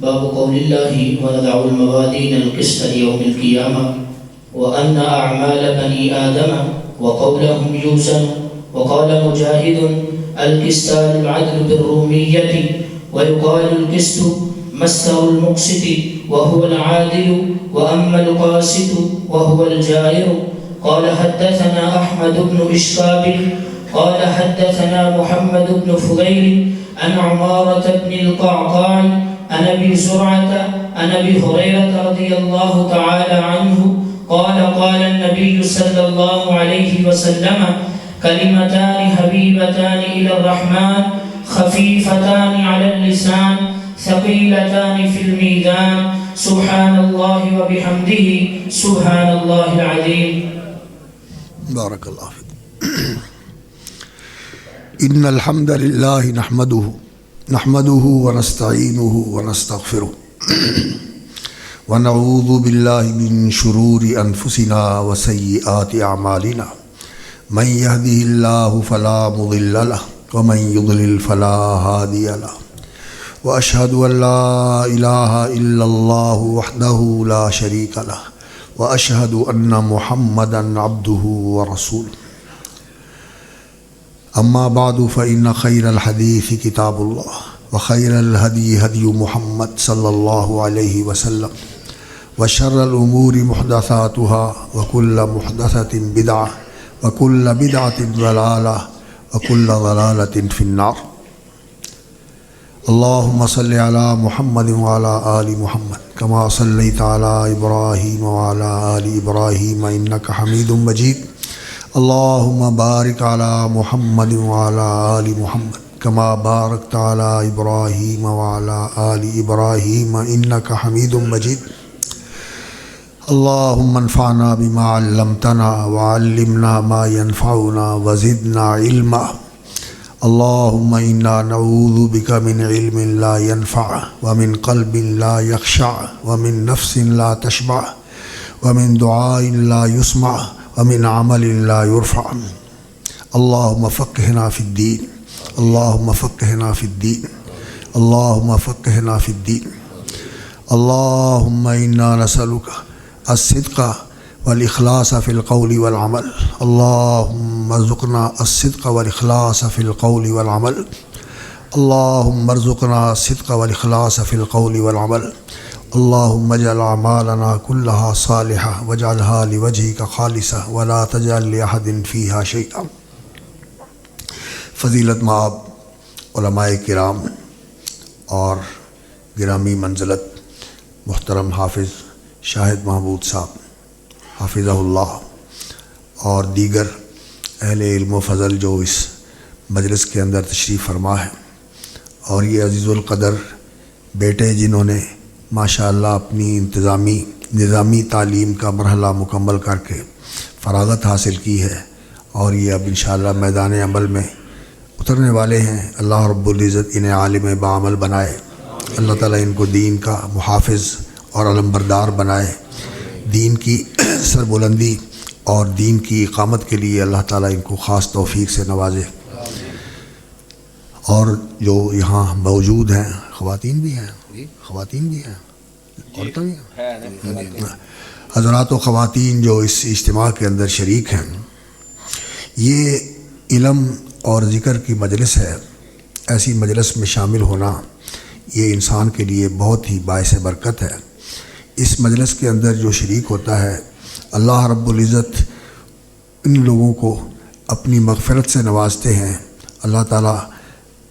باب قول الله ونضع الموازين القسط ليوم القيامة وأن أعمال بني آدم وقولهم يوزن. وقال مجاهد القسطان العدل بالرومية ويقال القسط مصدر المقسط وهو العادل وأما القاسط وهو الجائر. قال حدثنا أحمد بن إشكاب قال حدثنا محمد بن فضيل عن عمارة بن القعقاع عن أبي زرعة عن أبي هريرة رضي الله تعالى عنه قال النبي صلى الله عليه وسلم كلمتان حبيبتان إلى الرحمن خفيفتان على اللسان ثقيلتان في الميزان سبحان الله وبحمده سبحان الله العظيم. بارك الله فيك. إن الحمد لله نحمده ونستعينه ونستغفره ونعوذ بالله من شرور أنفسنا وسيئات أعمالنا من يهده الله فلا مضل له ومن يضلل فلا هادي له وأشهد أن لا إله إلا الله وحده لا شريك له وأشهد أن محمدا عبده ورسوله. أما بعد فإن خير الحديث كتاب الله وخير الهدي هدي محمد صلى الله عليه وسلم وشر الأمور محدثاتها وكل محدثة بدعة وكل بدعة ضلالة وكل ضلالة في النار. اللهم صل على محمد وعلى آل محمد كما صليت على إبراهيم وعلى آل إبراهيم إنك حميد مجيد. اللهم بارك على محمد وعلى آل محمد كما باركت على إبراهيم وعلى آل إبراهيم إنك حميد مجيد. اللهم انفعنا بما علمتنا وعلمنا ما ينفعنا وزدنا علما. اللهم إنا نعوذ بك من علم لا ينفع ومن قلب لا يخشع ومن نفس لا تشبع ومن دعاء لا يسمع ومن عمل لا يرفع. اللهم فقهنا في الدين اللهم فقهنا في الدين اللهم فقهنا في الدين. اللهم إنا نسألك الصدق والإخلاص في القول والعمل. اللهم ارزقنا الصدق والإخلاص في القول والعمل. اللهم ارزقنا الصدق والإخلاص في القول والعمل. اللهم اجعل أعمالنا كلها صالحة واجعلها لوجهك خالصة ولا تجعل لأحد فيها شيئا. فضیلت مآب علماء کرام اور گرامی منزلت محترم حافظ شاہد محمود صاحب حافظہ اللہ اور دیگر اہل علم و فضل جو اس مجلس کے اندر تشریف فرما ہے، اور یہ عزیز القدر بیٹے جنہوں نے ماشاءاللہ اپنی نظامی تعلیم کا مرحلہ مکمل کر کے فراغت حاصل کی ہے اور یہ اب انشاءاللہ میدان عمل میں اترنے والے ہیں. اللہ رب العزت انہیں عالم بعمل بنائے. اللہ تعالیٰ ان کو دین کا محافظ اور علمبردار بنائے. دین کی سربلندی اور دین کی اقامت کے لیے اللہ تعالیٰ ان کو خاص توفیق سے نوازے. اور جو یہاں موجود ہیں خواتین بھی ہیں عورتیں بھی ہیں، حضرات و خواتین جو اس اجتماع کے اندر شریک ہیں، یہ علم اور ذکر کی مجلس ہے. ایسی مجلس میں شامل ہونا یہ انسان کے لیے بہت ہی باعث برکت ہے. اس مجلس کے اندر جو شریک ہوتا ہے، اللہ رب العزت ان لوگوں کو اپنی مغفرت سے نوازتے ہیں. اللہ تعالیٰ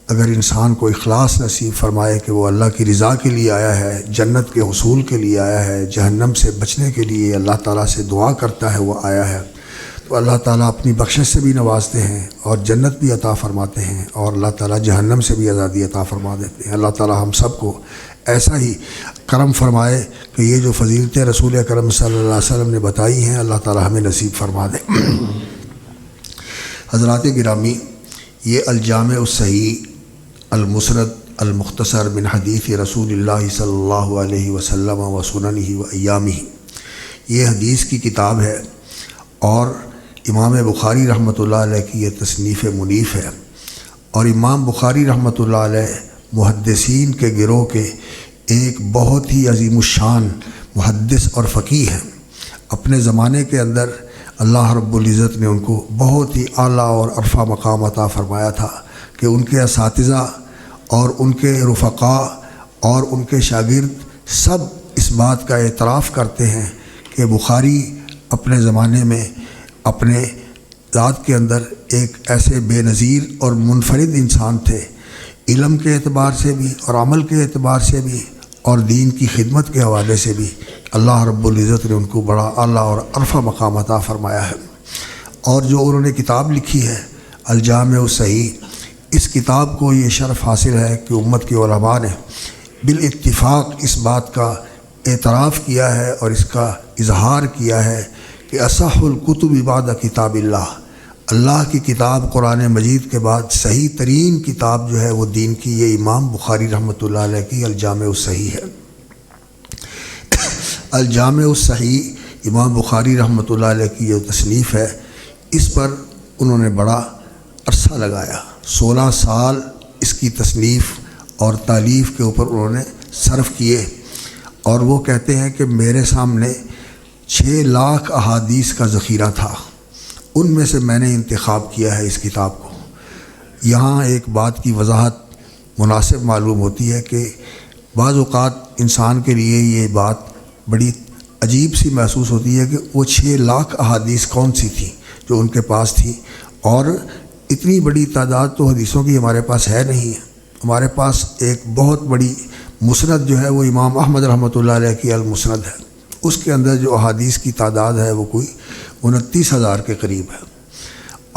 اگر انسان کو اخلاص نصیب فرمائے کہ وہ اللہ کی رضا کے لیے آیا ہے، جنت کے حصول کے لیے آیا ہے، جہنم سے بچنے کے لیے اللہ تعالیٰ سے دعا کرتا ہے وہ آیا ہے، تو اللہ تعالیٰ اپنی بخشش سے بھی نوازتے ہیں اور جنت بھی عطا فرماتے ہیں، اور اللہ تعالیٰ جہنم سے بھی آزادی عطا فرما دیتے ہیں. اللہ تعالیٰ ہم سب کو ایسا ہی کرم فرمائے کہ یہ جو فضیلتیں رسول اکرم صلی اللہ علیہ وسلم نے بتائی ہیں اللہ تعالیٰ ہمیں نصیب فرما دے. حضرات گرامی، یہ الجامع الصحیح المسند المختصر من حدیث رسول اللہ صلی اللہ علیہ وسلم و سننہ و ایامہ، یہ حدیث کی کتاب ہے اور امام بخاری رحمۃ اللہ علیہ کی یہ تصنیف منیف ہے. اور امام بخاری رحمۃ اللہ علیہ محدثین کے گروہ کے ایک بہت ہی عظیم الشان محدث اور فقیہ ہیں۔ اپنے زمانے کے اندر اللہ رب العزت نے ان کو بہت ہی اعلیٰ اور عرفہ مقام عطا فرمایا تھا کہ ان کے اساتذہ اور ان کے رفقاء اور ان کے شاگرد سب اس بات کا اعتراف کرتے ہیں کہ بخاری اپنے زمانے میں اپنے ذات کے اندر ایک ایسے بے نظیر اور منفرد انسان تھے، علم کے اعتبار سے بھی اور عمل کے اعتبار سے بھی اور دین کی خدمت کے حوالے سے بھی اللہ رب العزت نے ان کو بڑا اعلیٰ اور عرفہ مقام عطا فرمایا ہے۔ اور جو انہوں نے کتاب لکھی ہے الجامع الصحیح، اس کتاب کو یہ شرف حاصل ہے کہ امت کے علماء نے بالاتفاق اس بات کا اعتراف کیا ہے اور اس کا اظہار کیا ہے کہ اصح الکتب بعد کتاب اللہ کی کتاب قرآن مجید کے بعد صحیح ترین کتاب جو ہے وہ دین کی یہ امام بخاری رحمۃ اللہ علیہ کی الجامع الصحیح ہے۔ الجامع الصحیح امام بخاری رحمۃ اللہ علیہ کی جو تصنیف ہے، اس پر انہوں نے بڑا عرصہ لگایا، 16 سال اس کی تصنیف اور تالیف کے اوپر انہوں نے صرف کیے، اور وہ کہتے ہیں کہ میرے سامنے 6 لاکھ احادیث کا ذخیرہ تھا، ان میں سے میں نے انتخاب کیا ہے اس کتاب کو۔ یہاں ایک بات کی وضاحت مناسب معلوم ہوتی ہے کہ بعض اوقات انسان کے لیے یہ بات بڑی عجیب سی محسوس ہوتی ہے کہ وہ 6 لاکھ احادیث کون سی تھیں جو ان کے پاس تھی، اور اتنی بڑی تعداد تو حدیثوں کی ہمارے پاس ہے نہیں ہے۔ ہمارے پاس ایک بہت بڑی مسند جو ہے وہ امام احمد رحمۃ اللہ علیہ کی المسند ہے، اس کے اندر جو احادیث کی تعداد ہے وہ کوئی 29,000 کے قریب ہے۔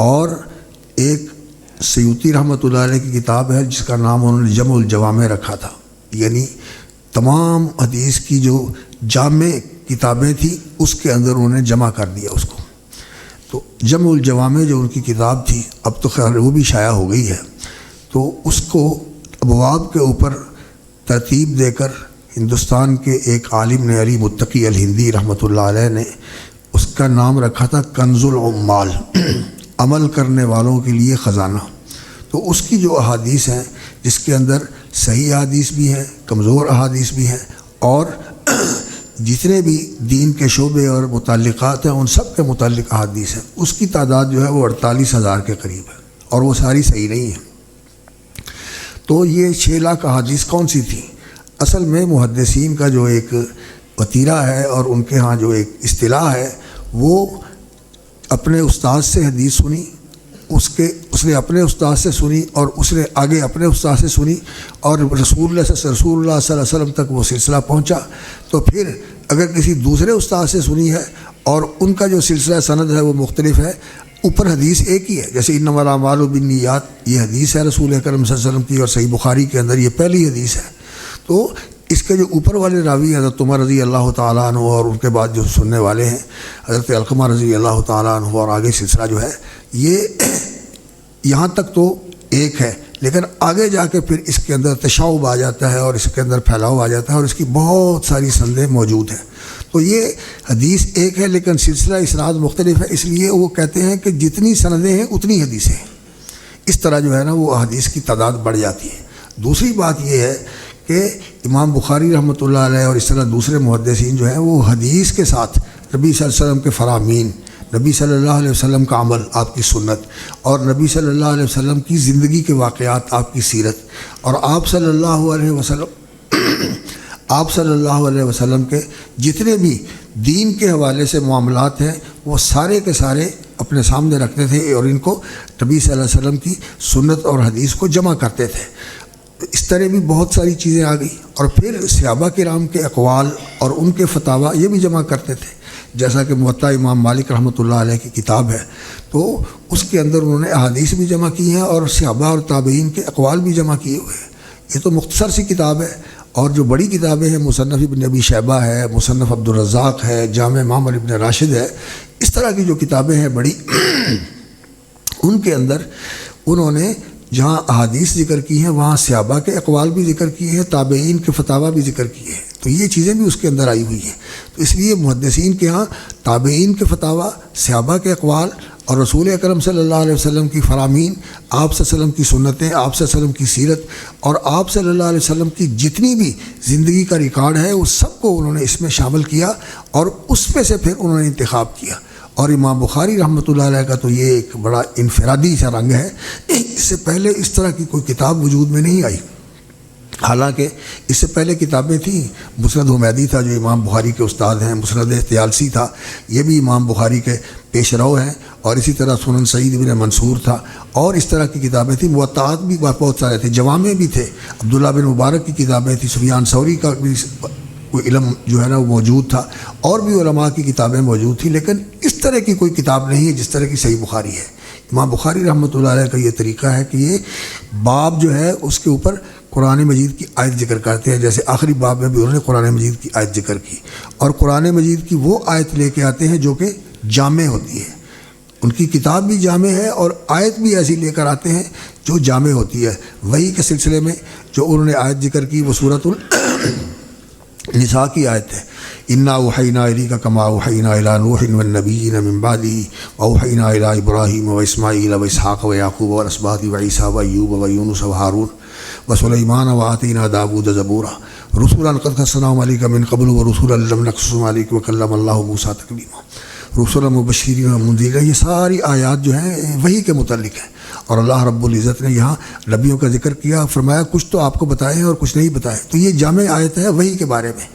اور ایک سیوطی رحمۃ اللہ علیہ کی کتاب ہے جس کا نام انہوں نے جمع الجوامع رکھا تھا، یعنی تمام حدیث کی جو جامع کتابیں تھیں اس کے اندر انہوں نے جمع کر دیا اس کو۔ تو جمع الجوامع جو ان کی کتاب تھی، اب تو خیر وہ بھی شائع ہو گئی ہے، تو اس کو ابواب کے اوپر ترتیب دے کر ہندوستان کے ایک عالم نے علی متقی الہندی رحمۃ اللہ علیہ نے اس کا نام رکھا تھا کنز العمال، عمل کرنے والوں کے لیے خزانہ۔ تو اس کی جو احادیث ہیں، جس کے اندر صحیح احادیث بھی ہیں، کمزور احادیث بھی ہیں، اور جتنے بھی دین کے شعبے اور متعلقات ہیں ان سب کے متعلق احادیث ہیں، اس کی تعداد جو ہے وہ 48,000 کے قریب ہے، اور وہ ساری صحیح نہیں ہیں۔ تو یہ 6 لاکھ احادیث کون سی تھیں؟ اصل میں محدثین کا جو ایک وتیرہ ہے اور ان کے ہاں جو ایک اصطلاح ہے، وہ اپنے استاد سے حدیث سنی، اس نے اپنے استاد سے سنی، اور اس نے آگے اپنے استاد سے سنی، اور رسول اللہ صلی اللہ علیہ وسلم تک وہ سلسلہ پہنچا۔ تو پھر اگر کسی دوسرے استاد سے سنی ہے اور ان کا جو سلسلہ سند ہے وہ مختلف ہے، اوپر حدیث ایک ہی ہے، جیسے انما الاعمال بالنیات یہ حدیث ہے رسول اکرم صلی اللہ علیہ وسلم کی، اور صحیح بخاری کے اندر یہ پہلی حدیث ہے۔ تو اس کے جو اوپر والے راوی حضرت عمر رضی اللہ تعالیٰ عنہ، اور ان کے بعد جو سننے والے ہیں حضرت علقمہ رضی اللہ تعالیٰ عنہ، اور آگے سلسلہ جو ہے یہ یہاں تک تو ایک ہے، لیکن آگے جا کے پھر اس کے اندر تشعب آ جاتا ہے اور اس کے اندر پھیلاؤ آ جاتا ہے، اور اس کی بہت ساری سندیں موجود ہیں۔ تو یہ حدیث ایک ہے لیکن سلسلہ اسناد مختلف ہے، اس لیے وہ کہتے ہیں کہ جتنی سندیں ہیں اتنی حدیثیں ہیں۔ اس طرح جو ہے نا وہ حدیث کی تعداد بڑھ جاتی ہے۔ دوسری بات یہ ہے کہ امام بخاری رحمۃ اللہ علیہ اور اس طرح دوسرے محدثین جو ہیں وہ حدیث کے ساتھ نبی صلی اللہ علیہ وسلم کے فرامین، نبی صلی اللہ علیہ وسلم کا عمل، آپ کی سنت، اور نبی صلی اللہ علیہ وسلم کی زندگی کے واقعات، آپ کی سیرت، اور آپ صلی اللہ علیہ وسلم کے جتنے بھی دین کے حوالے سے معاملات ہیں وہ سارے کے سارے اپنے سامنے رکھتے تھے، اور ان کو نبی صلی اللہ علیہ وسلم کی سنت اور حدیث کو جمع کرتے تھے۔ اس طرح بھی بہت ساری چیزیں آ گئی، اور پھر صحابہ کرام کے اقوال اور ان کے فتاویٰ یہ بھی جمع کرتے تھے، جیسا کہ موطا امام مالک رحمۃ اللہ علیہ کی کتاب ہے، تو اس کے اندر انہوں نے احادیث بھی جمع کی ہیں اور صحابہ اور تابعین کے اقوال بھی جمع کیے ہوئے ہیں۔ یہ تو مختصر سی کتاب ہے، اور جو بڑی کتابیں ہیں مصنف ابن ابی شیبہ ہے، مصنف عبدالرزاق ہے، جامع معمر ابن راشد ہے، اس طرح کی جو کتابیں ہیں بڑی، ان کے اندر انہوں نے جہاں احادیث ذکر کی ہیں وہاں صحابہ کے اقوال بھی ذکر کیے ہیں، تابعین کے فتاویٰ بھی ذکر کیے ہیں، تو یہ چیزیں بھی اس کے اندر آئی ہوئی ہیں۔ تو اس لیے محدثین کے ہاں تابعین کے فتاویٰ، صحابہ کے اقوال اور رسول اکرم صلی اللہ علیہ وسلم کی فرامین، آپ صلی اللہ علیہ وسلم کی سنتیں، آپ صلی اللہ علیہ وسلم کی سیرت اور آپ صلی اللہ علیہ وسلم کی جتنی بھی زندگی کا ریکارڈ ہے اس سب کو انہوں نے اس میں شامل کیا اور اس میں سے پھر انہوں نے انتخاب کیا۔ اور امام بخاری رحمۃ اللہ علیہ کا تو یہ ایک بڑا انفرادی سا رنگ ہے، اس سے پہلے اس طرح کی کوئی کتاب وجود میں نہیں آئی۔ حالانکہ اس سے پہلے کتابیں تھیں، مسند حمیدی تھا جو امام بخاری کے استاد ہیں، مسند طیالسی تھا، یہ بھی امام بخاری کے پیش رو ہیں، اور اسی طرح سنن سعید بن منصور تھا، اور اس طرح کی کتابیں تھیں۔ موطئات بھی بہت سارے تھے، جوامع بھی تھے، عبداللہ بن مبارک کی کتابیں تھیں، سفیان ثوری کا بھی کوئی علم جو ہے نا وہ موجود تھا، اور بھی علماء کی کتابیں موجود تھیں، لیکن اس طرح کی کوئی کتاب نہیں ہے جس طرح کی صحیح بخاری ہے۔ امام بخاری رحمۃ اللہ علیہ کا یہ طریقہ ہے کہ یہ باب جو ہے اس کے اوپر قرآن مجید کی آیت ذکر کرتے ہیں، جیسے آخری باب میں بھی انہوں نے قرآن مجید کی آیت ذکر کی، اور قرآن مجید کی وہ آیت لے کے آتے ہیں جو کہ جامع ہوتی ہے۔ ان کی کتاب بھی جامع ہے اور آیت بھی ایسی لے کر آتے ہیں جو جامع ہوتی ہے۔ وہی کے سلسلے میں جو انہوں نے آیت ذکر کی وہ سورۃ النساء کی آیت ہے، انا اوحینا الیک کما اوحینا الی نوح والنبیین من بعدہ واوحینا الی ابراہیم واسماعیل واسحاق ویعقوب والاسباط وعیسیٰ وایوب ویونس وہارون وسلیمان وآتینا داود زبورا رسولا قد قصصناہم علیک من قبل ورسولا لم نقصصہم علیک وکلم اللہ موسیٰ تکلیما رسولا مبشرین ومنذرین۔ یہ ساری آیات جو ہیں وحی کے متعلق ہیں، اور اللہ رب العزت نے یہاں نبیوں کا ذکر کیا، فرمایا کچھ تو آپ کو بتائے اور کچھ نہیں بتائے، تو یہ جامع آیت ہے وحی کے بارے میں،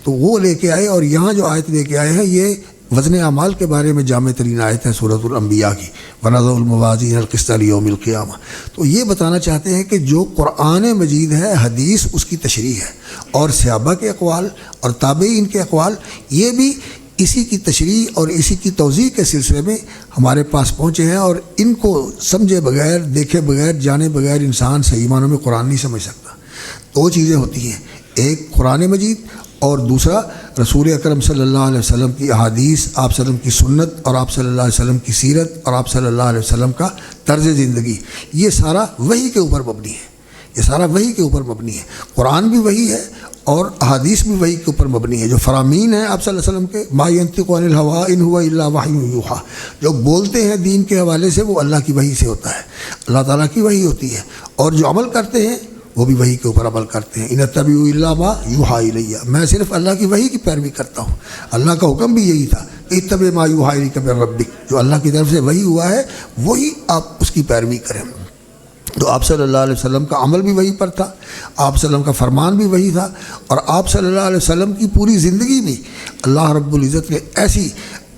تو وہ لے کے آئے، اور یہاں جو آیت لے کے آئے ہیں یہ وزن اعمال کے بارے میں جامع ترین آیت ہے سورۃ الانبیاء کی، وَنَضَعُ الْمَوَازِينَ الْقِسْطَ لِيَوْمِ الْقِيَامَةِ۔ تو یہ بتانا چاہتے ہیں کہ جو قرآن مجید ہے حدیث اس کی تشریح ہے، اور صحابہ کے اقوال اور تابعین کے اقوال یہ بھی اسی کی تشریح اور اسی کی توضیح کے سلسلے میں ہمارے پاس پہنچے ہیں، اور ان کو سمجھے بغیر، دیکھے بغیر، جانے بغیر انسان صحیح معنوں میں قرآن نہیں سمجھ سکتا۔ دو چیزیں ہوتی ہیں، ایک قرآن مجید اور دوسرا رسول اکرم صلی اللہ علیہ وسلم کی احادیث، آپ صلی اللہ علیہ وسلم کی سنت اور آپ صلی اللہ علیہ وسلم کی سیرت اور آپ صلی اللہ علیہ وسلم کا طرز زندگی، یہ سارا وحی کے اوپر مبنی ہے، یہ سارا وحی کے اوپر مبنی ہے۔ قرآن بھی وحی ہے اور احادیث بھی وحی کے اوپر مبنی ہے۔ جو فرامین ہیں آپ صلی اللہ علیہ وسلم کے، ما ینطق عن الہویٰ ان هو الا وحی یوحیٰ، جو بولتے ہیں دین کے حوالے سے وہ اللہ کی وحی سے ہوتا ہے، اللہ تعالیٰ کی وحی ہوتی ہے، اور جو عمل کرتے ہیں وہ بھی وحی کے اوپر عمل کرتے ہیں۔ ان اتبع الا ما یوحیٰ الی، میں صرف اللہ کی وحی کی پیروی کرتا ہوں۔ اللہ کا حکم بھی یہی تھا، اتبع ما یوحیٰ الیک من ربک، جو اللہ کی طرف سے وحی ہوا ہے وہی آپ اس کی پیروی کریں۔ تو آپ صلی اللہ علیہ وسلم کا عمل بھی وہی پر تھا، آپ صلی اللہ علیہ وسلم کا فرمان بھی وہی تھا، اور آپ صلی اللہ علیہ وسلم کی پوری زندگی میں اللہ رب العزت نے ایسی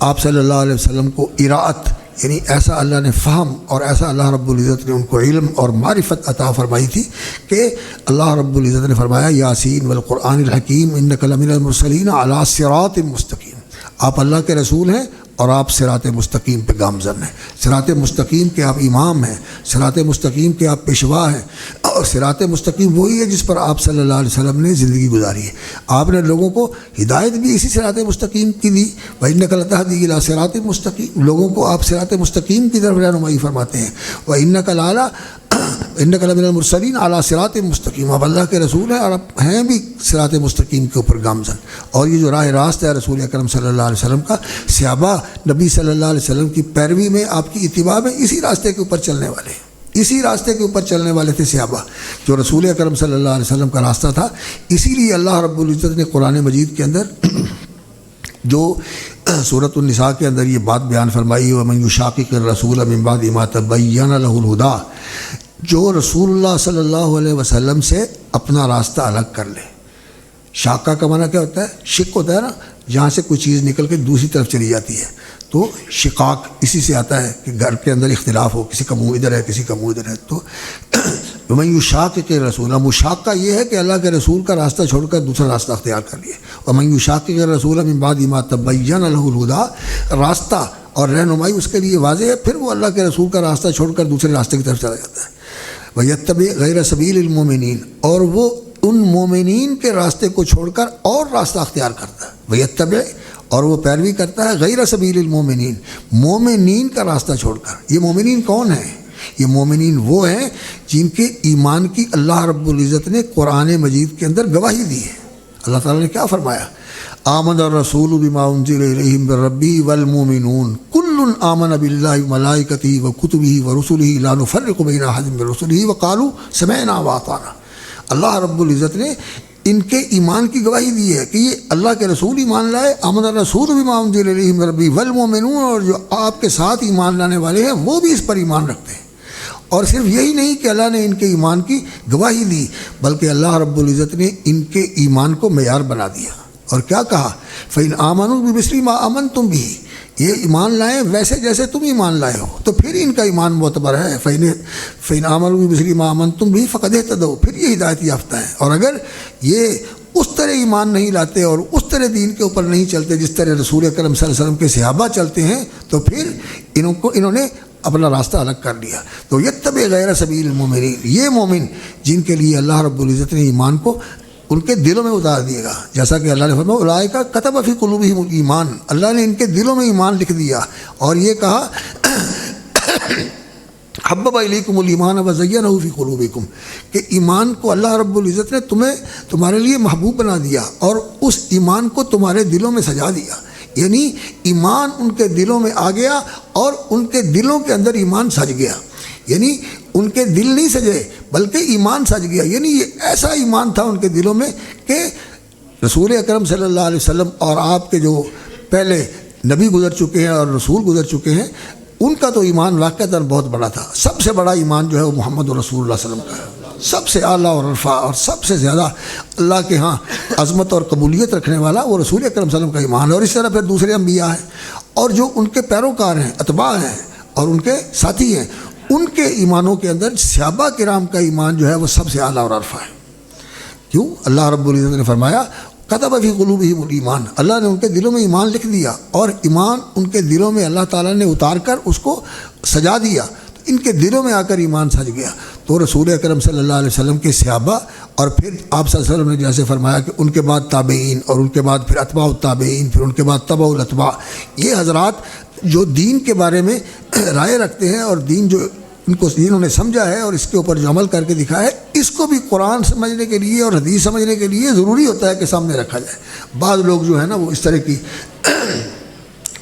آپ صلی اللہ علیہ وسلم کو اراعت، یعنی ایسا اللہ نے فہم اور ایسا اللہ رب العزت نے ان کو علم اور معرفت عطا فرمائی تھی کہ اللہ رب العزت نے فرمایا یاسین والقرآن الحکیم انک لمن المرسلین علی صراط مستقیم، آپ اللہ کے رسول ہیں اور آپ صراط مستقیم پہ گامزن ہیں، صراط مستقیم کے آپ امام ہیں، صراط مستقیم کے آپ پیشوا ہیں، اور صراط مستقیم وہی ہے جس پر آپ صلی اللہ علیہ وسلم نے زندگی گزاری ہے۔ آپ نے لوگوں کو ہدایت بھی اسی صراط مستقیم کی دی، وَإِنَّكَ لَتَهْدِي إِلَىٰ صِرَاطٍ مُسْتَقِيمٍ، لوگوں کو آپ صراط مستقیم کی طرف رہنمائی فرماتے ہیں۔ انک لمن المرسلین علی صراط مستقیم، آپ اللہ کے رسول ہیں اور آپ ہیں بھی صراط مستقیم کے اوپر گامزن، اور یہ جو راہ راست ہے رسول اکرم صلی اللہ علیہ وسلم کا، صحابہ نبی صلی اللہ علیہ وسلم کی پیروی میں، آپ کی اتباع میں اسی راستے کے اوپر چلنے والے ہیں، اسی راستے کے اوپر چلنے والے تھے صحابہ، جو رسول اکرم صلی اللہ علیہ وسلم کا راستہ تھا۔ اسی لیے اللہ رب العزت نے قرآن مجید کے اندر جو سورۃ النساء کے اندر یہ بات بیان فرمائی، وَمَن يُشَاقِقِ الرَّسُولَ مِن بَعْدِ مَا تَبَيَّنَ لَهُ الْهُدَىٰ، جو رسول اللہ صلی اللہ علیہ وسلم سے اپنا راستہ الگ کر لے۔ شاقہ کا معنی کیا ہوتا ہے؟ شق ہوتا ہے نا، جہاں سے کوئی چیز نکل کے دوسری طرف چلی جاتی ہے، تو شقاق اسی سے آتا ہے کہ گھر کے اندر اختلاف ہو، کسی کا منہ ادھر ہے کسی کا منہ ادھر ہے۔ تو وَمَن يُشَاقِقِ الرَّسُولَ، مشاقہ یہ ہے کہ اللہ کے رسول کا راستہ چھوڑ کر دوسرا راستہ اختیار کر لیے۔ وَمَن يُشَاقِقِ الرَّسُولَ مِن بَعْدِ مَا تَبَيَّنَ لَهُ الْهُدَىٰ، راستہ اور رہنمائی اس کے لیے واضح ہے، پھر وہ اللہ کے رسول کا راستہ چھوڑ کر دوسرے راستے کی طرف چلا جاتا ہے۔ وَيَتَّبِعْ غَيْرَ سَبِيلِ الْمُؤْمِنِينَ، اور وہ ان مومنین کے راستے کو چھوڑ کر اور راستہ اختیار کرتا ہے۔ وَيَتَّبِعْ، اور وہ پیروی کرتا ہے غیر سبیل المومنین، مومنین کا راستہ چھوڑ کر۔ یہ مومنین کون ہیں؟ یہ مومنین وہ ہیں جن کے ایمان کی اللہ رب العزت نے قرآن مجید کے اندر گواہی دی ہے۔ اللہ تعالیٰ نے کیا فرمایا؟ آمن الرسول بما انزل الیہ من ربہ والمؤمنون کل کل آمن باللہ وملائکتہ وکتبہ ورسلہ لا نفرق بین احد من رسلہ وقالوا سمعنا واطعنا۔ اللہ رب العزت نے ان کے ایمان کی گواہی دی ہے کہ یہ اللہ کے رسول ایمان لائے، آمن الرسول بما انزل الیہ من ربہ والمؤمنون، اور جو آپ کے ساتھ ایمان لانے والے ہیں وہ بھی اس پر ایمان رکھتے ہیں۔ اور صرف یہی نہیں کہ اللہ نے ان کے ایمان کی گواہی دی، بلکہ اللہ رب العزت نے ان کے ایمان کو معیار بنا دیا، اور کیا کہا؟ فَإِنْ آمَنُوا بِمِثْلِ مَا آمَنْتُمْ بِهِ، یہ ایمان لائیں ویسے جیسے تم ایمان لائے ہو تو پھر ان کا ایمان معتبر ہے۔ فَإِنْ آمَنُوا بِمِثْلِ مَا آمَنْتُمْ بِهِ فَقَدْ اهْتَدَوْا، پھر یہ ہدایت یافتہ ہیں۔ اور اگر یہ اس طرح ایمان نہیں لاتے اور اس طرح دین کے اوپر نہیں چلتے جس طرح رسول اکرم صلی اللہ علیہ وسلم کے صحابہ چلتے ہیں تو پھر انہوں نے اپنا راستہ الگ کر لیا۔ تو یتبع غیر سبیل المؤمنین، یہ مومن جن کے لیے اللہ رب العزت نے ایمان کو ان کے دلوں میں اتار دیے گا، جیسا کہ اللہ نے فرمایا اولئک کتب فی قلوبہم الایمان، اللہ نے ان کے دلوں میں ایمان لکھ دیا، اور یہ کہا حبب الیکم الایمان وزینہ فی قلوبکم، کہ ایمان کو اللہ رب العزت نے تمہارے لیے محبوب بنا دیا اور اس ایمان کو تمہارے دلوں میں سجا دیا۔ یعنی ایمان ان کے دلوں میں آ گیا اور ان کے دلوں کے اندر ایمان سج گیا، یعنی ان کے دل نہیں سجے بلکہ ایمان سج گیا، یعنی یہ ایسا ایمان تھا ان کے دلوں میں کہ رسول اکرم صلی اللہ علیہ وسلم اور آپ کے جو پہلے نبی گزر چکے ہیں اور رسول گزر چکے ہیں ان کا تو ایمان واقعتاً بہت بڑا تھا۔ سب سے بڑا ایمان جو ہے وہ محمد رسول اللہ صلی اللہ علیہ وسلم کا ہے، سب سے اعلیٰ اور عرفا اور سب سے زیادہ اللہ کے ہاں عظمت اور قبولیت رکھنے والا وہ رسول اکرم صلی اللہ علیہ وسلم کا ایمان ہے۔ اور اس طرح پھر دوسرے انبیاء ہیں اور جو ان کے پیروکار ہیں، اتباع ہیں اور ان کے ساتھی ہیں، ان کے ایمانوں کے اندر صحابہ کرام کا ایمان جو ہے وہ سب سے اعلیٰ اور عرفا ہے۔ کیوں؟ اللہ رب العزت نے فرمایا کتب فی قلوبہم الایمان، اللہ نے ان کے دلوں میں ایمان لکھ دیا، اور ایمان ان کے دلوں میں اللہ تعالیٰ نے اتار کر اس کو سجا دیا، ان کے دلوں میں آ کر ایمان سج گیا۔ تو رسول اکرم صلی اللہ علیہ وسلم کے صحابہ اور پھر آپ صلی اللہ علیہ وسلم نے جیسے فرمایا کہ ان کے بعد تابعین اور ان کے بعد پھر اتباع التابعین، پھر ان کے بعد تبع الاتباع، یہ حضرات جو دین کے بارے میں رائے رکھتے ہیں اور دین جو ان کو انہوں نے سمجھا ہے اور اس کے اوپر جو عمل کر کے دکھایا ہے، اس کو بھی قرآن سمجھنے کے لیے اور حدیث سمجھنے کے لیے ضروری ہوتا ہے کہ سامنے رکھا جائے۔ بعض لوگ جو ہے نا وہ اس طرح کی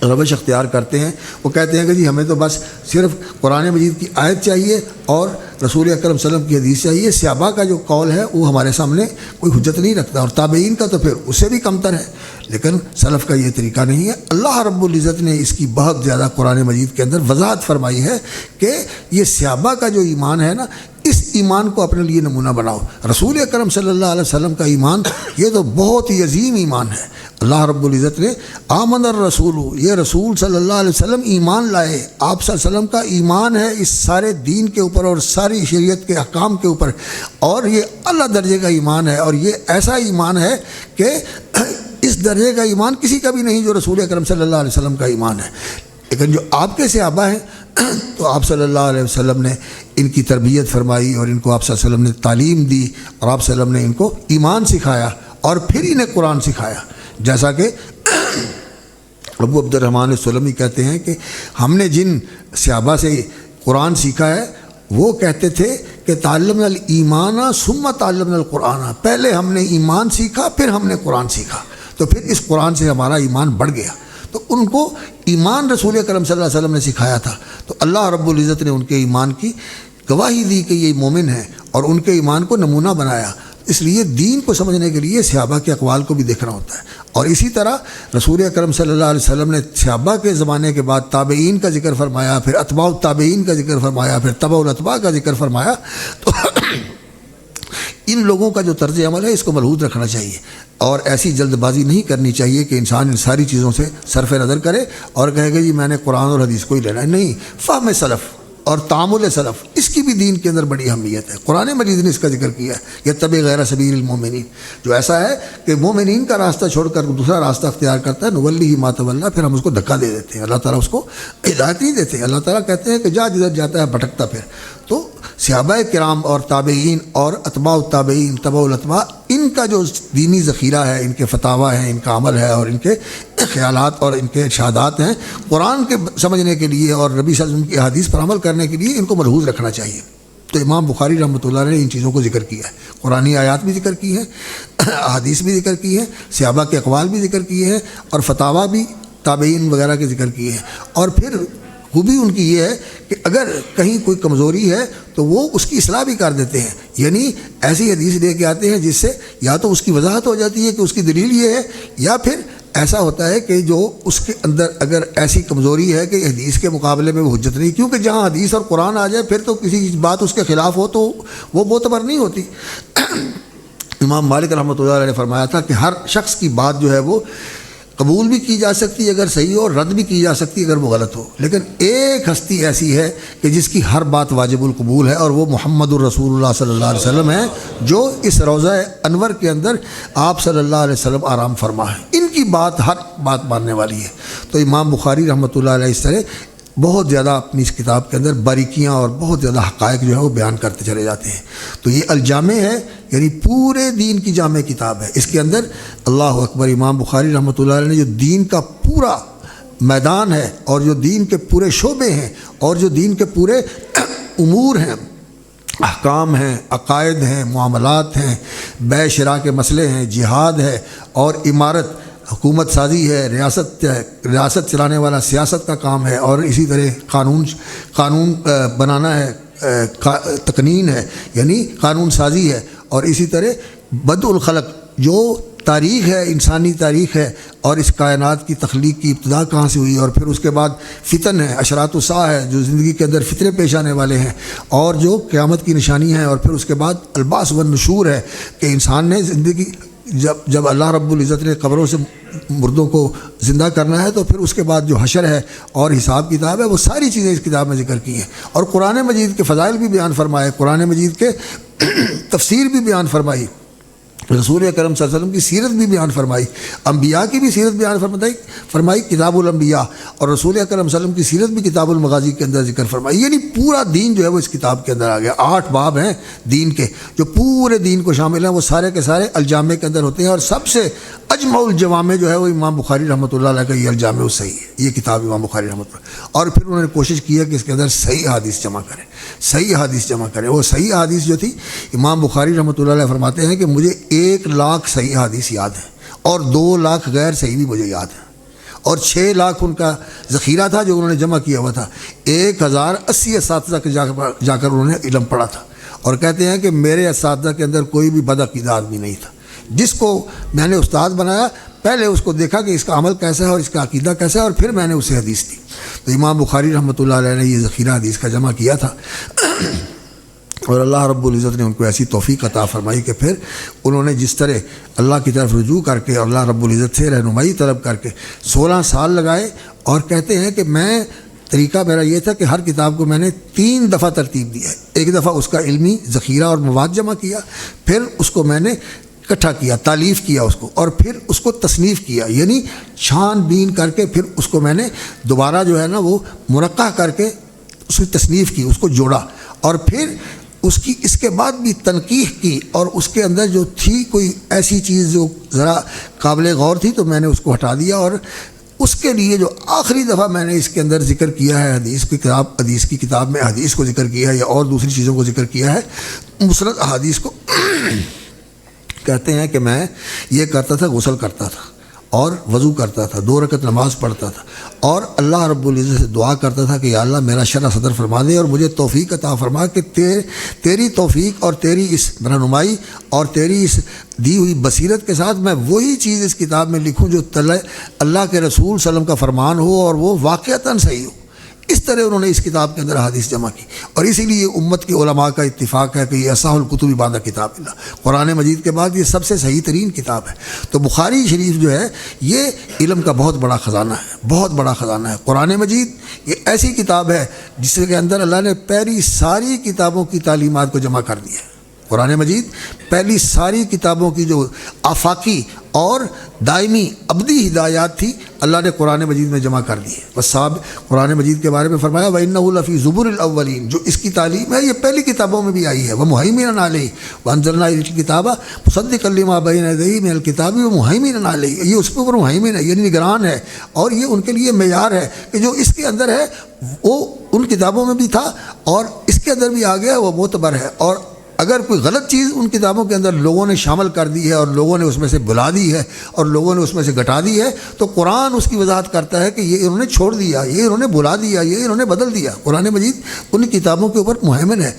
روش اختیار کرتے ہیں، وہ کہتے ہیں کہ جی ہمیں تو بس صرف قرآن مجید کی آیت چاہیے اور رسول اکرم صلی اللہ علیہ وسلم کی حدیث چاہیے، صحابہ کا جو قول ہے وہ ہمارے سامنے کوئی حجت نہیں رکھتا، اور تابعین کا تو پھر اس سے بھی کمتر ہے۔ لیکن سلف کا یہ طریقہ نہیں ہے۔ اللہ رب العزت نے اس کی بہت زیادہ قرآن مجید کے اندر وضاحت فرمائی ہے کہ یہ صحابہ کا جو ایمان ہے نا، اس ایمان کو اپنے لیے نمونہ بناؤ۔ رسول اکرم صلی اللہ علیہ وسلم کا ایمان یہ تو بہت ہی عظیم ایمان ہے۔ اللہ رب العزت نے آمن الرسول، یہ رسول صلی اللہ علیہ وسلم ایمان لائے، آپ صلی اللہ علیہ وسلم کا ایمان ہے اس سارے دین کے اوپر اور ساری شریعت کے احکام کے اوپر، اور یہ اعلیٰ درجے کا ایمان ہے، اور یہ ایسا ایمان ہے کہ اس درجے کا ایمان کسی کا بھی نہیں جو رسول اکرم صلی اللہ علیہ وسلم کا ایمان ہے۔ لیکن جو آپ کے صحابہ ہیں تو آپ صلی اللہ علیہ وسلم نے ان کی تربیت فرمائی اور ان کو آپ صلی اللہ علیہ وسلم نے تعلیم دی، اور آپ صلی اللہ علیہ وسلم نے ان کو ایمان سکھایا اور پھر انہیں قرآن سکھایا۔ جیسا کہ ابو عبد الرحمن السلمی کہتے ہیں کہ ہم نے جن صحابہ سے قرآن سیکھا ہے وہ کہتے تھے کہ تعلمنا الایمان ثم تعلمنا القرآن، پہلے ہم نے ایمان سیکھا پھر ہم نے قرآن سیکھا، تو پھر اس قرآن سے ہمارا ایمان بڑھ گیا۔ تو ان کو ایمان رسول اکرم صلی اللہ علیہ وسلم نے سکھایا تھا، تو اللہ رب العزت نے ان کے ایمان کی گواہی دی کہ یہ مومن ہیں اور ان کے ایمان کو نمونہ بنایا۔ اس لیے دین کو سمجھنے کے لیے صحابہ کے اقوال کو بھی دیکھنا ہوتا ہے، اور اسی طرح رسول اکرم صلی اللہ علیہ وسلم نے صحابہ کے زمانے کے بعد تابعین کا ذکر فرمایا، پھر اتباع التابعین کا ذکر فرمایا، پھر تبع الاتباع کا ذکر فرمایا۔ تو ان لوگوں کا جو طرز عمل ہے اس کو ملحوظ رکھنا چاہیے، اور ایسی جلد بازی نہیں کرنی چاہیے کہ انسان ان ساری چیزوں سے صرف نظر کرے اور کہے گا جی میں نے قرآن اور حدیث کو ہی لینا ہے۔ نہیں، فہم سلف اور تعامل سلف اس کی بھی دین کے اندر بڑی اہمیت ہے۔ قرآن مجید نے اس کا ذکر کیا ہے، یتبع غیر سبیل المؤمنین، جو ایسا ہے کہ مومنین کا راستہ چھوڑ کر دوسرا راستہ اختیار کرتا ہے، نولیہ ما تولی، پھر ہم اس کو دھکا دے دیتے ہیں، اللہ تعالیٰ اس کو ہدایت نہیں دیتے، اللہ تعالیٰ کہتے ہیں کہ جا جدھر جاتا ہے بھٹکتا پھر۔ تو صحابہ کرام اور تابعین اور اتباع التابعین، تبع الاتباع، ان کا جو دینی ذخیرہ ہے، ان کے فتاویٰ ہیں، ان کا عمل ہے اور ان کے خیالات اور ان کے ارشادات ہیں، قرآن کے سمجھنے کے لیے اور نبی صلی اللہ علیہ وسلم کی احادیث پر عمل کرنے کے لیے ان کو ملحوظ رکھنا چاہیے۔ تو امام بخاری رحمۃ اللہ نے ان چیزوں کو ذکر کیا ہے، قرآنی آیات بھی ذکر کی ہیں، احادیث بھی ذکر کی ہیں، صحابہ کے اقوال بھی ذکر کیے ہیں، اور فتاویٰ بھی تابعین وغیرہ کے ذکر کیے ہیں. اور پھر خوبی ان کی یہ ہے کہ اگر کہیں کوئی کمزوری ہے تو وہ اس کی اصلاح بھی کر دیتے ہیں. یعنی ایسی حدیث لے کے آتے ہیں جس سے یا تو اس کی وضاحت ہو جاتی ہے کہ اس کی دلیل یہ ہے، یا پھر ایسا ہوتا ہے کہ جو اس کے اندر اگر ایسی کمزوری ہے کہ حدیث کے مقابلے میں وہ حجت نہیں، کیونکہ جہاں حدیث اور قرآن آ جائے پھر تو کسی بات اس کے خلاف ہو تو وہ معتبر نہیں ہوتی. امام مالک رحمۃ اللہ علیہ نے فرمایا تھا کہ ہر شخص کی بات جو ہے وہ قبول بھی کی جا سکتی ہے اگر صحیح ہو، اور رد بھی کی جا سکتی ہے اگر وہ غلط ہو، لیکن ایک ہستی ایسی ہے کہ جس کی ہر بات واجب القبول ہے، اور وہ محمد الرسول اللہ صلی اللہ علیہ وسلم ہے، جو اس روضہ انور کے اندر آپ صلی اللہ علیہ وسلم آرام فرما ہے. ان کی بات ہر بات ماننے والی ہے. تو امام بخاری رحمۃ اللہ علیہ اس طرح بہت زیادہ اپنی اس کتاب کے اندر باریکیاں اور بہت زیادہ حقائق جو ہے وہ بیان کرتے چلے جاتے ہیں. تو یہ الجامع ہے، یعنی پورے دین کی جامع کتاب ہے. اس کے اندر اللہ اکبر، امام بخاری رحمۃ اللہ علیہ نے جو دین کا پورا میدان ہے، اور جو دین کے پورے شعبے ہیں، اور جو دین کے پورے امور ہیں، احکام ہیں، عقائد ہیں، معاملات ہیں، بیع شراء کے مسئلے ہیں، جہاد ہے، اور امارت حکومت سازی ہے، ریاست چلانے والا سیاست کا کام ہے، اور اسی طرح قانون بنانا ہے، تقنین ہے یعنی قانون سازی ہے، اور اسی طرح بدء الخلق جو تاریخ ہے، انسانی تاریخ ہے، اور اس کائنات کی تخلیق کی ابتدا کہاں سے ہوئی، اور پھر اس کے بعد فتن ہے، اشراط الساعہ ہے، جو زندگی کے اندر فتنے پیش آنے والے ہیں، اور جو قیامت کی نشانی ہیں، اور پھر اس کے بعد البعث والنشور ہے کہ انسان نے زندگی جب اللہ رب العزت نے قبروں سے مردوں کو زندہ کرنا ہے تو پھر اس کے بعد جو حشر ہے اور حساب کتاب ہے، وہ ساری چیزیں اس کتاب میں ذکر کی ہیں. اور قرآن مجید کے فضائل بھی بیان فرمائے، قرآن مجید کے تفسیر بھی بیان فرمائی، رسول اکرم صلی اللہ علیہ وسلم کی سیرت بھی بیان فرمائی، انبیاء کی بھی سیرت بیان فرمائی کتاب الانبیاء، اور رسول اکرم صلی اللہ علیہ وسلم کی سیرت بھی کتاب المغازی کے اندر ذکر فرمائی. یعنی پورا دین جو ہے وہ اس کتاب کے اندر آ گیا. 8 باب ہیں دین کے جو پورے دین کو شامل ہیں، وہ سارے کے سارے الجامع کے اندر ہوتے ہیں، اور سب سے اجمع الجوامع جو ہے وہ امام بخاری رحمۃ اللہ علیہ کا یہ الجامع صحیح ہے، یہ کتاب امام بخاری رحمۃ اللہ. اور پھر انہوں نے کوشش کی ہے کہ اس کے اندر صحیح حدیث جمع کریں، صحیح حدیث جمع کریں. وہ صحیح حدیث جو تھی، امام بخاری رحمۃ اللہ علیہ فرماتے ہیں کہ مجھے 1 لاکھ صحیح حدیث یاد ہیں، اور 2 لاکھ غیر صحیح بھی مجھے یاد ہیں، اور 6 لاکھ ان کا ذخیرہ تھا جو انہوں نے جمع کیا ہوا تھا. 1080 اساتذہ کے جا کر انہوں نے علم پڑھا تھا. اور کہتے ہیں کہ میرے اساتذہ کے اندر کوئی بھی بدعقیدہ آدمی نہیں تھا. جس کو میں نے استاد بنایا، پہلے اس کو دیکھا کہ اس کا عمل کیسا ہے اور اس کا عقیدہ کیسا ہے، اور پھر میں نے اسے حدیث دی. تو امام بخاری رحمۃ اللہ علیہ نے یہ ذخیرہ حدیث کا جمع کیا تھا، اور اللہ رب العزت نے ان کو ایسی توفیق عطا فرمائی کہ پھر انہوں نے جس طرح اللہ کی طرف رجوع کر کے اور اللہ رب العزت سے رہنمائی طلب کر کے 16 سال لگائے. اور کہتے ہیں کہ میں طریقہ میرا یہ تھا کہ ہر کتاب کو میں نے 3 دفعہ ترتیب دیا ہے. ایک دفعہ اس کا علمی ذخیرہ اور مواد جمع کیا، پھر اس کو میں نے اکٹھا کیا، تالیف کیا اس کو، اور پھر اس کو تصنیف کیا، یعنی چھان بین کر کے پھر اس کو میں نے دوبارہ جو ہے نا وہ مرقع کر کے اس کی تصنیف کی، اس کو جوڑا، اور پھر اس کے بعد بھی تنقیح کی، اور اس کے اندر جو تھی کوئی ایسی چیز جو ذرا قابل غور تھی تو میں نے اس کو ہٹا دیا. اور اس کے لیے جو آخری دفعہ میں نے اس کے اندر ذکر کیا ہے حدیث کی کتاب میں حدیث کو ذکر کیا ہے یا اور دوسری چیزوں کو ذکر کیا ہے، مسند احادیث کو. کہتے ہیں کہ میں یہ کرتا تھا، غسل کرتا تھا اور وضو کرتا تھا، 2 رکعت نماز پڑھتا تھا، اور اللہ رب العزت سے دعا کرتا تھا کہ یا اللہ میرا شرح صدر فرما دے، اور مجھے توفیق عطا فرما کہ تیری توفیق اور تیری اس رہنمائی اور تیری اس دی ہوئی بصیرت کے ساتھ میں وہی چیز اس کتاب میں لکھوں جو اللہ کے رسول صلی اللہ علیہ وسلم کا فرمان ہو اور وہ واقعتاً صحیح ہو. اس طرح انہوں نے اس کتاب کے اندر حدیث جمع کی، اور اسی لیے امت کے علماء کا اتفاق ہے کہ یہ اصح الکتب بعد کتاب اللہ، قرآن مجید کے بعد یہ سب سے صحیح ترین کتاب ہے. تو بخاری شریف جو ہے یہ علم کا بہت بڑا خزانہ ہے، بہت بڑا خزانہ ہے. قرآن مجید یہ ایسی کتاب ہے جس کے اندر اللہ نے پہلی ساری کتابوں کی تعلیمات کو جمع کر دیا ہے. قرآن مجید پہلی ساری کتابوں کی جو آفاقی اور دائمی ابدی ہدایات تھی اللہ نے قرآن مجید میں جمع کر دی ہے. بس صاحب قرآن مجید کے بارے میں فرمایا وَإِنَّهُ لَفِي زُبُرِ الْأَوَّلِينَ، جو اس کی تعلیم ہے یہ پہلی کتابوں میں بھی آئی ہے. وَمُهَيْمِنًا عَلَيْهِ وَأَنزَلْنَا إِلَيْكَ الْكِتَابَ مُصَدِّقًا لِمَا بَيْنَ يَدَيْهِ مِنَ الْكِتَابِ وَمُهَيْمِنًا عَلَيْهِ، یہ اس کے اوپر مہیمن ہے یعنی نگران ہے، اور یہ ان کے لیے معیار ہے کہ جو اس کے اندر ہے وہ ان کتابوں میں بھی تھا اور اس کے اندر بھی آ گیا، وہ معتبر ہے. اور اگر کوئی غلط چیز ان کتابوں کے اندر لوگوں نے شامل کر دی ہے اور لوگوں نے اس میں سے بلا دی ہے اور لوگوں نے اس میں سے گھٹا دی ہے تو قرآن اس کی وضاحت کرتا ہے کہ یہ انہوں نے چھوڑ دیا، یہ انہوں نے بلا دیا، یہ انہوں نے بدل دیا۔ قرآن مجید ان کتابوں کے اوپر مہیمن ہے۔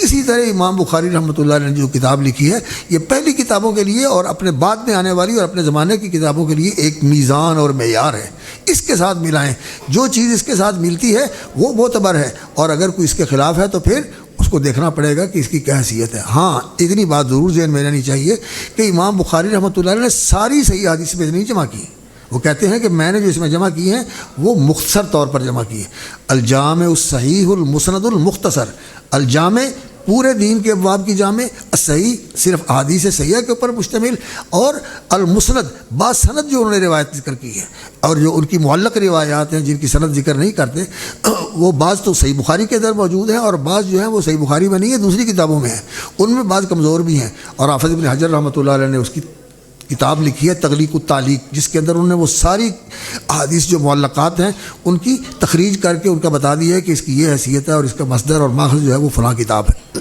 اسی طرح امام بخاری رحمۃ اللہ علیہ نے جو کتاب لکھی ہے یہ پہلی کتابوں کے لیے اور اپنے بعد میں آنے والی اور اپنے زمانے کی کتابوں کے لیے ایک میزان اور معیار ہے۔ اس کے ساتھ ملائیں، جو چیز اس کے ساتھ ملتی ہے وہ معتبر ہے، اور اگر کوئی اس کے خلاف ہے تو پھر اس کو دیکھنا پڑے گا کہ اس کی کیا حیثیت ہے۔ ہاں اتنی بات ضرور ذہن میں رہنی چاہیے کہ امام بخاری رحمۃ اللہ علیہ نے ساری صحیح حدیث میں نہیں جمع کی۔ وہ کہتے ہیں کہ میں نے جو اس میں جمع کی ہیں وہ مختصر طور پر جمع کی ہے۔ الجامع الصحیح المسند المختصر، الجامع پورے دین کے ابواب کی جامع، الصحیح صرف احادیث صحیحہ کے اوپر مشتمل، اور المسند بعض سند جو انہوں نے روایت ذکر کی ہے، اور جو ان کی معلق روایات ہیں جن کی سند ذکر نہیں کرتے وہ بعض تو صحیح بخاری کے اندر موجود ہیں اور بعض جو ہیں وہ صحیح بخاری میں نہیں ہے، دوسری کتابوں میں ہیں، ان میں بعض کمزور بھی ہیں۔ اور حافظ ابن حجر رحمۃ اللہ علیہ نے اس کی کتاب لکھی ہے تغلیق التعلیق، جس کے اندر انہوں نے وہ ساری احادیث جو معلقات ہیں ان کی تخریج کر کے ان کا بتا دیا ہے کہ اس کی یہ حیثیت ہے اور اس کا مصدر اور ماخذ جو ہے وہ فلاں کتاب ہے۔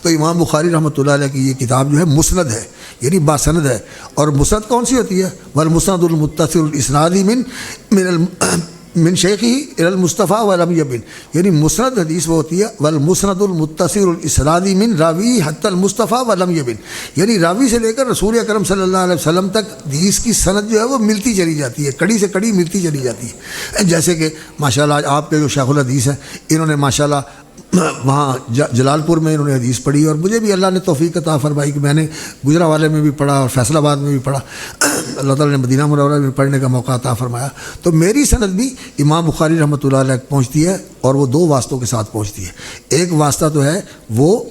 تو امام بخاری رحمۃ اللہ علیہ کی یہ کتاب جو ہے مسند ہے، یعنی باسند ہے۔ اور مسند کون سی ہوتی ہے؟ والمسند المتصل الاسناد من شیخی الی المصطفیٰ ولم یبن، یعنی مسند حدیث وہ ہوتی ہے والمسند المتصل الاسناد من راوی حتی المصطفیٰ ولم یبن، یعنی راوی سے لے کر رسول اکرم صلی اللہ علیہ وسلم تک حدیث کی سند جو ہے وہ ملتی چلی جاتی ہے، کڑی سے کڑی ملتی چلی جاتی ہے۔ جیسے کہ ماشاءاللہ آج آپ کے جو شیخ الحدیث ہیں انہوں نے ماشاءاللہ وہاں جلال پور میں انہوں نے حدیث پڑھی، اور مجھے بھی اللہ نے توفیق عطا فرمائی کہ میں نے گجرا والے میں بھی پڑھا اور فیصل آباد میں بھی پڑھا، اللہ تعالیٰ نے مدینہ منورہ میں پڑھنے کا موقع عطا فرمایا۔ تو میری سند بھی امام بخاری رحمۃ اللہ علیہ پہنچتی ہے، اور وہ دو واسطوں کے ساتھ پہنچتی ہے۔ ایک واسطہ تو ہے وہ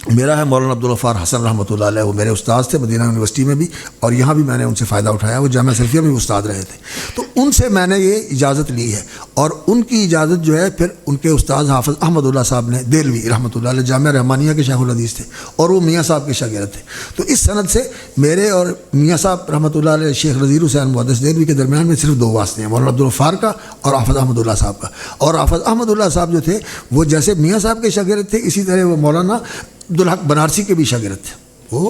میرا ہے مولانا عبدالغفار حسن رحمۃ اللہ علیہ، وہ میرے استاد تھے مدینہ یونیورسٹی میں بھی، اور یہاں بھی میں نے ان سے فائدہ اٹھایا، وہ جامعہ سلفیہ میں بھی استاد رہے تھے، تو ان سے میں نے یہ اجازت لی ہے۔ اور ان کی اجازت جو ہے پھر ان کے استاد حافظ احمد اللہ صاحب نے دہلوی رحمۃ اللہ علیہ جامعہ رحمانیہ کے شیخ الحدیث تھے، اور وہ میاں صاحب کے شاگرد تھے۔ تو اس سند سے میرے اور میاں صاحب رحمۃ اللہ علیہ شیخ نذیر حسین محدث دہلوی کے درمیان میں صرف دو واسطے ہیں، مولانا عبدالغفار کا اور حافظ احمد اللہ صاحب کا۔ اور حافظ احمد اللہ صاحب جو تھے وہ جیسے میاں صاحب کے شاگرد تھے، اسی طرح وہ مولانا عبدالحق بنارسی کے بھی شاگرد تھے، وہ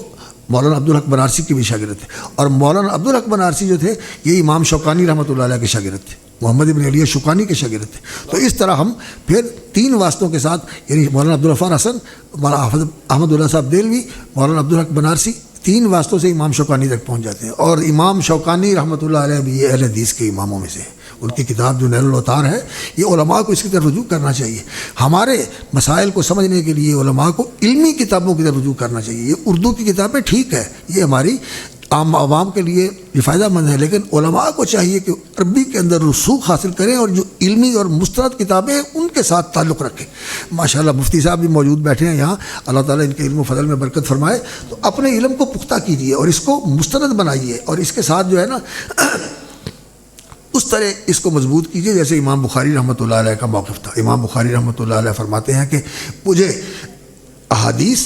مولانا عبدالحق بنارسی کے بھی شاگرد تھے۔ اور مولانا عبدالحق بنارسی جو تھے یہ امام شوکانی رحمۃ اللہ علیہ کے شاگرد تھے، محمد ابن علی شوکانی کے شاگرد تھے۔ تو اس طرح ہم پھر تین واسطوں کے ساتھ، یعنی مولانا عبدالغفار حسن، مولانا حافظ احمد اللہ صاحب دہلوی، مولانا عبدالحق بنارسی، تین واسطوں سے امام شوکانی تک پہنچ جاتے ہیں۔ اور امام شوکانی رحمۃ اللہ علیہ بھی یہ اہل حدیث کے اماموں میں سے ہیں۔ ان کی کتاب جو نیل الاوطار ہے یہ علماء کو اس کی طرف رجوع کرنا چاہیے۔ ہمارے مسائل کو سمجھنے کے لیے علماء کو علمی کتابوں کی طرف رجوع کرنا چاہیے۔ یہ اردو کی کتابیں ٹھیک ہے، یہ ہماری عام عوام کے لیے یہ فائدہ مند ہے، لیکن علماء کو چاہیے کہ عربی کے اندر رسوخ حاصل کریں اور جو علمی اور مستند کتابیں ہیں ان کے ساتھ تعلق رکھیں۔ ماشاءاللہ مفتی صاحب بھی موجود بیٹھے ہیں یہاں، اللہ تعالیٰ ان کے علم و فضل میں برکت فرمائے۔ تو اپنے علم کو پختہ کیجیے اور اس کو مستند بنائیے، اور اس کے ساتھ جو ہے نا اس طرح اس کو مضبوط کیجیے جیسے امام بخاری رحمۃ اللہ علیہ کا موقف تھا۔ امام بخاری رحمۃ اللہ علیہ فرماتے ہیں کہ مجھے احادیث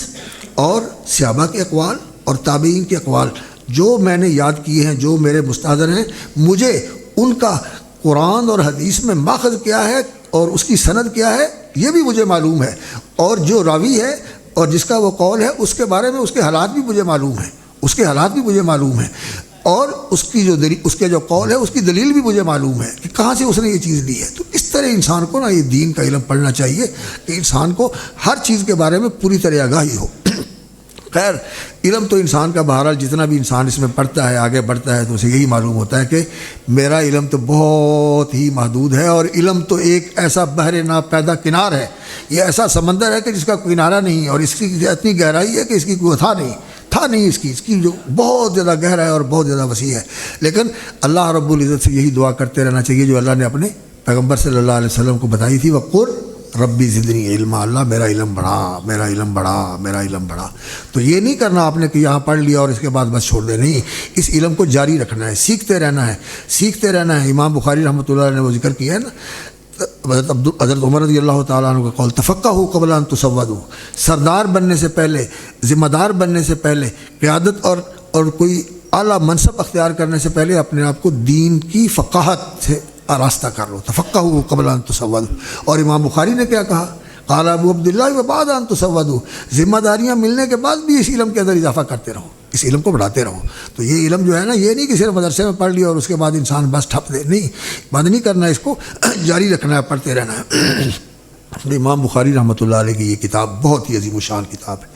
اور صحابہ کے اقوال اور تابعین کے اقوال جو میں نے یاد کیے ہیں، جو میرے مستحضر ہیں، مجھے ان کا قرآن اور حدیث میں ماخذ کیا ہے اور اس کی سند کیا ہے یہ بھی مجھے معلوم ہے، اور جو راوی ہے اور جس کا وہ قول ہے اس کے بارے میں اس کے حالات بھی مجھے معلوم ہیں، اس کے حالات بھی مجھے معلوم ہیں، اور اس کی جو دلیل، اس کے جو قول ہے اس کی دلیل بھی مجھے معلوم ہے کہ کہاں سے اس نے یہ چیز لی ہے۔ تو اس طرح انسان کو نا یہ دین کا علم پڑھنا چاہیے کہ انسان کو ہر چیز کے بارے میں پوری طرح آگاہی ہو۔ خیر علم تو انسان کا بہرحال جتنا بھی انسان اس میں پڑھتا ہے آگے بڑھتا ہے تو اسے یہی معلوم ہوتا ہے کہ میرا علم تو بہت ہی محدود ہے، اور علم تو ایک ایسا بحر ناپیدا کنار ہے، یہ ایسا سمندر ہے کہ جس کا کوئی کنارہ نہیں، اور اس کی اتنی گہرائی ہے کہ اس کی کوئی تھا نہیں، اس کی جو بہت زیادہ گہرا ہے اور بہت زیادہ وسیع ہے۔ لیکن اللہ رب العزت سے یہی دعا کرتے رہنا چاہیے جو اللہ نے اپنے پیغمبر صلی اللہ علیہ وسلم کو بتائی تھی، وقر ربی زدنی علما، اللہ میرا علم بڑھا، میرا علم بڑھا، میرا علم بڑھا۔ تو یہ نہیں کرنا آپ نے کہ یہاں پڑھ لیا اور اس کے بعد بس چھوڑ دے، نہیں، اس علم کو جاری رکھنا ہے، سیکھتے رہنا ہے، سیکھتے رہنا ہے۔ امام بخاری رحمۃ اللہ علیہ نے وہ ذکر کیا ہے نا، حضرت عمر رضی اللہ تعالیٰ عنہ کا قول، تفقہوا قبل ان تسودوا، سردار بننے سے پہلے، ذمہ دار بننے سے پہلے، قیادت اور کوئی اعلیٰ منصب اختیار کرنے سے پہلے اپنے آپ کو دین کی فقاہت سے آراستہ کر لو، تفقہوا قبل ان تسودوا۔ اور امام بخاری نے کیا کہا؟ قال ابو عبداللہ وبعد ان تسودوا، ذمہ داریاں ملنے کے بعد بھی اس علم کے اندر اضافہ کرتے رہو، اس علم کو بڑھاتے رہو۔ تو یہ علم جو ہے نا، یہ نہیں کہ صرف مدرسے میں پڑھ لیا اور اس کے بعد انسان بس ٹھپ دے، نہیں، بند نہیں کرنا، اس کو جاری رکھنا ہے، پڑھتے رہنا ہے۔ امام بخاری رحمۃ اللہ علیہ کی یہ کتاب بہت ہی عظیم الشان کتاب ہے،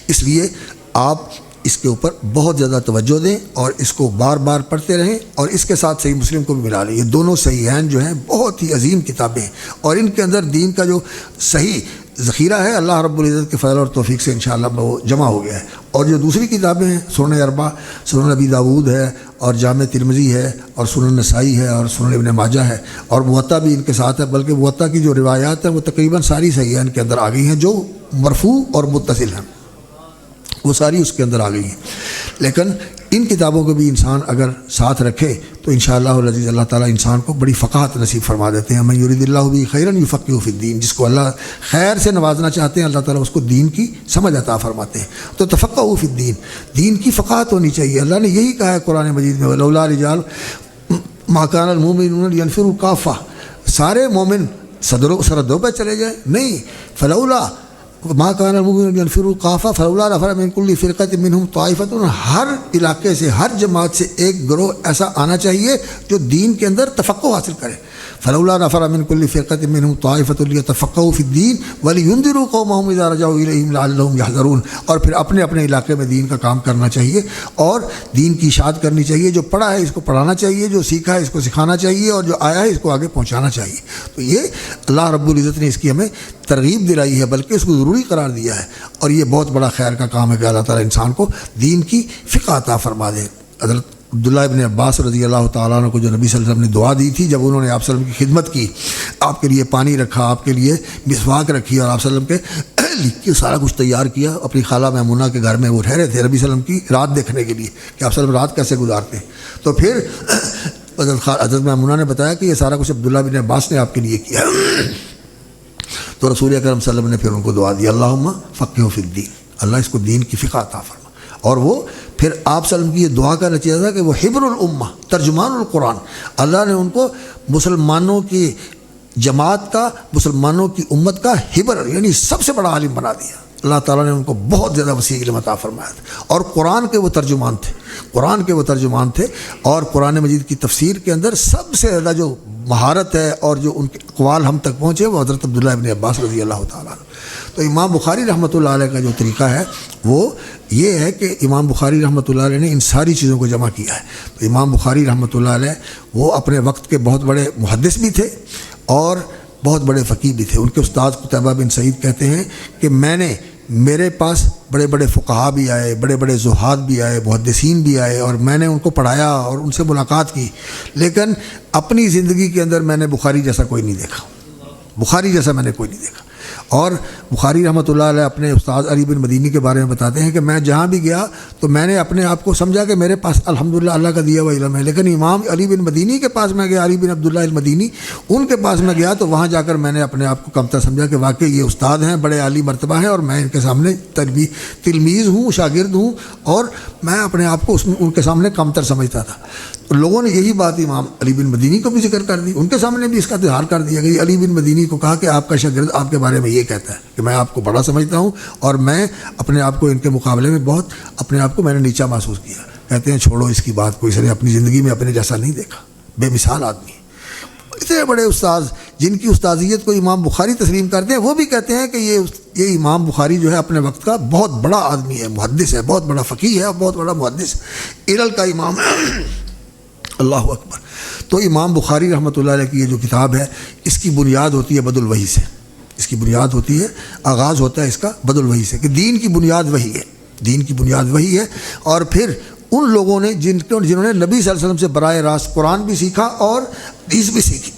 اس لیے آپ اس کے اوپر بہت زیادہ توجہ دیں اور اس کو بار بار پڑھتے رہیں، اور اس کے ساتھ صحیح مسلم کو بھی ملا لیں۔ یہ دونوں صحیحین جو ہیں بہت ہی عظیم کتابیں ہیں، اور ان کے اندر دین کا جو صحیح ذخیرہ ہے اللہ رب العزت کے فضل اور توفیق سے انشاءاللہ وہ جمع ہو گیا ہے۔ اور جو دوسری کتابیں ہیں، سنن اربع، سنن ابی داود ہے، اور جامع ترمذی ہے، اور سنن نسائی ہے، اور سنن ابن ماجہ ہے، اور موطا بھی ان کے ساتھ ہے، بلکہ موطا کی جو روایات ہیں وہ تقریباً ساری صحیحین کے اندر آ گئی ہیں، جو مرفوع اور متصل ہیں، وہ ساری اس کے اندر آ گئی ہیں۔ لیکن ان کتابوں کو بھی انسان اگر ساتھ رکھے تو انشاءاللہ العزیز اللہ تعالیٰ انسان کو بڑی فقاہت نصیب فرما دیتے ہیں۔ من یرید اللہ بہ خیرا یفقہہ فی الدین، جس کو اللہ خیر سے نوازنا چاہتے ہیں اللہ تعالیٰ اس کو دین کی سمجھ عطا فرماتے ہیں۔ تو تفقہوا فی الدین، دین کی فقاہت ہونی چاہیے۔ اللہ نے یہی کہا ہے قرآن مجید میں، ولولا رجال ما کان المؤمنون لینفروا کافہ، سارے مومن سرحدوں پہ چلے جائیں، نہیں، فلولا ما کان المؤمنون لینفروا کافہ فلولا نفر من کل فرقۃ منہم طائفۃ، ہر علاقے سے، ہر جماعت سے ایک گروہ ایسا آنا چاہیے جو دین کے اندر تفقہ حاصل کرے۔ فلولا نفر من کل فرقۃ منہم طائفۃ لیتفقہوا فی الدین ولینذروا قومہم اذا رجعوا الیہم لعلہم یحذرون، اور پھر اپنے اپنے علاقے میں دین کا کام کرنا چاہیے اور دین کی اشاعت کرنی چاہیے۔ جو پڑھا ہے اس کو پڑھانا چاہیے، جو سیکھا ہے اس کو سکھانا چاہیے، اور جو آیا ہے اس کو آگے پہنچانا چاہیے۔ تو یہ اللہ رب العزت نے اس کی ہمیں ترغیب دلائی ہے، بلکہ اس کو ضروری قرار دیا ہے، اور یہ بہت بڑا خیر کا کام ہے کہ اللہ تعالیٰ انسان کو دین کی فقہ عطا فرما دے۔ حضرت عبداللہ ابن عباس رضی اللہ تعالیٰ عنہ کو جو نبی صلی اللہ علیہ وسلم نے دعا دی تھی، جب انہوں نے آپ صلی اللہ علیہ وسلم کی خدمت کی، آپ کے لیے پانی رکھا، آپ کے لیے مسواک رکھی، اور آپ صلی اللہ علیہ وسلم کے سارا کچھ تیار کیا، اپنی خالہ میمونہ کے گھر میں وہ ٹھہرے تھے نبی صلی اللہ علیہ وسلم کی رات دیکھنے کے لیے کہ آپ صلی اللہ علیہ وسلم رات کیسے گزارتے ہیں۔ تو پھر حضرت میمونہ نے بتایا کہ یہ سارا کچھ عبداللہ بن عباس نے آپ کے لیے کیا۔ تو رسول اکرم صلی اللہ علیہ وسلم نے پھر ان کو دعا دی، اللہم فقہہ فی الدین، اللہ اس کو دین کی فقہ عطا فرما۔ اور وہ پھر آپ صلی اللہ علیہ وسلم کی یہ دعا کا نتیجہ تھا کہ وہ حبر الامہ، ترجمان القرآن، اللہ نے ان کو مسلمانوں کی جماعت کا، مسلمانوں کی امت کا حبر یعنی سب سے بڑا عالم بنا دیا۔ اللہ تعالیٰ نے ان کو بہت زیادہ وسیع علم عطا فرمایا تھا، اور قرآن کے وہ ترجمان تھے، قرآن کے وہ ترجمان تھے، اور قرآن مجید کی تفسیر کے اندر سب سے زیادہ جو مہارت ہے اور جو ان کے اقوال ہم تک پہنچے وہ حضرت عبداللہ ابن عباس رضی اللہ تعالیٰ عنہ۔ تو امام بخاری رحمۃ اللہ علیہ کا جو طریقہ ہے وہ یہ ہے کہ امام بخاری رحمۃ اللہ علیہ نے ان ساری چیزوں کو جمع کیا ہے۔ تو امام بخاری رحمۃ اللہ علیہ وہ اپنے وقت کے بہت بڑے محدث بھی تھے اور بہت بڑے فقیہ بھی تھے۔ ان کے استاد قتیبہ بن سعید کہتے ہیں کہ میرے پاس بڑے بڑے فقہا بھی آئے، بڑے بڑے زہاد بھی آئے، محدثین بھی آئے، اور میں نے ان کو پڑھایا اور ان سے ملاقات کی، لیکن اپنی زندگی کے اندر میں نے بخاری جیسا کوئی نہیں دیکھا، بخاری جیسا میں نے کوئی نہیں دیکھا۔ اور بخاری رحمۃ اللہ علیہ اپنے استاد علی بن مدینی کے بارے میں بتاتے ہیں کہ میں جہاں بھی گیا تو میں نے اپنے آپ کو سمجھا کہ میرے پاس الحمدللہ اللہ کا دیا ہوا علم ہے، لیکن امام علی بن مدینی کے پاس میں گیا، علی بن عبداللہ المدینی، ان کے پاس میں گیا تو وہاں جا کر میں نے اپنے آپ کو کمتر سمجھا کہ واقعی یہ استاد ہیں، بڑے عالی مرتبہ ہیں، اور میں ان کے سامنے تلمیذ ہوں، شاگرد ہوں، اور میں اپنے آپ کو ان کے سامنے کمتر سمجھتا تھا۔ تو لوگوں نے یہی بات امام علی بن مدینی کو بھی ذکر کر دی، ان کے سامنے بھی اس کا اظہار کر دیا کہ علی بن مدینی کو کہا کہ آپ کا شاگرد آپ کے بارے میں یہ کہتا ہے کہ میں آپ کو بڑا سمجھتا ہوں، اور میں اپنے آپ کو ان کے مقابلے میں بہت اپنے آپ کو میں نے نیچا محسوس کیا۔ کہتے ہیں چھوڑو اس کی بات کو، اس نے اپنی زندگی میں اپنے جیسا نہیں دیکھا، بے مثال آدمی ہے۔ اتنے بڑے استاد جن کی استاذیت کو امام بخاری تسلیم کرتے ہیں، وہ بھی کہتے ہیں کہ یہ امام بخاری جو ہے اپنے وقت کا بہت بڑا آدمی ہے، محدث ہے، بہت بڑا فقیہ ہے اور بہت بڑا محدث علل کا امام ہے۔ اللہ اکبر۔ تو امام بخاری رحمۃ اللہ علیہ کی یہ جو کتاب ہے اس کی بنیاد ہوتی ہے بدء الوحی سے، اس کی بنیاد ہوتی ہے، آغاز ہوتا ہے اس کا بدء الوحی سے، کہ دین کی بنیاد وحی ہے، دین کی بنیاد وحی ہے۔ اور پھر ان لوگوں نے جنہوں نے نبی صلی اللہ علیہ وسلم سے براہ راست قرآن بھی سیکھا اور حدیث بھی سیکھی،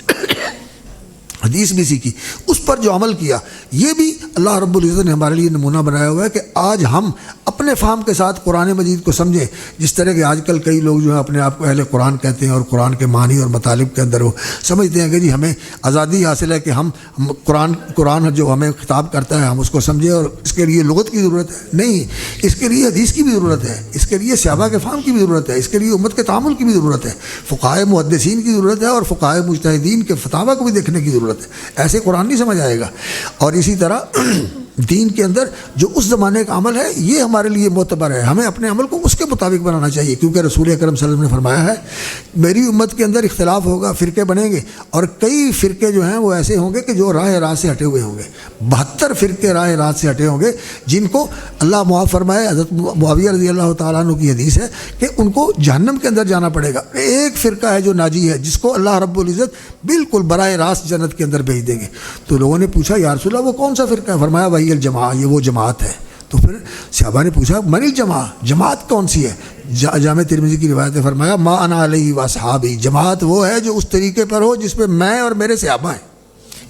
حدیث بھی سیکھی، اس پر جو عمل کیا، یہ بھی اللہ رب العزت نے ہمارے لیے نمونہ بنایا ہوا ہے کہ آج ہم اپنے پرانے فہم کے ساتھ قرآن مجید کو سمجھیں. جس طرح کہ آج کل کئی لوگ جو ہیں اپنے آپ کو اہل قرآن کہتے ہیں اور قرآن کے معنی اور مطالب کے اندر وہ سمجھتے ہیں کہ جی ہمیں آزادی حاصل ہے کہ ہم قرآن جو ہمیں خطاب کرتا ہے ہم اس کو سمجھیں اور اس کے لیے لغت کی ضرورت ہے. نہیں، اس کے لیے حدیث کی بھی ضرورت ہے، اس کے لیے صحابہ کے فہم کی بھی ضرورت ہے، اس کے لیے امت کے تعامل کی بھی ضرورت ہے، فقہائے محدثین کی ضرورت ہے اور فقہائے مجتہدین کے فتاویٰ کو بھی دیکھنے کی ضرورت ہے. ایسے قرآن نہیں سمجھ آئے گا. اور اسی طرح دین کے اندر جو اس زمانے کا عمل ہے یہ ہمارے لیے معتبر ہے، ہمیں اپنے عمل کو اس کے مطابق بنانا چاہیے، کیونکہ رسول اکرم صلی اللہ علیہ وسلم نے فرمایا ہے میری امت کے اندر اختلاف ہوگا، فرقے بنیں گے، اور کئی فرقے جو ہیں وہ ایسے ہوں گے کہ جو راہ راست سے ہٹے ہوئے ہوں گے. 72 فرقے راہ راست سے ہٹے ہوں گے جن کو اللہ معاف فرمائے. حضرت معاویہ رضی اللہ تعالیٰ عنہ کی حدیث ہے کہ ان کو جہنم کے اندر جانا پڑے گا. ایک فرقہ ہے جو ناجی ہے جس کو اللہ رب العزت بالکل براہ راست جنت کے اندر بھیج دیں گے. تو لوگوں نے پوچھا یا رسول اللہ وہ کون سا فرقہ ہے؟ فرمایا وہی الجماعہ، یہ وہ جماعت ہے. تو پھر صحابہ نے پوچھا من الجماعہ، جماعت کون سی ہے؟ جامع ترمذی کی روایت نے فرمایا ما انا علیہ واصحابی، جماعت وہ ہے جو اس طریقے پر ہو جس پہ میں اور میرے صحابہ ہیں،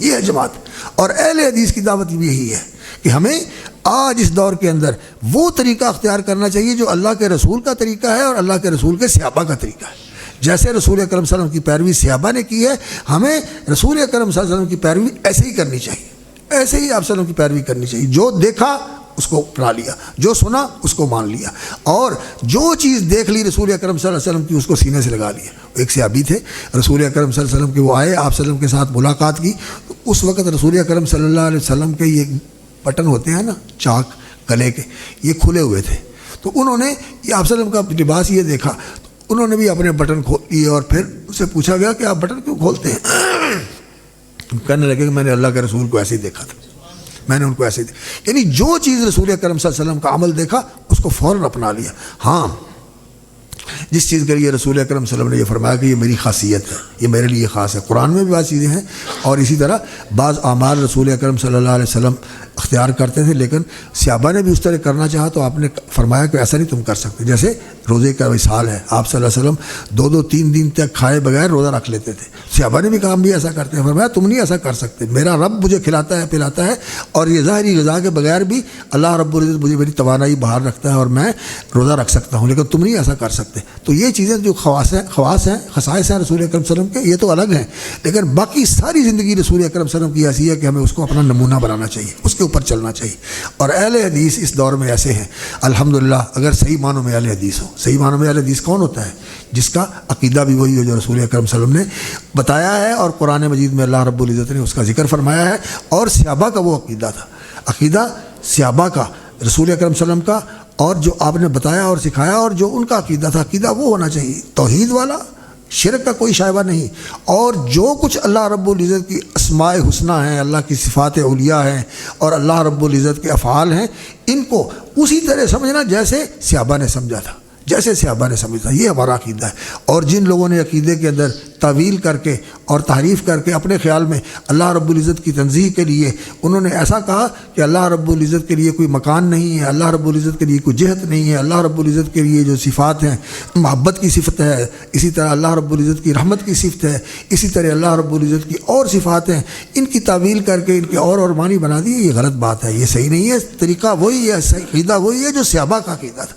یہ ہے جماعت. اور اہل حدیث کی دعوت بھی یہی ہے کہ ہمیں آج اس دور کے اندر وہ طریقہ اختیار کرنا چاہیے جو اللہ کے رسول کا طریقہ ہے اور اللہ کے رسول کے صحابہ کا طریقہ ہے. جیسے رسول اکرم صلی اللہ علیہ وسلم کی پیروی صحابہ نے کی ہے، ہمیں رسول اکرم صلی اللہ علیہ وسلم کی پیروی ایسے ہی کرنی چاہیے، ایسے ہی آپ صلی اللہ علیہ وسلم کی پیروی کرنی چاہیے. جو دیکھا اس کو اپنا لیا، جو سنا اس کو مان لیا، اور جو چیز دیکھ لی رسول اکرم صلی اللہ علیہ وسلم کی اس کو سینے سے لگا لیا. ایک صحابی تھے رسول اکرم صلی اللہ علیہ وسلم کے، وہ آئے آپ صلی اللہ علیہ وسلم کے ساتھ ملاقات کی. تو اس وقت رسول اکرم صلی اللہ علیہ وسلم کے یہ بٹن ہوتے ہیں نا چاک گلے کے، یہ کھلے ہوئے تھے. تو انہوں نے یہ آپ صلی اللہ علیہ وسلم کا لباس یہ دیکھا، انہوں نے بھی اپنے بٹن کھول لیے اور پھر اسے پوچھا گیا کہ آپ بٹن کیوں کھولتے ہیں؟ کہنے لگے کہ میں نے اللہ کے رسول کو ایسے ہی دیکھا تھا، میں نے ان کو ایسے ہی دیکھا. یعنی جو چیز رسول اکرم صلی اللہ علیہ وسلم کا عمل دیکھا اس کو فوراً اپنا لیا. ہاں، جس چیز کے لیے رسول اکرم صلی اللہ علیہ وسلم نے یہ فرمایا کہ یہ میری خاصیت ہے، یہ میرے لیے خاص ہے، قرآن میں بھی بعض چیزیں ہیں. اور اسی طرح بعض اعمال رسول اکرم صلی اللہ علیہ وسلم اختیار کرتے تھے، لیکن صحابہ نے بھی اس طرح کرنا چاہا تو آپ نے فرمایا کہ ایسا نہیں تم کر سکتے. جیسے روزے کا وصال ہے، آپ صلی اللہ علیہ وسلم 2-3 دن تک کھائے بغیر روزہ رکھ لیتے تھے. صحابہ نے بھی کام بھی ایسا کرتے ہیں. فرمایا تم نہیں ایسا کر سکتے، میرا رب مجھے کھلاتا ہے پلاتا ہے، اور یہ ظاہری غذا کے بغیر بھی اللہ رب العزت مجھے میری توانائی باہر رکھتا ہے اور میں روزہ رکھ سکتا ہوں، لیکن تم نہیں ایسا کر سکتے. تو یہ چیزیں جو خواص ہیں خصائص ہیں رسول اکرم صلی اللہ علیہ وسلم کے، یہ تو الگ ہیں، لیکن باقی ساری زندگی رسول اکرم صلی اللہ علیہ وسلم کی ایسی ہے کہ ہمیں اس کو اپنا نمونہ بنانا چاہیے، اس کے اوپر چلنا چاہیے. اور اہل حدیث اس دور میں ایسے ہیں الحمدللہ. اگر صحیح معنوں میں اہل حدیث ہو، صحیح معنوں میں اہل حدیث کون ہوتا ہے؟ جس کا عقیدہ بھی وہی ہو جو رسول اکرم صلی اللہ علیہ وسلم نے بتایا ہے اور قرآن مجید میں اللہ رب العزت نے اس کا ذکر فرمایا ہے. اور صحابہ کا وہ عقیدہ تھا، عقیدہ صحابہ کا، رسول اکرم صلی اللہ علیہ وسلم کا، اور جو آپ نے بتایا اور سکھایا اور جو ان کا عقیدہ تھا، عقیدہ وہ ہونا چاہیے توحید والا، شرک کا کوئی شائبہ نہیں. اور جو کچھ اللہ رب العزت کی اسماء حسنہ ہیں، اللہ کی صفات علیٰ ہیں اور اللہ رب العزت کے افعال ہیں، ان کو اسی طرح سمجھنا جیسے صحابہ نے سمجھا تھا، جیسے صحابہ نے سمجھا. یہ ہمارا عقیدہ ہے. اور جن لوگوں نے عقیدے کے اندر تعویل کر کے اور تحریف کر کے اپنے خیال میں اللہ رب العزت کی تنزیہ کے لیے انہوں نے ایسا کہا کہ اللہ رب العزت کے لیے کوئی مکان نہیں ہے، اللہ رب العزت کے لیے کوئی جہت نہیں ہے، اللہ رب العزت کے لیے جو صفات ہیں محبت کی صفت ہے، اسی طرح اللہ رب العزت کی رحمت کی صفت ہے، اسی طرح اللہ رب العزت کی اور صفات ہیں، ان کی تعویل کر کے ان کے اور معنی بنا دیے. یہ غلط بات ہے، یہ صحیح نہیں ہے. طریقہ وہی ہے، صحیح عقیدہ وہی ہے جو صحابہ کا عقیدہ تھا.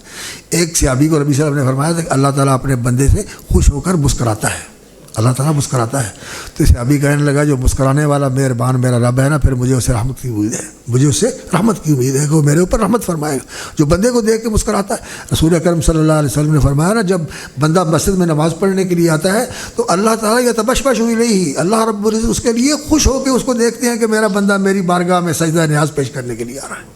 ایک صحابی کو نبی صلی اللہ علیہ وسلم نے فرمایا تھا کہ اللہ تعالیٰ اپنے بندے سے خوش ہو کر مسکراتا ہے، اللہ تعالیٰ مسکراتا ہے. تو صحابی کہنے لگا جو مسکرانے والا مہربان میرا رب ہے نا، پھر مجھے اسے رحمت کی امید ہے، مجھے اس سے رحمت کی امید ہے کہ وہ میرے اوپر رحمت فرمائے گا. جو بندے کو دیکھ کے مسکراتا ہے، رسول اکرم صلی اللہ علیہ وسلم نے فرمایا نا جب بندہ مسجد میں نماز پڑھنے کے لیے آتا ہے تو اللہ تعالیٰ یتبشبش الیہ، اللہ رب العزت اس کے لیے خوش ہو کے اس کو دیکھتے ہیں کہ میرا بندہ میری بارگاہ میں سجدہ نیاز پیش کرنے کے لیے آ رہا ہے.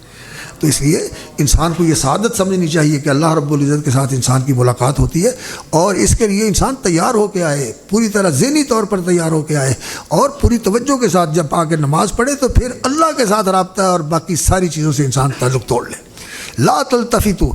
تو اس لیے انسان کو یہ سعادت سمجھنی چاہیے کہ اللہ رب العزت کے ساتھ انسان کی ملاقات ہوتی ہے، اور اس کے لیے انسان تیار ہو کے آئے، پوری طرح ذہنی طور پر تیار ہو کے آئے، اور پوری توجہ کے ساتھ جب آ کے نماز پڑھے تو پھر اللہ کے ساتھ رابطہ اور باقی ساری چیزوں سے انسان تعلق توڑ لے. لا تلتفتوا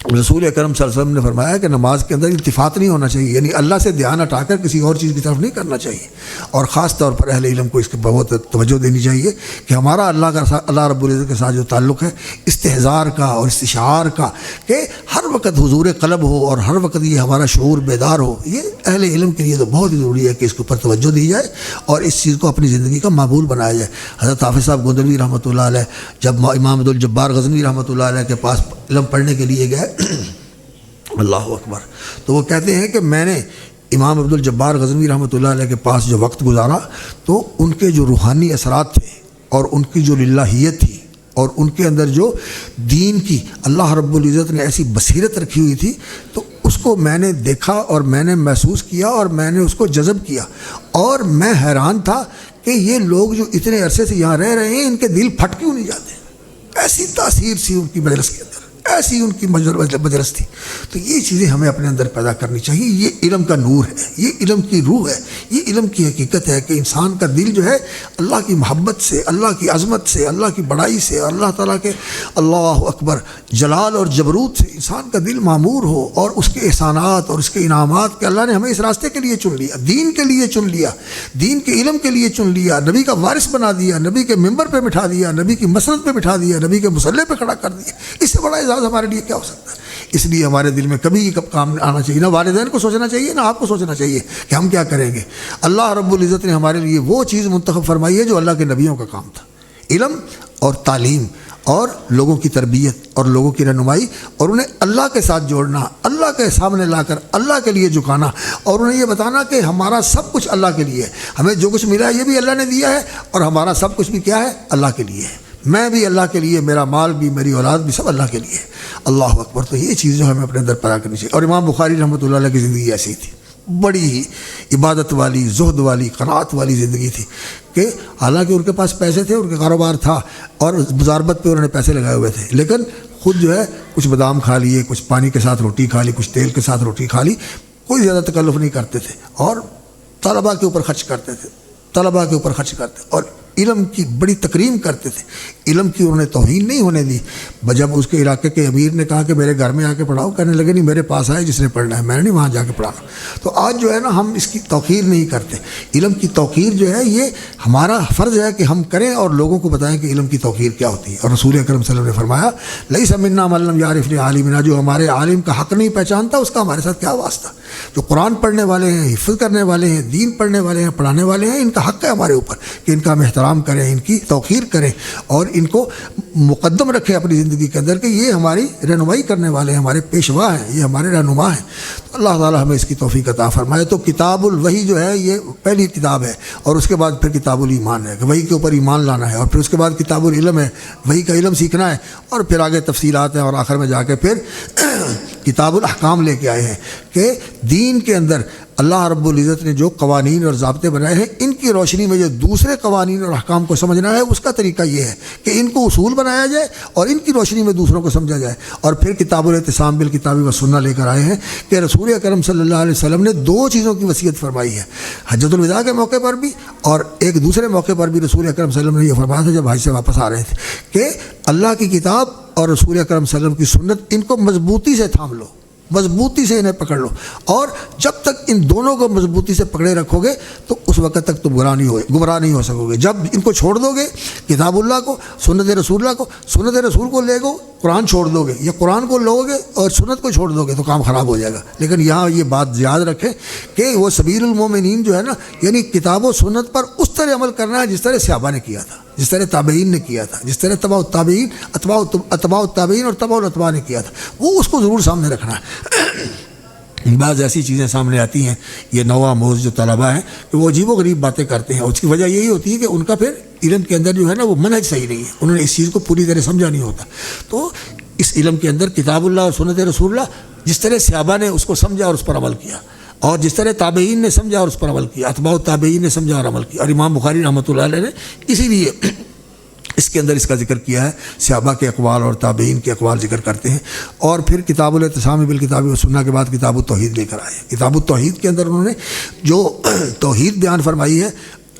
رسول اکرم صلی اللہ علیہ وسلم نے فرمایا کہ نماز کے اندر التفات نہیں ہونا چاہیے، یعنی اللہ سے دھیان ہٹا کر کسی اور چیز کی طرف نہیں کرنا چاہیے، اور خاص طور پر اہل علم کو اس کے بہت توجہ دینی چاہیے کہ ہمارا اللہ رب العزت کے ساتھ جو تعلق ہے استحضار کا اور استشعار کا، کہ ہر وقت حضور قلب ہو اور ہر وقت یہ ہمارا شعور بیدار ہو، یہ اہل علم کے لیے تو بہت ہی ضروری ہے کہ اس کے اوپر توجہ دی جائے اور اس چیز کو اپنی زندگی کا معمول بنایا جائے۔ حضرت حافظ صاحب گوندلوی رحمۃ اللہ علیہ جب امام عبدالجبار غزنوی رحمۃ اللہ علیہ کے پاس علم پڑھنے کے لیے گئے، اللہ اکبر، تو وہ کہتے ہیں کہ میں نے امام عبدالجبار غزنوی رحمۃ اللہ علیہ کے پاس جو وقت گزارا تو ان کے جو روحانی اثرات تھے اور ان کی جو للہیت تھی اور ان کے اندر جو دین کی اللہ رب العزت نے ایسی بصیرت رکھی ہوئی تھی، تو اس کو میں نے دیکھا اور میں نے محسوس کیا اور میں نے اس کو جذب کیا، اور میں حیران تھا کہ یہ لوگ جو اتنے عرصے سے یہاں رہ رہے ہیں ان کے دل پھٹ کیوں نہیں جاتے؟ ایسی تاثیر سی ان کی مجلس کے اندر، ایسی ان کی مجلس تھی۔ تو یہ چیزیں ہمیں اپنے اندر پیدا کرنی چاہیے۔ یہ علم کا نور ہے، یہ علم کی روح ہے، یہ علم کی حقیقت ہے کہ انسان کا دل جو ہے اللہ کی محبت سے، اللہ کی عظمت سے، اللہ کی بڑائی سے، اللہ تعالیٰ کے اللہ اکبر جلال اور جبروت سے انسان کا دل معمور ہو، اور اس کے احسانات اور اس کے انعامات کہ اللہ نے ہمیں اس راستے کے لیے چن لیا، دین کے لیے چن لیا، دین کے علم کے لیے چن لیا، نبی کا وارث بنا دیا، نبی کے ممبر پہ بٹھا دیا، نبی کی مسند پہ بٹھا دیا، نبی کے مصلی پہ کھڑا کر دیا۔ اس سے بڑا اعزاز ہمارے لیے کیا ہو سکتا ہے؟ اس لیے ہمارے دل میں کبھی یہ کام آنا چاہیے، نہ والدین کو سوچنا چاہیے، نہ آپ کو سوچنا چاہیے کہ ہم کیا کریں گے۔ اللہ رب العزت نے ہمارے لیے وہ چیز منتخب فرمائی ہے جو اللہ کے نبیوں کا کام تھا، علم اور تعلیم اور لوگوں کی تربیت اور لوگوں کی رہنمائی، اور انہیں اللہ کے ساتھ جوڑنا، اللہ کے سامنے لا کر اللہ کے لیے جھکانا، اور انہیں یہ بتانا کہ ہمارا سب کچھ اللہ کے لیے ہے، ہمیں جو کچھ ملا ہے یہ بھی اللہ نے دیا ہے، اور ہمارا سب کچھ بھی کیا ہے؟ اللہ کے لیے ہے، میں بھی اللہ کے لیے، میرا مال بھی، میری اولاد بھی، سب اللہ کے لیے ہے۔ اللہ اکبر۔ تو یہ چیز جو ہمیں اپنے اندر پیدا کرنی چاہیے۔ اور امام بخاری رحمۃ اللہ علیہ کی زندگی ایسی تھی، بڑی ہی عبادت والی، زہد والی، قناعت والی زندگی تھی، کہ حالانکہ ان کے پاس پیسے تھے، ان کا کاروبار تھا اور مضاربت پہ انہوں نے پیسے لگائے ہوئے تھے، لیکن خود جو ہے کچھ بادام کھا لیے، کچھ پانی کے ساتھ روٹی کھا لی، کچھ تیل کے ساتھ روٹی کھا لی، کوئی زیادہ تکلف نہیں کرتے تھے، اور طلباء کے اوپر خرچ کرتے تھے، طلباء کے اوپر خرچ کرتے، اور علم کی بڑی تکریم کرتے تھے، علم کی انہوں نے توہین نہیں ہونے دی۔ جب اس کے علاقے کے امیر نے کہا کہ میرے گھر میں آ کے پڑھاؤ، کہنے لگے نہیں، میرے پاس آئے جس نے پڑھنا ہے، میں نے نہیں وہاں جا کے پڑھانا۔ تو آج جو ہے نا ہم اس کی توقیر نہیں کرتے، علم کی توقیر جو ہے یہ ہمارا فرض ہے کہ ہم کریں اور لوگوں کو بتائیں کہ علم کی توقیر کیا ہوتی ہے۔ اور رسول اکرم صلی اللہ علیہ وسلم نے فرمایا لیس منا من لم یعرف لعالمنا، جو ہمارے عالم کا حق نہیں پہچانتا اس کا ہمارے ساتھ کیا واسطہ۔ جو قرآن پڑھنے والے ہیں، حفظ کرنے والے ہیں، دین پڑھنے والے ہیں، پڑھانے والے ہیں، ان کا حق ہے ہمارے اوپر کہ ان کا ہم احترام کریں، ان کی توقیر کریں اور ان کو مقدم رکھیں اپنی زندگی کے اندر کہ یہ ہماری رہنمائی کرنے والے ہیں، ہمارے پیشوا ہیں، یہ ہمارے رہنما ہیں۔ تو اللہ تعالیٰ ہمیں اس کی توفیق عطا فرمائے۔ تو کتاب الوحی جو ہے یہ پہلی کتاب ہے، اور اس کے بعد پھر کتاب الایمان ہے کہ وحی کے اوپر ایمان لانا ہے، اور پھر اس کے بعد کتاب العلم ہے، وحی کا علم سیکھنا ہے، اور پھر آگے تفصیلات ہیں، اور آخر میں جا کے پھر کتاب الاحکام لے کے آئے ہیں کہ دین کے اندر اللہ رب العزت نے جو قوانین اور ضابطے بنائے ہیں ان کی روشنی میں جو دوسرے قوانین اور احکام کو سمجھنا ہے اس کا طریقہ یہ ہے کہ ان کو اصول بنایا جائے اور ان کی روشنی میں دوسروں کو سمجھا جائے۔ اور پھر کتاب الاعتصام بالکتاب والسنہ لے کر آئے ہیں کہ رسول اکرم صلی اللہ علیہ وسلم نے دو چیزوں کی وصیت فرمائی ہے، حجۃ الوداع کے موقع پر بھی اور ایک دوسرے موقع پر بھی رسول اکرم صلی اللہ علیہ وسلم نے یہ فرمایا تھا جب حج سے واپس آ رہے تھے کہ اللہ کی کتاب اور رسول اکرم صلی اللہ علیہ وسلم کی سنت ان کو مضبوطی سے تھام لو، مضبوطی سے انہیں پکڑ لو، اور جب تک ان دونوں کو مضبوطی سے پکڑے رکھو گے تو اس وقت تک تم گمراہ نہیں ہو سکو گے۔ جب ان کو چھوڑ دو گے، کتاب اللہ کو، سنت رسول اللہ کو، سنت رسول کو لے گو، قرآن چھوڑ دو گے، یا قرآن کو لو گے اور سنت کو چھوڑ دو گے تو کام خراب ہو جائے گا۔ لیکن یہاں یہ بات یاد رکھیں کہ وہ سبیل المومنین جو ہے نا، یعنی کتاب و سنت پر اس طرح عمل کرنا ہے جس طرح صحابہ نے کیا تھا، جس طرح تابعین نے کیا تھا، جس طرح اتباع التابعین اور تبع الاتباع نے کیا تھا، وہ اس کو ضرور سامنے رکھنا ہے۔ بعض ایسی چیزیں سامنے آتی ہیں، یہ نوا موز جو طلباء ہیں کہ وہ عجیب و غریب باتیں کرتے ہیں، اس کی وجہ یہی ہوتی ہے کہ ان کا پھر علم کے اندر جو ہے نا وہ منہج صحیح نہیں ہے، انہوں نے اس چیز کو پوری طرح سمجھا نہیں ہوتا۔ تو اس علم کے اندر کتاب اللہ اور سنت رسول اللہ جس طرح صحابہ نے اس کو سمجھا اور اس پر عمل کیا، اور جس طرح تابعین نے سمجھا اور اس پر عمل کیا، اتباع التابعین نے سمجھا اور عمل کیا، اور امام بخاری رحمۃ اللہ علیہ نے اسی لیے اس کے اندر اس کا ذکر کیا ہے، صحابہ کے اقوال اور تابعین کے اقوال ذکر کرتے ہیں۔ اور پھر کتاب الاعتصام بالکتاب والسنہ کے بعد کتاب التوحید لے کر آئے۔ کتاب التوحید کے اندر انہوں نے جو توحید بیان فرمائی ہے،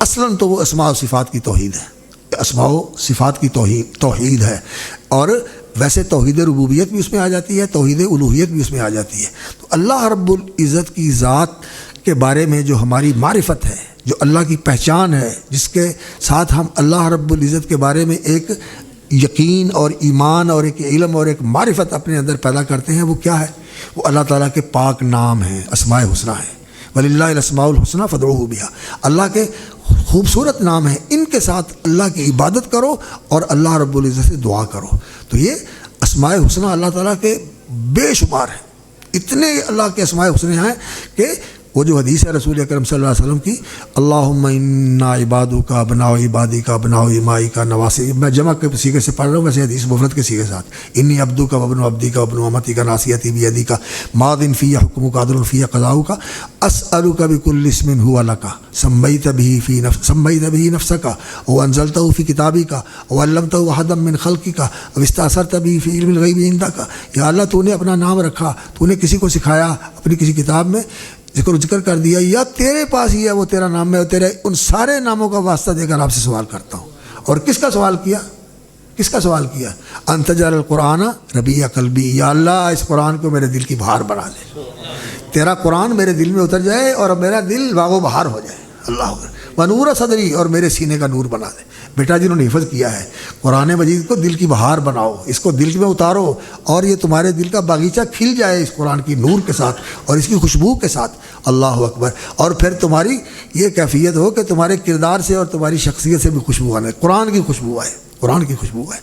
اصلاً تو وہ اسماء و صفات کی توحید ہے، اسماء و صفات کی توحید ہے، اور ویسے توحید ربوبیت بھی اس میں آ جاتی ہے, توحید الوہیت بھی اس میں آ جاتی ہے. تو اللہ رب العزت کی ذات کے بارے میں جو ہماری معرفت ہے, جو اللہ کی پہچان ہے, جس کے ساتھ ہم اللہ رب العزت کے بارے میں ایک یقین اور ایمان اور ایک علم اور ایک معرفت اپنے اندر پیدا کرتے ہیں, وہ کیا ہے؟ وہ اللہ تعالیٰ کے پاک نام ہیں, اسماء الحسنیٰ ہیں. وَلِلَّهِ الْأَسْمَاءُ الْحُسْنَىٰ فَادْعُوهُ بِهَا. اللہ کے خوبصورت نام ہیں, ان کے ساتھ اللہ کی عبادت کرو اور اللہ رب العزت سے دعا کرو. تو یہ اسماء الحسنیٰ اللہ تعالیٰ کے بے شمار ہیں, اتنے اللہ کے اسماء الحسنیٰ ہیں کہ وہ جو حدیث ہے رسول اکرم صلی اللہ علیہ وسلم کی, اللہم انا عبادک ابناء عبادک ابناء امائک نواسی, میں جمع کے سیغے سے پڑھ رہا ہوں, ویسے حدیث مفرد کے سیغے ساتھ, انی عبدک وابن عبدک وابن امتک ناصیتی بیدک ماض فی حکمک عدل فی قضاؤک اسألک بکل اسم هو لک سمیت به نفسک وانزلتہ فی کتابک وعلمتہ احدا من خلقک واستأثرت به فی علم الغیب عندک. یا اللہ تو نے اپنا نام رکھا, تو نے کسی کو سکھایا, اپنی کسی کتاب میں ذکر کر دیا, یا تیرے پاس ہی ہے وہ تیرا نام ہے, اور تیرے ان سارے ناموں کا واسطہ دے کر آپ سے سوال کرتا ہوں. اور کس کا سوال کیا؟ کس کا سوال کیا؟ ان تجعل القرآن ربیع قلبی, یا اللہ اس قرآن کو میرے دل کی بہار بنا دے, تیرا قرآن میرے دل میں اتر جائے اور میرا دل باغ و بہار ہو جائے. اللہ اکبر. ونور صدری, اور میرے سینے کا نور بنا دے. بیٹا جنہوں نے حفظ کیا ہے قرآن مجید کو, دل کی بہار بناؤ, اس کو دل میں اتارو, اور یہ تمہارے دل کا باغیچہ کھل جائے اس قرآن کی نور کے ساتھ اور اس کی خوشبو کے ساتھ. اللہ اکبر. اور پھر تمہاری یہ کیفیت ہو کہ تمہارے کردار سے اور تمہاری شخصیت سے بھی خوشبو آنے, قرآن کی خوشبو آئے, قرآن کی خوشبو ہے.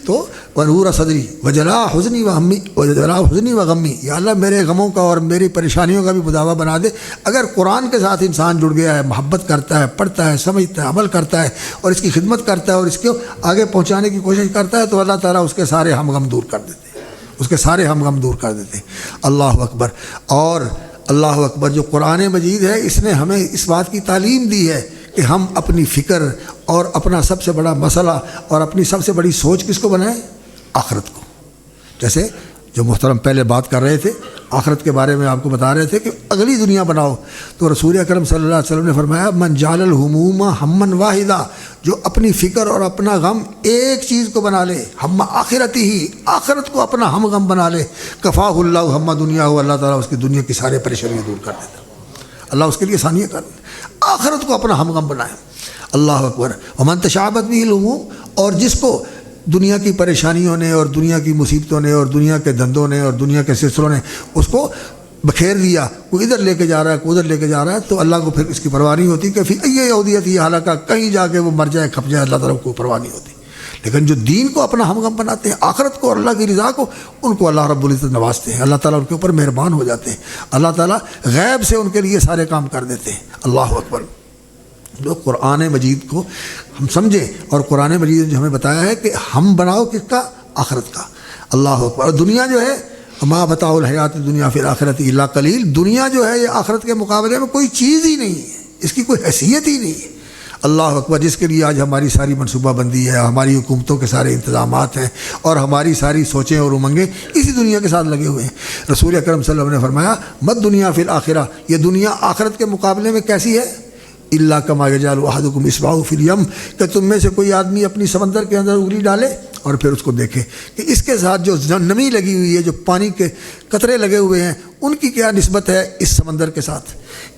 تو ونور صدری وجلاء حزنی و غمی, یا اللہ میرے غموں کا اور میری پریشانیوں کا بھی مداوا بنا دے. اگر قرآن کے ساتھ انسان جڑ گیا ہے, محبت کرتا ہے, پڑھتا ہے, سمجھتا ہے, عمل کرتا ہے, اور اس کی خدمت کرتا ہے, اور اس کو آگے پہنچانے کی کوشش کرتا ہے, تو اللہ تعالیٰ اس کے سارے ہم غم دور کر دیتے ہیں, اس کے سارے ہم غم دور کر دیتے ہیں. اللہ اکبر. اور اللہ اکبر, جو قرآن مجید ہے اس نے ہمیں اس بات کی تعلیم دی ہے کہ ہم اپنی فکر اور اپنا سب سے بڑا مسئلہ اور اپنی سب سے بڑی سوچ کس کو بنائیں؟ آخرت کو. جیسے جو محترم پہلے بات کر رہے تھے آخرت کے بارے میں, آپ کو بتا رہے تھے کہ اگلی دنیا بناؤ, تو رسول اکرم صلی اللہ علیہ وسلم نے فرمایا من جعل الہموم ہما واحدہ, جو اپنی فکر اور اپنا غم ایک چیز کو بنا لے, ہم آخرتی ہی, آخرت کو اپنا ہم غم بنا لے, کفاہ اللہ ہم دنیا ہو, اللہ تعالیٰ اس کی دنیا کی سارے پریشانیاں دور کر دیتا, اللہ اس کے لیے آسانیاں کر دیتا. آخرت کو اپنا ہم غم بنائے. اللہ اکبر. ومن تشابہت بہ الامور, اور جس کو دنیا کی پریشانیوں نے اور دنیا کی مصیبتوں نے اور دنیا کے دھندوں نے اور دنیا کے سلسلوں نے اس کو بکھیر دیا, کوئی ادھر لے کے جا رہا ہے, کوئی ادھر لے کے جا رہا ہے, تو اللہ کو پھر اس کی پرواہ نہیں ہوتی کہ پھر یہ یہودیت یہ حالکہ کہیں جا کے وہ مر جائے کھپ جائے, اللہ تعالیٰ کو پرواہ نہیں ہوتی. لیکن جو دین کو اپنا ہم غم بناتے ہیں, آخرت کو اور اللہ کی رضا کو, ان کو اللہ رب العزت نوازتے ہیں, اللہ تعالیٰ ان کے اوپر مہربان ہو جاتے ہیں, اللہ تعالیٰ غیب سے ان کے لیے سارے کام کر دیتے ہیں. اللہ اکبر. جو قرآن مجید کو ہم سمجھیں, اور قرآن مجید نے جو ہمیں بتایا ہے کہ ہم بناؤ کس کا؟ آخرت کا. اللہ اکبر. اور دنیا جو ہے, ما بتاؤ الحیات دنیا فی الآخرۃ الا قلیل, دنیا جو ہے یہ آخرت کے مقابلے میں کوئی چیز ہی نہیں ہے, اس کی کوئی حیثیت ہی نہیں ہے. اللہ اکبر. جس کے لیے آج ہماری ساری منصوبہ بندی ہے, ہماری حکومتوں کے سارے انتظامات ہیں, اور ہماری ساری سوچیں اور امنگیں اسی دنیا کے ساتھ لگے ہوئے ہیں. رسول اکرم صلی اللہ علیہ وسلم نے فرمایا مت دنیا فی الآخرہ, یہ دنیا آخرت کے مقابلے میں کیسی ہے؟ اللہ کما یجعل احدکم اصبعہ فی الیم, کہ تم میں سے کوئی آدمی اپنی سمندر کے اندر انگلی ڈالے اور پھر اس کو دیکھے کہ اس کے ساتھ جو نمی لگی ہوئی ہے, جو پانی کے قطرے لگے ہوئے ہیں, ان کی کیا نسبت ہے اس سمندر کے ساتھ.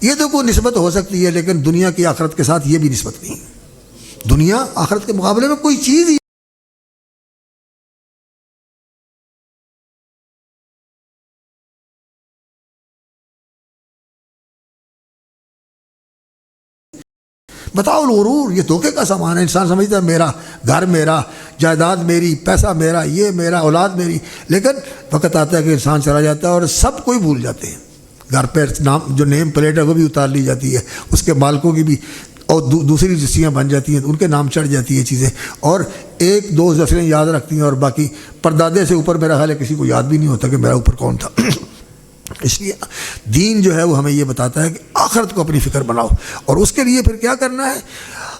یہ تو کوئی نسبت ہو سکتی ہے, لیکن دنیا کی آخرت کے ساتھ یہ بھی نسبت نہیں. دنیا آخرت کے مقابلے میں کوئی چیز ہی بتاؤ الغرور, یہ دھوکے کا سامان ہے. انسان سمجھتا ہے میرا گھر, میرا جائیداد میری, پیسہ میرا, یہ میرا, اولاد میری, لیکن وقت آتا ہے کہ انسان چلا جاتا ہے اور سب کوئی بھول جاتے ہیں. گھر پہ نام جو نیم پلیٹ ہے وہ بھی اتار لی جاتی ہے, اس کے مالکوں کی بھی, اور دوسری رسیاں بن جاتی ہیں, ان کے نام چڑھ جاتی ہیں چیزیں, اور ایک دو نسلیں یاد رکھتی ہیں, اور باقی پردادے سے اوپر میرا خیال ہے کسی کو یاد بھی نہیں ہوتا کہ میرا اوپر کون تھا. اس لیے دین جو ہے وہ ہمیں یہ بتاتا ہے کہ آخرت کو اپنی فکر بناؤ، اور اس کے لیے پھر کیا کرنا ہے؟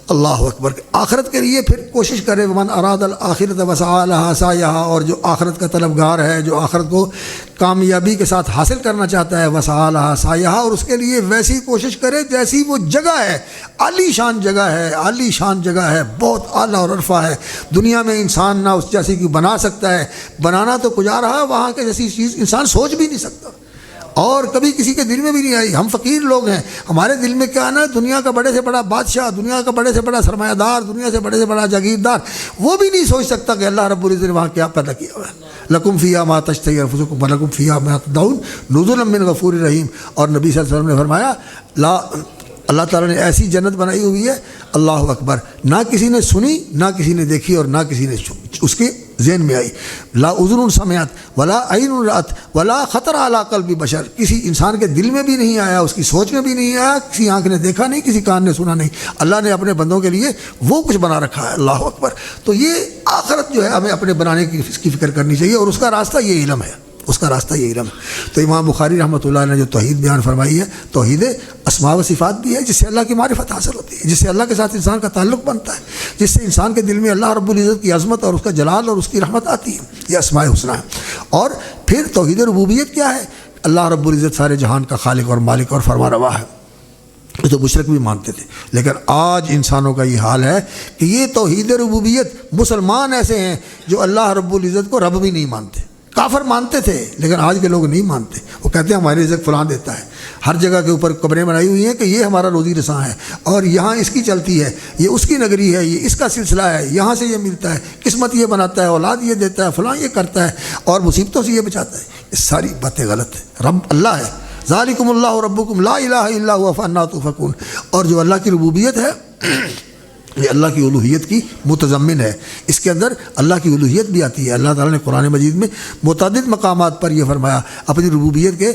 اللہ اکبر، آخرت کے لیے پھر کوشش کرے، ومن اراد الآخرۃ وسعى لها سعيها، اور جو آخرت کا طلبگار ہے، جو آخرت کو کامیابی کے ساتھ حاصل کرنا چاہتا ہے، وسعى لها سعيها، اور اس کے لیے ویسی کوشش کرے جیسی وہ جگہ ہے، عالی شان جگہ ہے، عالی شان جگہ ہے، بہت اعلیٰ اور عرفہ ہے، دنیا میں انسان نہ اس جیسی کی بنا سکتا ہے، بنانا تو کجا رہا، وہاں کے جیسی چیز انسان سوچ بھی نہیں سکتا، اور کبھی کسی کے دل میں بھی نہیں آئی۔ ہم فقیر لوگ ہیں، ہمارے دل میں کیا نا، دنیا کا بڑے سے بڑا بادشاہ، دنیا کا بڑے سے بڑا سرمایہ دار، دنیا سے بڑے سے بڑا جاگیردار، وہ بھی نہیں سوچ سکتا کہ اللہ رب العزت نے وہاں کیا پیدا کیا ہوا ہے۔ لکم فیہا ما تشتہی انفسکم ولکم فیہا ما تدعون نزلا من غفور رحیم، اور نبی صلی اللہ علیہ وسلم نے فرمایا اللہ تعالیٰ نے ایسی جنت بنائی ہوئی ہے، اللہ اکبر، نہ کسی نے سنی، نہ کسی نے دیکھی، اور نہ کسی نے اس کے ذہن میں آئی، لا اذن سمعت ولا عین رأت ولا خطر علی قلب بشر، کسی انسان کے دل میں بھی نہیں آیا، اس کی سوچ میں بھی نہیں آیا، کسی آنکھ نے دیکھا نہیں، کسی کان نے سنا نہیں، اللہ نے اپنے بندوں کے لیے وہ کچھ بنا رکھا ہے، اللہ اکبر۔ تو یہ آخرت جو ہے ہمیں اپنے بنانے کی فکر کرنی چاہیے، اور اس کا راستہ یہ علم ہے، اس کا راستہ یہ علم ہے۔ تو امام بخاری رحمۃ اللہ نے جو توحید بیان فرمائی ہے، توحید اسماء و صفات بھی ہے، جس سے اللہ کی معرفت حاصل ہوتی ہے، جس سے اللہ کے ساتھ انسان کا تعلق بنتا ہے، جس سے انسان کے دل میں اللہ رب العزت کی عظمت اور اس کا جلال اور اس کی رحمت آتی ہے، یہ اسماء حسنہ ہے۔ اور پھر توحید ربوبیت کیا ہے؟ اللہ رب العزت سارے جہان کا خالق اور مالک اور فرما روا ہے، یہ تو مشرک بھی مانتے تھے، لیکن آج انسانوں کا یہ حال ہے کہ یہ توحید ربوبیت، مسلمان ایسے ہیں جو اللہ رب العزت کو رب بھی نہیں مانتے، کافر مانتے تھے لیکن آج کے لوگ نہیں مانتے، وہ کہتے ہیں ہماری رزق فلاں دیتا ہے، ہر جگہ کے اوپر قبریں بنائی ہوئی ہیں کہ یہ ہمارا روزی رساں ہے، اور یہاں اس کی چلتی ہے، یہ اس کی نگری ہے، یہ اس کا سلسلہ ہے، یہاں سے یہ ملتا ہے، قسمت یہ بناتا ہے، اولاد یہ دیتا ہے، فلاں یہ کرتا ہے، اور مصیبتوں سے یہ بچاتا ہے، یہ ساری باتیں غلط ہیں۔ رب اللہ ہے، ذالکم اللہ ربکم لا الہ الا هو فانا تؤفکون، اور جو اللہ کی ربوبیت ہے یہ اللہ کی الوہیت کی متضمن ہے، اس کے اندر اللہ کی الوہیت بھی آتی ہے۔ اللہ تعالیٰ نے قرآن مجید میں متعدد مقامات پر یہ فرمایا، اپنی ربوبیت کے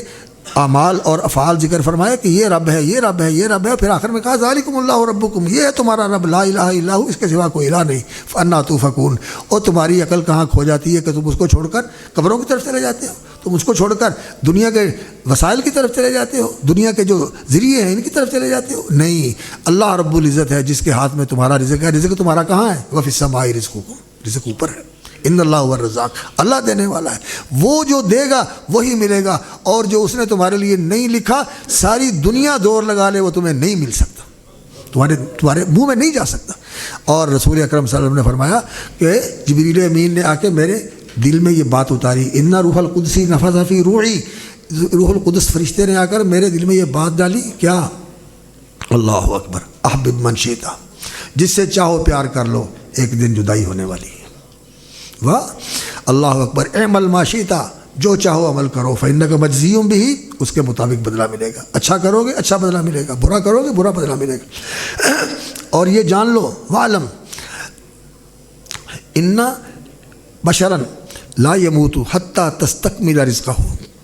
اعمال اور افعال ذکر فرمایا کہ یہ رب ہے، یہ رب ہے، یہ رب ہے، پھر آخر میں کہا ذالکم اللہ ربکم، یہ ہے تمہارا رب، لا الہ الا ہو، اس کے سوا کوئی الہ نہیں، فانا تؤفکون، اور تمہاری عقل کہاں کھو جاتی ہے کہ تم اس کو چھوڑ کر قبروں کی طرف چلے جاتے ہو، تم اس کو چھوڑ کر دنیا کے وسائل کی طرف چلے جاتے ہو، دنیا کے جو ذریعے ہیں ان کی طرف چلے جاتے ہو۔ نہیں، اللہ رب العزت ہے جس کے ہاتھ میں تمہارا رزق ہے، رزق تمہارا کہاں ہے؟ وفی السماء رزقکم، رزق اوپر ہے، ان اللہ هو الرزاق، اللہ دینے والا ہے، وہ جو دے گا وہی ملے گا، اور جو اس نے تمہارے لیے نہیں لکھا ساری دنیا دور لگا لے وہ تمہیں نہیں مل سکتا، تمہارے منہ میں نہیں جا سکتا۔ اور رسول اکرم صلی اللہ علیہ وسلم نے فرمایا کہ جبریل امین نے آ کے میرے دل میں یہ بات اتاری، ان روح القدس نفث فی روحی، روح القدس فرشتے نے آ کر میرے دل میں یہ بات ڈالی، کیا؟ اللہ اکبر، احبب من شئت، جس سے چاہو پیار کر لو، ایک دن جدائی ہونے والی ہے، واہ اللہ اکبر، اعمل ما شئت، جو چاہو عمل کرو، فإنک مجزی بہ، اس کے مطابق بدلہ ملے گا، اچھا کرو گے اچھا بدلہ ملے گا، برا کرو گے برا بدلہ ملے گا۔ اور یہ جان لو، وعلم ان بشرا لا یموت حتی تستکمل رزقہ،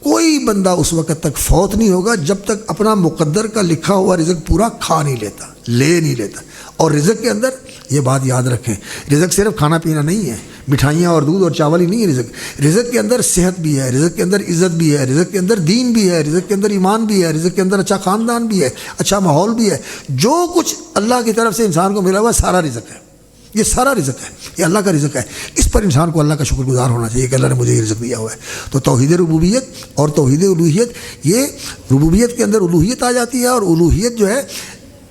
کوئی بندہ اس وقت تک فوت نہیں ہوگا جب تک اپنا مقدر کا لکھا ہوا رزق پورا کھا نہیں لیتا، لے نہیں لیتا۔ اور رزق کے اندر یہ بات یاد رکھیں، رزق صرف کھانا پینا نہیں ہے، مٹھائیاں اور دودھ اور چاول ہی نہیں ہے رزق، رزق کے اندر صحت بھی ہے، رزق کے اندر عزت بھی ہے، رزق کے اندر دین بھی ہے، رزق کے اندر ایمان بھی ہے، رزق کے اندر اچھا خاندان بھی ہے، اچھا ماحول بھی ہے، جو کچھ اللہ کی طرف سے انسان کو ملا ہوا سارا رزق ہے، یہ سارا رزق ہے، یہ اللہ کا رزق ہے، اس پر انسان کو اللہ کا شکر گزار ہونا چاہیے کہ اللہ نے مجھے یہ رزق دیا ہوا ہے۔ تو توحید ربوبیت اور توحید الوہیت، یہ ربوبیت کے اندر الوہیت آ جاتی ہے، اور الوہیت جو ہے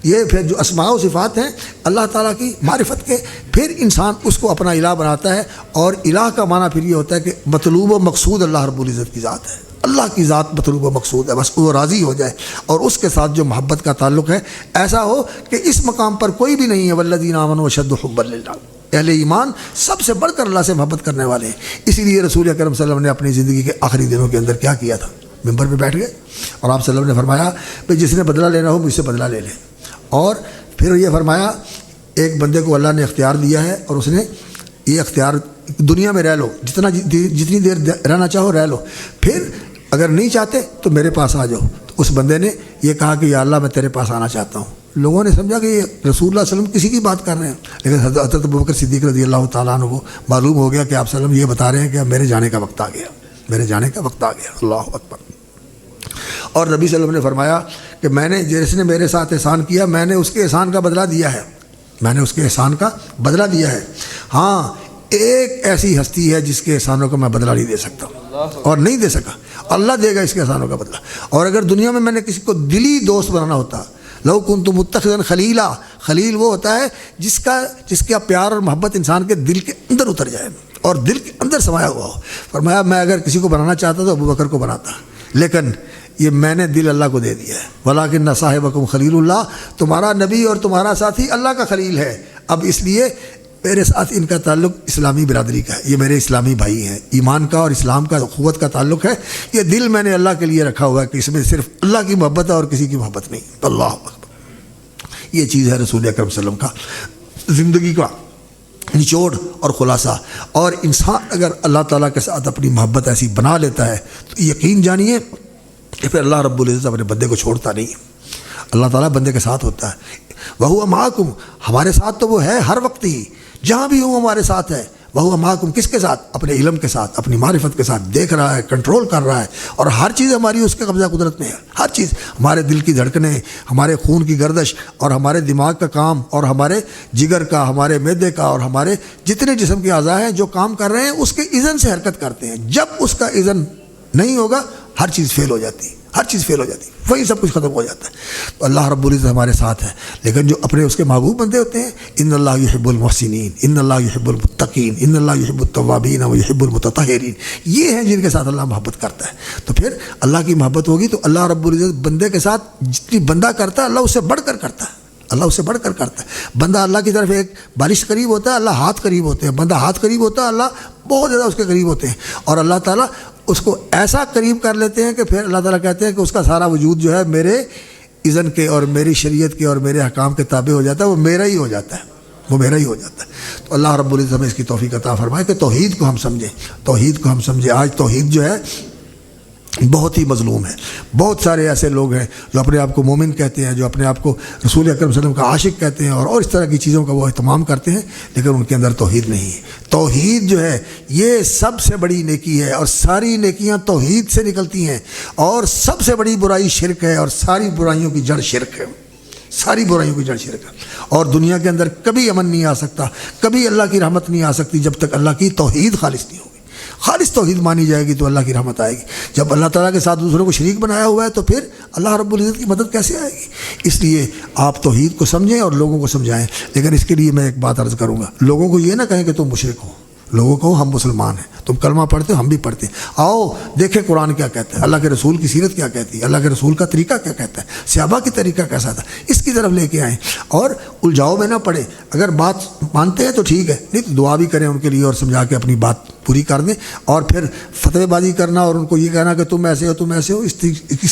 یہ پھر جو اسماء و صفات ہیں اللہ تعالیٰ کی معرفت کے، پھر انسان اس کو اپنا الہ بناتا ہے، اور الہ کا معنی پھر یہ ہوتا ہے کہ مطلوب و مقصود اللہ رب العزت کی ذات ہے، اللہ کی ذات مطلوب و مقصود ہے، بس وہ راضی ہو جائے، اور اس کے ساتھ جو محبت کا تعلق ہے ایسا ہو کہ اس مقام پر کوئی بھی نہیں ہے، والذین آمنوا اشد حبا للہ، اہل ایمان سب سے بڑھ کر اللہ سے محبت کرنے والے ہیں۔ اسی لیے رسول اکرم صلی اللہ علیہ وسلم نے اپنی زندگی کے آخری دنوں کے اندر کیا کیا تھا؟ ممبر پہ بیٹھ گئے اور آپ صلی اللہ علیہ وسلم نے فرمایا کہ جس نے بدلہ لینا ہو مجھ سے بدلہ لے لے، اور پھر یہ فرمایا ایک بندے کو اللہ نے اختیار دیا ہے، اور اس نے یہ اختیار دنیا میں رہ لو، جتنی دیر رہنا چاہو رہ لو، پھر اگر نہیں چاہتے تو میرے پاس آ جاؤ۔ تو اس بندے نے یہ کہا کہ یا اللہ میں تیرے پاس آنا چاہتا ہوں۔ لوگوں نے سمجھا کہ یہ رسول اللہ صلی اللہ علیہ وسلم کسی کی بات کر رہے ہیں، لیکن حضرت ابوبکر صدیق رضی اللہ تعالیٰ عنہ کو معلوم ہو گیا کہ آپ صلی اللہ علیہ وسلم یہ بتا رہے ہیں کہ اب میرے جانے کا وقت آ گیا، میرے جانے کا وقت آ گیا، اللہ اکبر۔ اور نبی صلی اللہ علیہ وسلم نے فرمایا کہ میں نے جس نے میرے ساتھ احسان کیا میں نے اس کے احسان کا بدلہ دیا ہے، میں نے اس کے احسان کا بدلہ دیا ہے۔ ہاں ایک ایسی ہستی ہے جس کے احسانوں کا میں بدلہ نہیں دے سکتا اور نہیں دے سکا، اللہ دے گا اس کے احسانوں کا بدلہ۔ اور اگر دنیا میں نے کسی کو دلی دوست بنانا ہوتا، لو کنت متخذا خلیلا، خلیل وہ ہوتا ہے جس کا پیار اور محبت انسان کے دل کے اندر اتر جائے اور دل کے اندر سمایا ہوا ہو۔ فرمایا میں اگر کسی کو بنانا چاہتا تو ابو بکر کو بناتا، لیکن یہ میں نے دل اللہ کو دے دیا ہے۔ وَلَٰكِنَّ صَاحِبَكُمْ خَلِيلُ اللَّهِ، تمہارا نبی اور تمہارا ساتھی اللہ کا خلیل ہے۔ اب اس لیے میرے ساتھ ان کا تعلق اسلامی برادری کا ہے، یہ میرے اسلامی بھائی ہیں، ایمان کا اور اسلام کا اخوت کا تعلق ہے۔ یہ دل میں نے اللہ کے لیے رکھا ہوا ہے کہ اس میں صرف اللہ کی محبت ہے اور کسی کی محبت نہیں۔ اللہ اکبر، یہ چیز ہے رسول اکرم صلی اللہ علیہ وسلم کا زندگی کا نچوڑ اور خلاصہ۔ اور انسان اگر اللہ تعالیٰ کے ساتھ اپنی محبت ایسی بنا لیتا ہے تو یقین جانیے کہ پھر اللہ رب العزت اپنے بندے کو چھوڑتا نہیں، اللہ تعالیٰ بندے کے ساتھ ہوتا ہے۔ وَهُوَ مَعَكُمْ، ہمارے ساتھ تو وہ ہے ہر وقت ہی، جہاں بھی ہوں ہمارے ساتھ ہے۔ وَهُوَ مَعَكُمْ کس کے ساتھ؟ اپنے علم کے ساتھ، اپنی معرفت کے ساتھ، دیکھ رہا ہے، کنٹرول کر رہا ہے، اور ہر چیز ہماری اس کے قبضہ قدرت میں ہے۔ ہر چیز، ہمارے دل کی دھڑکنیں، ہمارے خون کی گردش، اور ہمارے دماغ کا کام، اور ہمارے جگر کا، ہمارے معدے کا، اور ہمارے جتنے جسم کے اعضاء ہیں جو کام کر رہے ہیں اس کے اذن سے حرکت کرتے ہیں۔ جب اس کا اذن نہیں ہوگا ہر چیز فیل ہو جاتی ہے، ہر چیز فیل ہو جاتی ہے، وہی سب کچھ ختم ہو جاتا ہے۔ تو اللہ رب العزت ہمارے ساتھ ہے، لیکن جو اپنے اس کے محبوب بندے ہوتے ہیں، ان اللہ یحب المحسنین، ان اللہ یحب المتقین، ان اللہ یحب التوابین و یحب المتطہرین، یہ ہیں جن کے ساتھ اللہ محبت کرتا ہے۔ تو پھر اللہ کی محبت ہوگی تو اللہ رب العزت بندے کے ساتھ جتنی بندہ کرتا ہے اللہ اس سے بڑھ کر کرتا ہے، اللہ اس سے بڑھ کر کرتا ہے۔ بندہ اللہ کی طرف ایک بارش قریب ہوتا ہے، اللہ ہاتھ قریب ہوتے ہیں، بندہ ہاتھ قریب ہوتا ہے، اللہ بہت زیادہ اس کے قریب ہوتے ہیں، اور اللہ تعالیٰ اس کو ایسا قریب کر لیتے ہیں کہ پھر اللہ تعالیٰ کہتے ہیں کہ اس کا سارا وجود جو ہے میرے اذن کے اور میری شریعت کے اور میرے احکام کے تابع ہو جاتا ہے، وہ میرا ہی ہو جاتا ہے، وہ میرا ہی ہو جاتا ہے۔ تو اللہ رب العزت ہمیں اس کی توفیق عطا فرمائے کہ توحید کو ہم سمجھیں، توحید کو ہم سمجھیں۔ آج توحید جو ہے بہت ہی مظلوم ہے۔ بہت سارے ایسے لوگ ہیں جو اپنے آپ کو مومن کہتے ہیں، جو اپنے آپ کو رسول اکرم صلی اللہ علیہ وسلم کا عاشق کہتے ہیں، اور اس طرح کی چیزوں کا وہ اہتمام کرتے ہیں، لیکن ان کے اندر توحید نہیں ہے۔ توحید جو ہے یہ سب سے بڑی نیکی ہے، اور ساری نیکیاں توحید سے نکلتی ہیں، اور سب سے بڑی برائی شرک ہے، اور ساری برائیوں کی جڑ شرک ہے، ساری برائیوں کی جڑ شرک ہے۔ اور دنیا کے اندر کبھی امن نہیں آ سکتا، کبھی اللہ کی رحمت نہیں آ سکتی جب تک اللہ کی توحید خالص نہیں ہوگی۔ خالص توحید مانی جائے گی تو اللہ کی رحمت آئے گی۔ جب اللہ تعالیٰ کے ساتھ دوسروں کو شریک بنایا ہوا ہے تو پھر اللہ رب العزت کی مدد کیسے آئے گی؟ اس لیے آپ توحید کو سمجھیں اور لوگوں کو سمجھائیں۔ لیکن اس کے لیے میں ایک بات عرض کروں گا، لوگوں کو یہ نہ کہیں کہ تم مشرک ہو، لوگوں کو ہم مسلمان ہیں، تم کلمہ پڑھتے ہو ہم بھی پڑھتے ہیں، آؤ دیکھیں قرآن کیا کہتا ہے، اللہ کے رسول کی سیرت کیا کہتی ہے، اللہ کے رسول کا طریقہ کیا کہتا ہے، صحابہ کی طریقہ کیسا تھا، اس کی طرف لے کے آئیں، اور الجھاؤ میں نہ پڑے۔ اگر بات مانتے ہیں تو ٹھیک ہے، نہیں تو دعا بھی کریں ان کے لیے اور سمجھا کے اپنی بات پوری کر دیں۔ اور پھر فتوی بازی کرنا اور ان کو یہ کہنا کہ تم ایسے ہو تم ایسے ہو، اس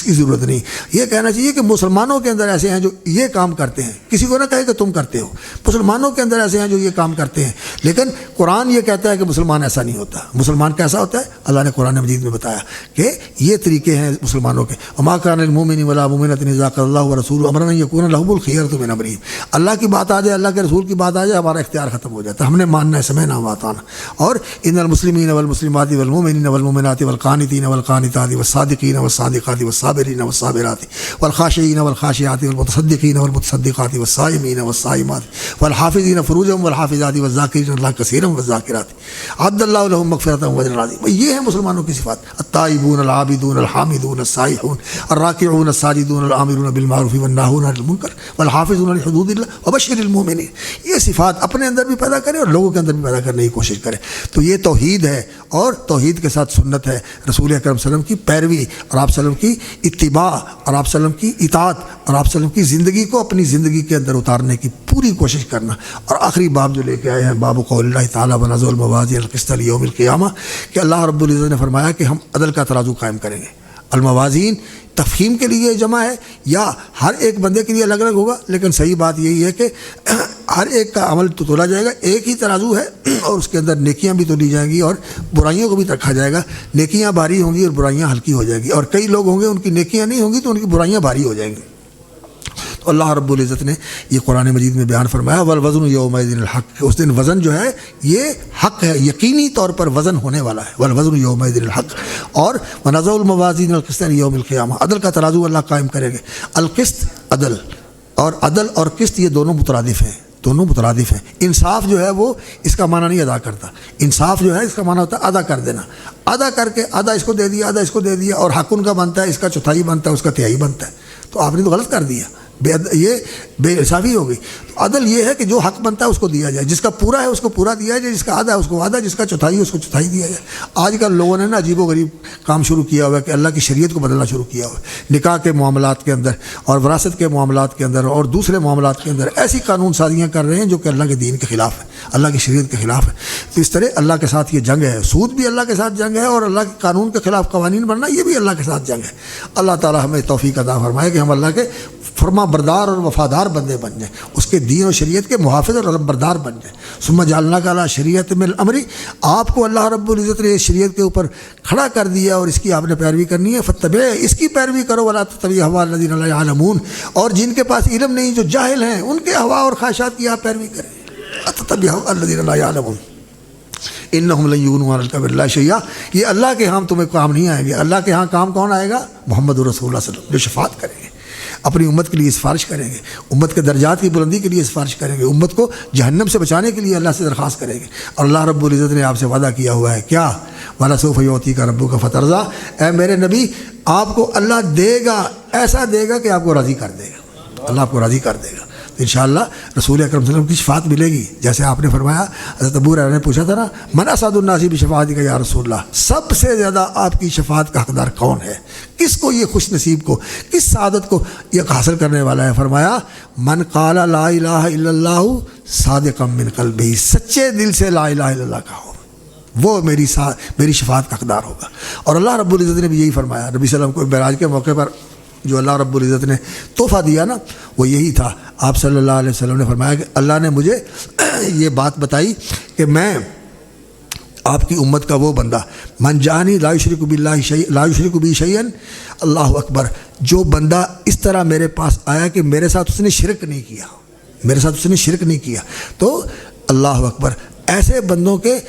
کی ضرورت نہیں۔ یہ کہنا چاہیے کہ مسلمانوں کے اندر ایسے ہیں جو یہ کام کرتے ہیں، کسی کو نہ کہے کہ تم کرتے ہو، مسلمانوں کے اندر ایسے ہیں جو یہ کام کرتے ہیں، لیکن قرآن یہ کہتا ہے کہ مسلمان ایسا نہیں ہوتا۔ مسلمان کیسا ہوتا ہے؟ اللہ نے قرآن مجید میں بتایا کہ یہ طریقے ہیں مسلمانوں کے۔ وما كان للمؤمن ولا مؤمنة إذا قضى الله ورسوله أمرا أن يكون لهم الخيرة من أمرهم۔ اللہ کی بات آ جائے، اللہ کے رسول کی بات آ جائے، ہمارا اختیار ختم ہو جاتا ہے، ہم نے ماننا ہے، سمعنا وأطعنا۔ اور ان المسلمین والمسلمات والمؤمنین والمؤمنات والقانتین والقانتات والصادقین والصادقات والصابرین والصابرات والخاشعین والخاشعات والمتصدقین والمتصدقات والصائمین والصائمات والحافظین فروجهم والحافظات والذاکرین اللہ کثیرا والذاکرات اعد اللہ لهم مغفرۃ واجرا عظیما۔ یہ ہیں مسلمانوں کی صفات، التائبون العابدون الحامدون السائحون الراکعون الساجدون الآمرون بالمعروف والناہون عن المنکر والحافظون لحدود اللہ وبشر المؤمنین۔ یہ صفات اپنے اندر بھی پیدا کریں اور لوگوں کے اندر بھی پیدا کرنے کی کوشش کریں۔ تو یہ توحید ہے، اور توحید کے ساتھ سنت ہے، رسول اکرم صلی اللہ علیہ وسلم کی پیروی، اور آپ صلی اللہ علیہ وسلم کی اتباع، اور آپ صلی اللہ علیہ وسلم کی اطاعت، اور آپ صلی اللہ علیہ وسلم کی زندگی کو اپنی زندگی کے اندر اتارنے کی پوری کوشش کرنا۔ اور آخری باب جو لے کے آئے ہیں، باب قول اللہ تعالیٰ ونضع الموازین القسط لیوم القیامہ، کہ اللہ رب العزت نے فرمایا کہ ہم عدل کا ترازو قائم کریں گے۔ الموازین تفہیم کے لیے جمع ہے یا ہر ایک بندے کے لیے الگ الگ ہوگا، لیکن صحیح بات یہی ہے کہ ہر ایک کا عمل تو تولا جائے گا، ایک ہی ترازو ہے، اور اس کے اندر نیکیاں بھی تولی جائیں گی اور برائیوں کو بھی رکھا جائے گا۔ نیکیاں بھاری ہوں گی اور برائیاں ہلکی ہو جائیں گی، اور کئی لوگ ہوں گے ان کی نیکیاں نہیں ہوں گی تو ان کی برائیاں بھاری ہو جائیں گی۔ تو اللہ رب العزت نے یہ قرآن مجید میں بیان فرمایا والوزن یومئذ الحق، اس دن وزن جو ہے یہ حق ہے، یقینی طور پر وزن ہونے والا ہے، والوزن یومئذ الحق۔ اور ونضع الموازین القسط لیوم القیامہ، عدل کا ترازو اللہ قائم کرے گے۔ القسط عدل، اور عدل اور قسط یہ دونوں مترادف ہیں، دونوں مترادف ہیں۔ انصاف جو ہے وہ اس کا معنی نہیں ادا کرتا، انصاف جو ہے اس کا معنی ہوتا ہے ادا کر دینا، ادا کر کے آدھا اس کو دے دیا، آدھا اس کو دے دیا، اور حق ان کا بنتا ہے، اس کا چوتھائی بنتا ہے، اس کا تہائی بنتا ہے، تو آپ نے تو غلط کر دیا، یہ بے انصافی ہو گئی۔ تو عدل یہ ہے کہ جو حق بنتا ہے اس کو دیا جائے، جس کا پورا ہے اس کو پورا دیا جائے، جس کا آدھا ہے اس کو آدھا، جس کا چوتھائی ہے اس کو چوتھائی دیا جائے۔ آج کل لوگوں نے نا عجیب و غریب کام شروع کیا ہوا ہے کہ اللہ کی شریعت کو بدلنا شروع کیا ہوا ہے، نکاح کے معاملات کے اندر اور وراثت کے معاملات کے اندر اور دوسرے معاملات کے اندر ایسی قانون سازیاں کر رہے ہیں جو کہ اللہ کے دین کے خلاف ہے، اللہ کی شریعت کے خلاف ہے۔ تو اس طرح اللہ کے ساتھ یہ جنگ ہے، سود بھی اللہ کے ساتھ جنگ ہے، اور اللہ کے قانون کے خلاف قوانین بننا یہ بھی اللہ کے ساتھ جنگ ہے۔ اللہ تعالی ہمیں توفیق عطا فرمائے کہ ہم اللہ کے فرما بردار اور وفادار بندے بن جائیں، اس کے دین اور شریعت کے محافظ اور علم بردار بن جائیں۔ ثم جعلناک علی شریعۃ من الامر، آپ کو اللہ رب العزت نے اس شریعت کے اوپر کھڑا کر دیا اور اس کی آپ نے پیروی کرنی ہے، فتبع، اس کی پیروی کرو، ولا تتبع هوى الذین لا يعلمون، اور جن کے پاس علم نہیں، جو جاہل ہیں، ان کے ہوا اور خواہشات کی آپ پیروی کریں، تتبع هوى الذین لا يعلمون انہم لن یغنوا عنک من اللہ شیئا، یہ اللہ کے ہاں تمہیں کام نہیں آئیں گے۔ اللہ کے ہاں کام کون آئے گا؟ محمد رسول اللہ صلی اللہ علیہ وسلم، جو شفاعت کریں گے، اپنی امت کے لیے سفارش کریں گے، امت کے درجات کی بلندی کے لیے سفارش کریں گے، امت کو جہنم سے بچانے کے لیے اللہ سے درخواست کریں گے۔ اور اللہ رب العزت نے آپ سے وعدہ کیا ہوا ہے کیا؟ وَلَسَوْفَ يُعْطِيكَ رَبُّكَ فَتَرْضَىٰ، اے میرے نبی آپ کو اللہ دے گا، ایسا دے گا کہ آپ کو راضی کر دے گا، اللہ آپ کو راضی کر دے گا۔ تو انشاءاللہ رسول اکرم صلی اللہ علیہ وسلم کی شفاعت ملے گی، جیسے آپ نے فرمایا، حضرت ابو ہریرہ نے پوچھا تھا نا، من اسعد الناس بشفاعتک یا رسول اللہ، سب سے زیادہ آپ کی شفاعت کا حقدار کون ہے؟ کس کو یہ خوش نصیب کو، کس سعادت کو یہ حاصل کرنے والا ہے؟ فرمایا من قال لا الہ الا اللہ صادقا من قلبہ، سچے دل سے لا الہ الا اللہ کہا، وہ میری شفاعت کا حقدار ہوگا۔ اور اللہ رب العزت نے بھی یہی فرمایا، نبی صلی اللہ علیہ وسلم کو معراج کے موقع پر جو اللہ رب العزت نے تحفہ دیا نا، وہ یہی تھا۔ آپ صلی اللہ علیہ وسلم نے فرمایا کہ اللہ نے مجھے یہ بات بتائی کہ میں آپ کی امت کا وہ بندہ، من جانی لا یشرک باللہ شیئا، لا یشرک بی شیئا، اللہ اکبر، جو بندہ اس طرح میرے پاس آیا کہ میرے ساتھ اس نے شرک نہیں کیا، میرے ساتھ اس نے شرک نہیں کیا، تو اللہ اکبر، ایسے بندوں کے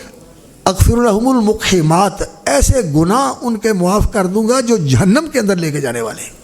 اغفر لہم المقحمات، ایسے گناہ ان کے معاف کر دوں گا جو جہنم کے اندر لے کے جانے والے ہیں،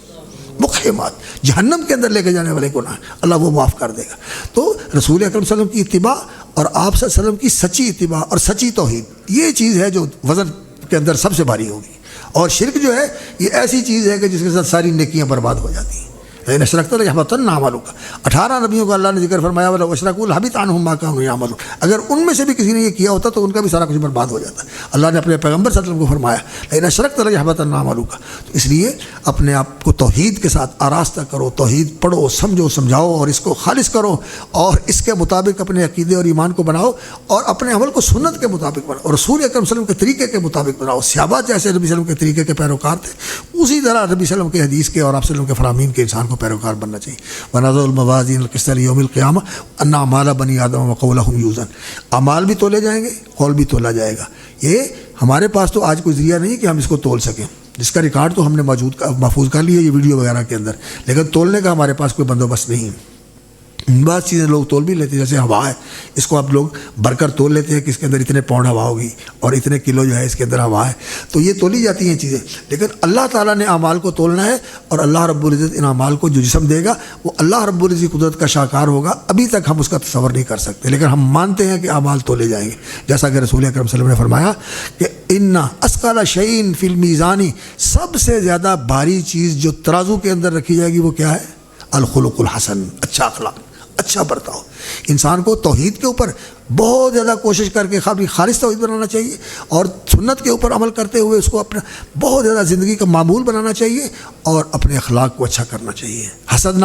مقحمات، جہنم کے اندر لے کے جانے والے گناہ اللہ وہ معاف کر دے گا۔ تو رسول اکرم صلی اللہ علیہ وسلم کی اتباع اور آپ صلی اللہ علیہ وسلم کی سچی اتباع اور سچی توحید، یہ چیز ہے جو وزن کے اندر سب سے بھاری ہوگی۔ اور شرک جو ہے یہ ایسی چیز ہے کہ جس کے ساتھ ساری نیکیاں برباد ہو جاتی ہیں۔ لیکن اشرکت لیحبطن اعمالک، 18 نبیوں کا اللہ نے ذکر فرمایا ولو اشرکوا لحبط عنہم ما کانوا یعملون، اگر ان میں سے بھی کسی نے یہ کیا ہوتا تو ان کا بھی سارا کچھ برباد ہو جاتا۔ اللہ نے اپنے پیغمبر صلی اللہ علیہ وسلم کو فرمایا لیکن اشرکت لیحبطن اعمالک، تو اس لیے اپنے آپ کو توحید کے ساتھ آراستہ کرو، توحید پڑھو، سمجھو، سمجھاؤ اور اس کو خالص کرو، اور اس کے مطابق اپنے عقیدے اور ایمان کو بناؤ، اور اپنے عمل کو سنت کے مطابق بناؤ، اور رسول اکرم صلی اللہ علیہ وسلم کے طریقے کے مطابق بناؤ۔ صحابہ جیسے نبی صلی اللہ علیہ وسلم کے طریقے کے پیروکار تھے، اسی طرح نبی صلی اللہ علیہ وسلم کے حدیث کے اور آپ صلی اللہ علیہ وسلم کے فرامین کے انسان کو پیروکار بننا چاہیے۔ ونضع الموازین القسط لیوم القیامہ ان اعمال بنی آدم وقولهم یوزن، اعمال بھی تولے جائیں گے، قول بھی تولا جائے گا۔ یہ ہمارے پاس تو آج کوئی ذریعہ نہیں کہ ہم اس کو تول سکیں، جس کا ریکارڈ تو ہم نے محفوظ کر لیا یہ ویڈیو وغیرہ کے اندر، لیکن تولنے کا ہمارے پاس کوئی بندوبست نہیں ہے۔ بعض چیزیں لوگ تول بھی لیتے ہیں، جیسے ہوا ہے، اس کو آپ لوگ بھر کر تول لیتے ہیں کہ اس کے اندر اتنے پاؤنڈ ہوا ہوگی اور اتنے کلو جو ہے اس کے اندر ہوا ہے، تو یہ تولی جاتی ہیں چیزیں، لیکن اللہ تعالیٰ نے اعمال کو تولنا ہے، اور اللہ رب العزت ان اعمال کو جو جسم دے گا وہ اللہ رب العزت کی قدرت کا شاہکار ہوگا۔ ابھی تک ہم اس کا تصور نہیں کر سکتے، لیکن ہم مانتے ہیں کہ اعمال تولے جائیں گے، جیسا کہ رسول اکرم صلی اللہ علیہ وسلم نے فرمایا کہ ان اثقل شیء فی المیزان، سب سے زیادہ بھاری چیز جو ترازو کے اندر رکھی جائے گی وہ کیا ہے؟ الخلق الحسن، اچھا اخلاق، اچھا برتاؤ۔ انسان کو توحید کے اوپر بہت زیادہ کوشش کر کے خالص توحید بنانا چاہیے، اور سنت کے اوپر عمل کرتے ہوئے اس کو اپنا بہت زیادہ زندگی کا معمول بنانا چاہیے، اور اپنے اخلاق کو اچھا کرنا چاہیے۔ حسد